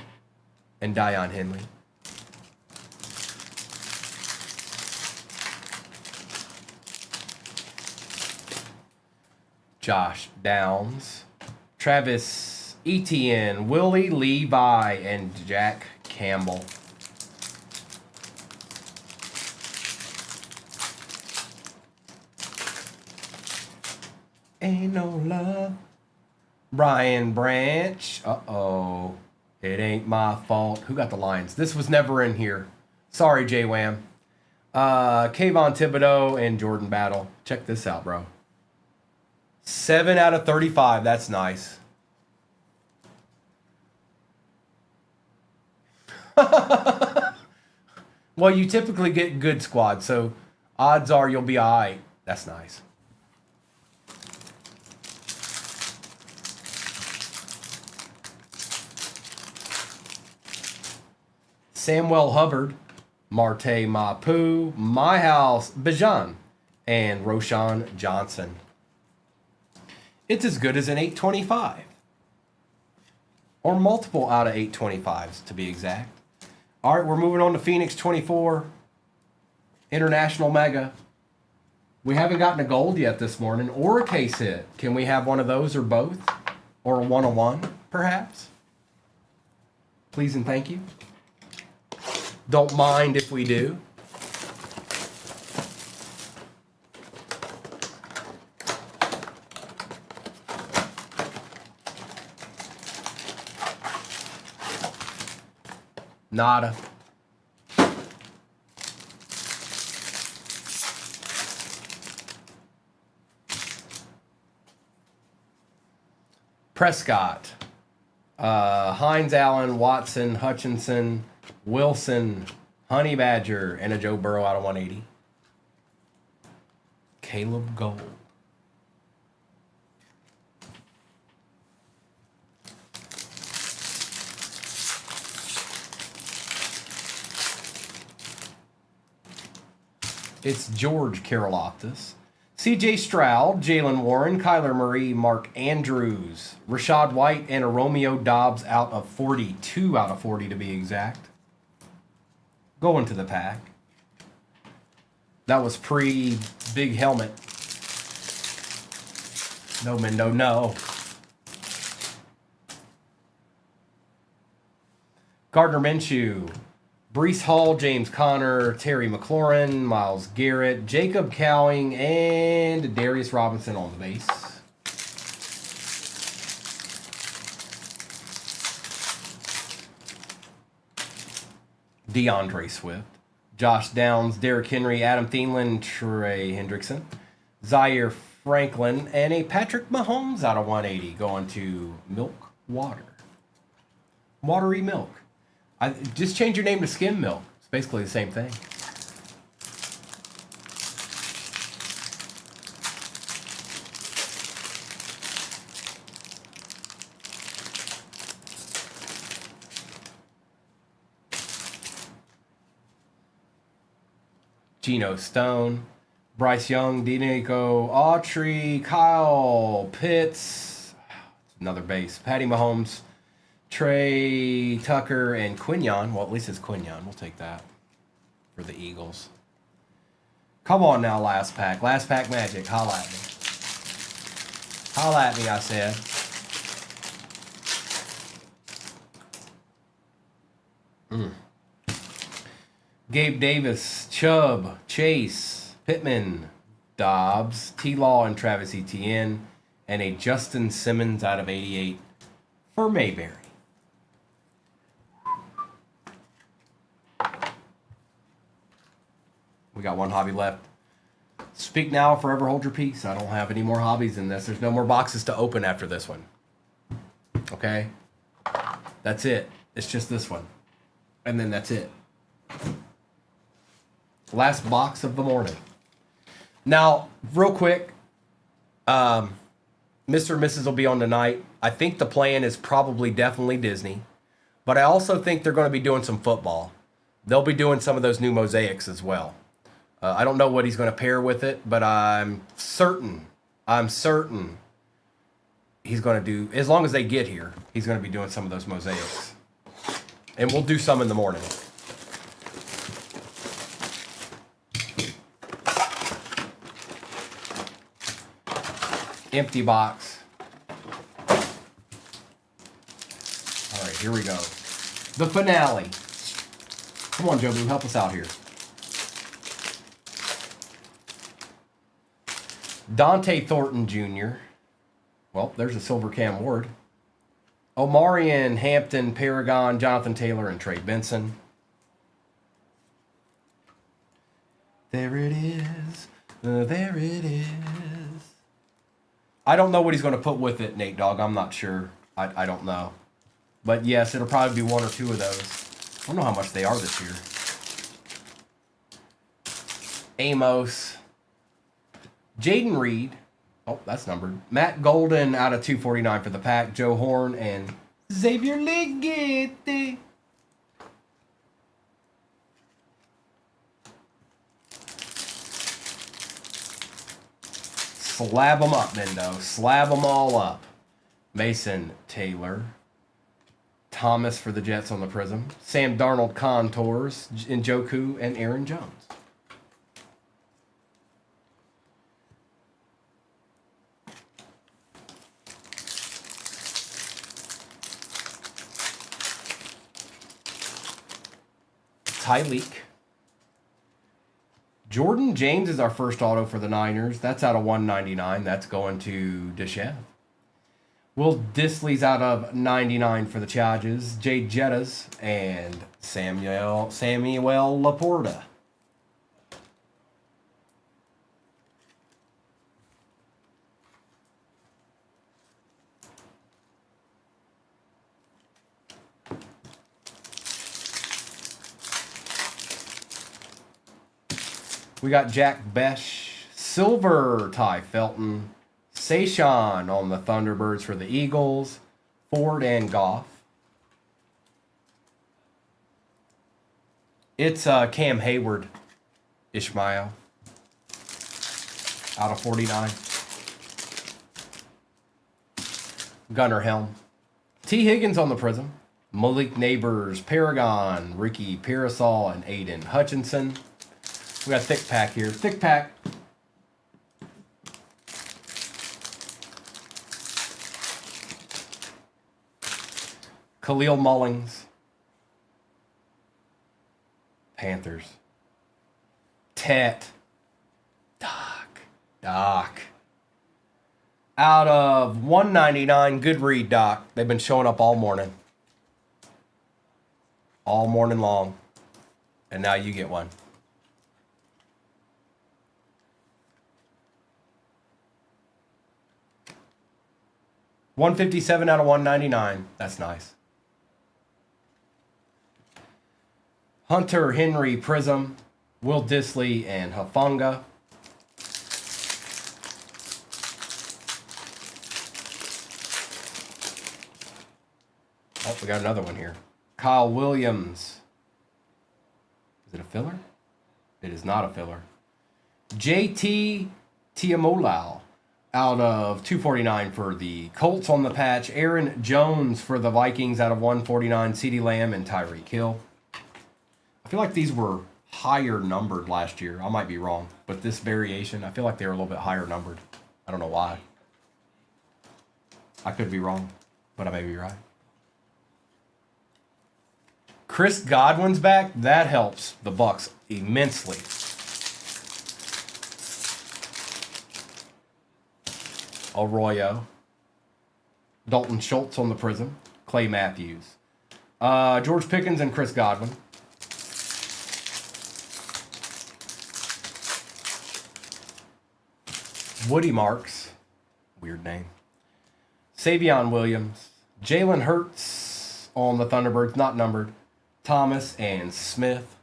and Dion Henley. Josh Downs, Travis Etienne, Willie Levi, and Jack Campbell. Ain't no love. Brian Branch. Uh-oh. It ain't my fault. Who got the Lions? This was never in here. Sorry, J-Wham. Kayvon Thibodeau and Jordan Battle. Check this out, bro. 7 out of 35. That's nice. Well, you typically get good squad, so odds are you'll be all right. That's nice. Samuel Hubbard, Marte Mapu, My House Bijan, and Roshan Johnson. It's as good as an 825. Or multiple out of 825s, to be exact. All right, we're moving on to Phoenix 24. International Mega. We haven't gotten a gold yet this morning, or a case hit. Can we have one of those or both? Or a 101, perhaps? Please and thank you. Don't mind if we do. Nada. Prescott. Hines Allen, Watson, Hutchinson, Wilson, Honey Badger, and a Joe Burrow out of 180. Caleb Gold. It's George Karlaftis, C.J. Stroud, Jalen Warren, Kyler Murray, Mark Andrews, Rashad White, and a Romeo Dobbs out of 42 out of 40 to be exact. Going to the pack. That was pre-big helmet. No, man, no. Gardner Minshew, Breece Hall, James Conner, Terry McLaurin, Myles Garrett, Jacob Cowing, and Darius Robinson on the base. DeAndre Swift, Josh Downs, Derrick Henry, Adam Thielen, Trey Hendrickson, Zaire Franklin, and a Patrick Mahomes out of 180 going to Milk Water. Watery Milk. Just change your name to Skim Milk. It's basically the same thing. Geno Stone, Bryce Young, Denico Autry, Kyle Pitts, another base, Patty Mahomes, Trey Tucker, and Quinyon. Well, at least it's Quinyon. We'll take that for the Eagles. Come on now, last pack. Last pack magic. Holla at me. Holla at me, I said. Gabe Davis, Chubb, Chase, Pittman, Dobbs, T-Law, and Travis Etienne, and a Justin Simmons out of 88 for Mayberry. We got one hobby left. Speak now, forever hold your peace. I don't have any more hobbies in this. There's no more boxes to open after this one. Okay? That's it. It's just this one. And then that's it. Last box of the morning. Now, real quick, Mr. and Mrs. will be on tonight. I think the plan is probably definitely Disney. But I also think they're going to be doing some football. They'll be doing some of those new mosaics as well. I don't know what he's going to pair with it, but I'm certain he's going to do, as long as they get here, he's going to be doing some of those mosaics. And we'll do some in the morning. Empty box. All right, here we go. The finale. Come on, Joe Blue, help us out here. Dante Thornton Jr. Well, there's a silver Cam Ward. Omarion, Hampton, Paragon, Jonathan Taylor, and Trey Benson. There it is. There it is. I don't know what he's going to put with it, Nate Dogg. I'm not sure. I don't know. But yes, it'll probably be one or two of those. I don't know how much they are this year. Amos. Jaden Reed. Oh, that's numbered. Matt Golden out of 249 for the pack. Joe Horn and Xavier Legette. Slab them up, Mendo. Slab them all up. Mason Taylor. Thomas for the Jets on the Prism. Sam Darnold Contours. Njoku and Aaron Jones. Tyleek. Jordan James is our first auto for the Niners. That's out of 199. That's going to Deshaun. Will Disley's out of 99 for the Chargers. Jay Jettas and Samuel Laporta. We got Jack Besh, Silver, Ty Felton, Sayshawn on the Thunderbirds for the Eagles, Ford and Goff. It's Cam Hayward, Ishmael, out of 49. Gunnar Helm. T. Higgins on the Prism, Malik Neighbors, Paragon, Ricky Parasol, and Aiden Hutchinson. We got a thick pack here. Thick pack. Khalil Mullings. Panthers. Tet. Doc. Out of 199, good read, Doc. They've been showing up all morning. All morning long. And now you get one. 157 out of 199. That's nice. Hunter Henry Prism, Will Disley, and Hufanga. Oh, we got another one here. Kyle Williams. Is it a filler? It is not a filler. JT Tiamolau. Out of 249 for the Colts on the patch. Aaron Jones for the Vikings out of 149. CeeDee Lamb and Tyreek Hill. I feel like these were higher numbered last year. I might be wrong. But this variation, I feel like they were a little bit higher numbered. I don't know why. I could be wrong, but I may be right. Chris Godwin's back. That helps the Bucs immensely. Arroyo. Dalton Schultz on the Prism. Clay Matthews. George Pickens and Chris Godwin. Woody Marks. Weird name. Savion Williams. Jalen Hurts on the Thunderbirds, not numbered. Thomas and Smith.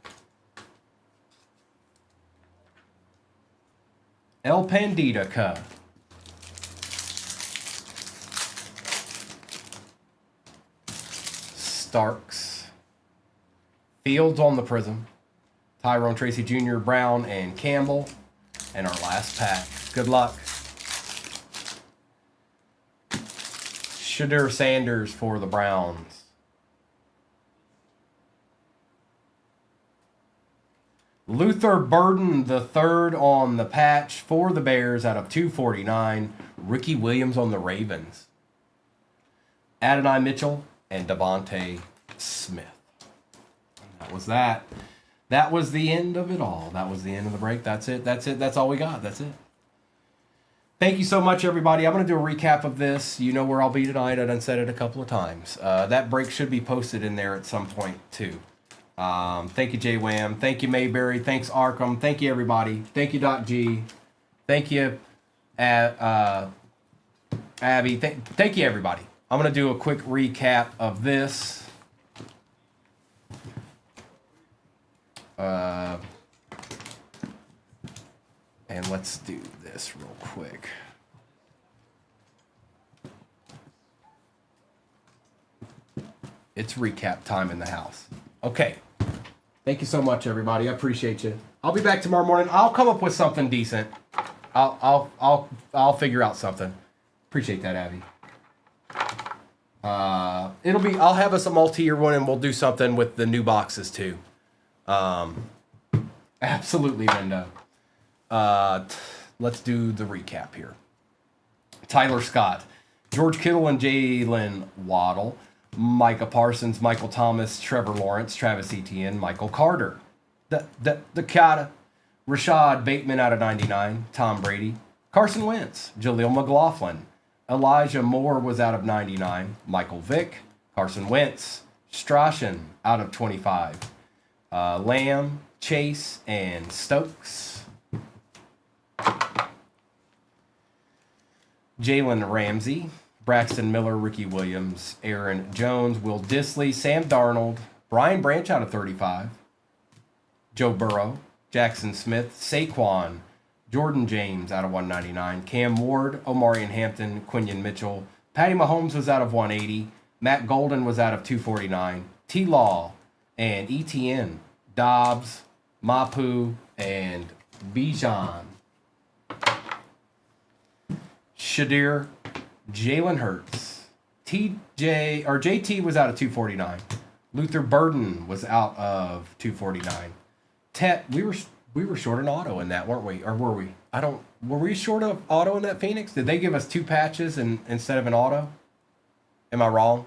El Pandita Cup. Starks. Fields on the Prism. Tyrone Tracy Jr., Brown, and Campbell. And our last pack. Good luck. Shadur Sanders for the Browns. Luther Burden the third on the patch for the Bears out of 249. Ricky Williams on the Ravens. Adonai Mitchell and Devontae Smith. That was that. That was the end of it all. That was the end of the break. That's it. That's it. That's all we got. That's it. Thank you so much, everybody. I'm going to do a recap of this. You know where I'll be tonight. I done said it a couple of times. That break should be posted in there at some point, too. Thank you, J Wham. Thank you, Mayberry. Thanks, Arkham. Thank you, everybody. Thank you, Doc G. Thank you, Abby. Thank you, everybody. I'm going to do a quick recap of this. And let's do this real quick. It's recap time in the house. Okay. Thank you so much, everybody. I appreciate you. I'll be back tomorrow morning. I'll come up with something decent. I'll figure out something. Appreciate that, Abby. I'll have us a multi-year one, and we'll do something with the new boxes too. Absolutely, Lindo. Let's do the recap here. Tyler Scott, George Kittle and Jalen Waddle, Micah Parsons, Michael Thomas, Trevor Lawrence, Travis Etienne, Michael Carter, the Kata, Rashad Bateman out of 99, Tom Brady, Carson Wentz, Jaleel McLaughlin, Elijah Moore was out of 99, Michael Vick, Carson Wentz, Strachan out of 25, Lamb, Chase, and Stokes. Jalen Ramsey, Braxton Miller, Ricky Williams, Aaron Jones, Will Disley, Sam Darnold, Brian Branch out of 35, Joe Burrow, Jackson Smith, Saquon, Jordan James out of 199, Cam Ward, Omarion Hampton, Quinion Mitchell, Patty Mahomes was out of 180, Matt Golden was out of 249, T-Law, and ETN, Dobbs, Mapu, and Bijan. Shadir, Jalen Hurts, JT was out of 249. Luther Burden was out of 249. We were short an auto in that, weren't we? Or were we? Were we short of auto in that Phoenix? Did they give us two patches instead of an auto? Am I wrong?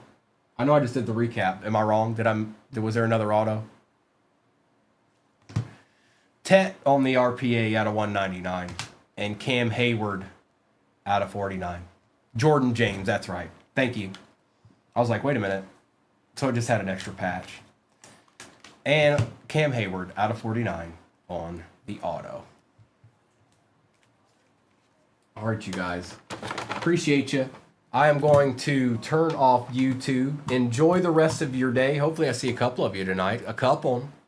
I know I just did the recap. Am I wrong? Was there another auto? Tet on the RPA out of 199. And Cam Hayward out of 49. Jordan James, that's right. Thank you. I was like, wait a minute. So it just had an extra patch. And Cam Hayward out of 49 on the auto. All right, you guys. Appreciate you. I am going to turn off YouTube. Enjoy the rest of your day. Hopefully I see a couple of you tonight. A couple.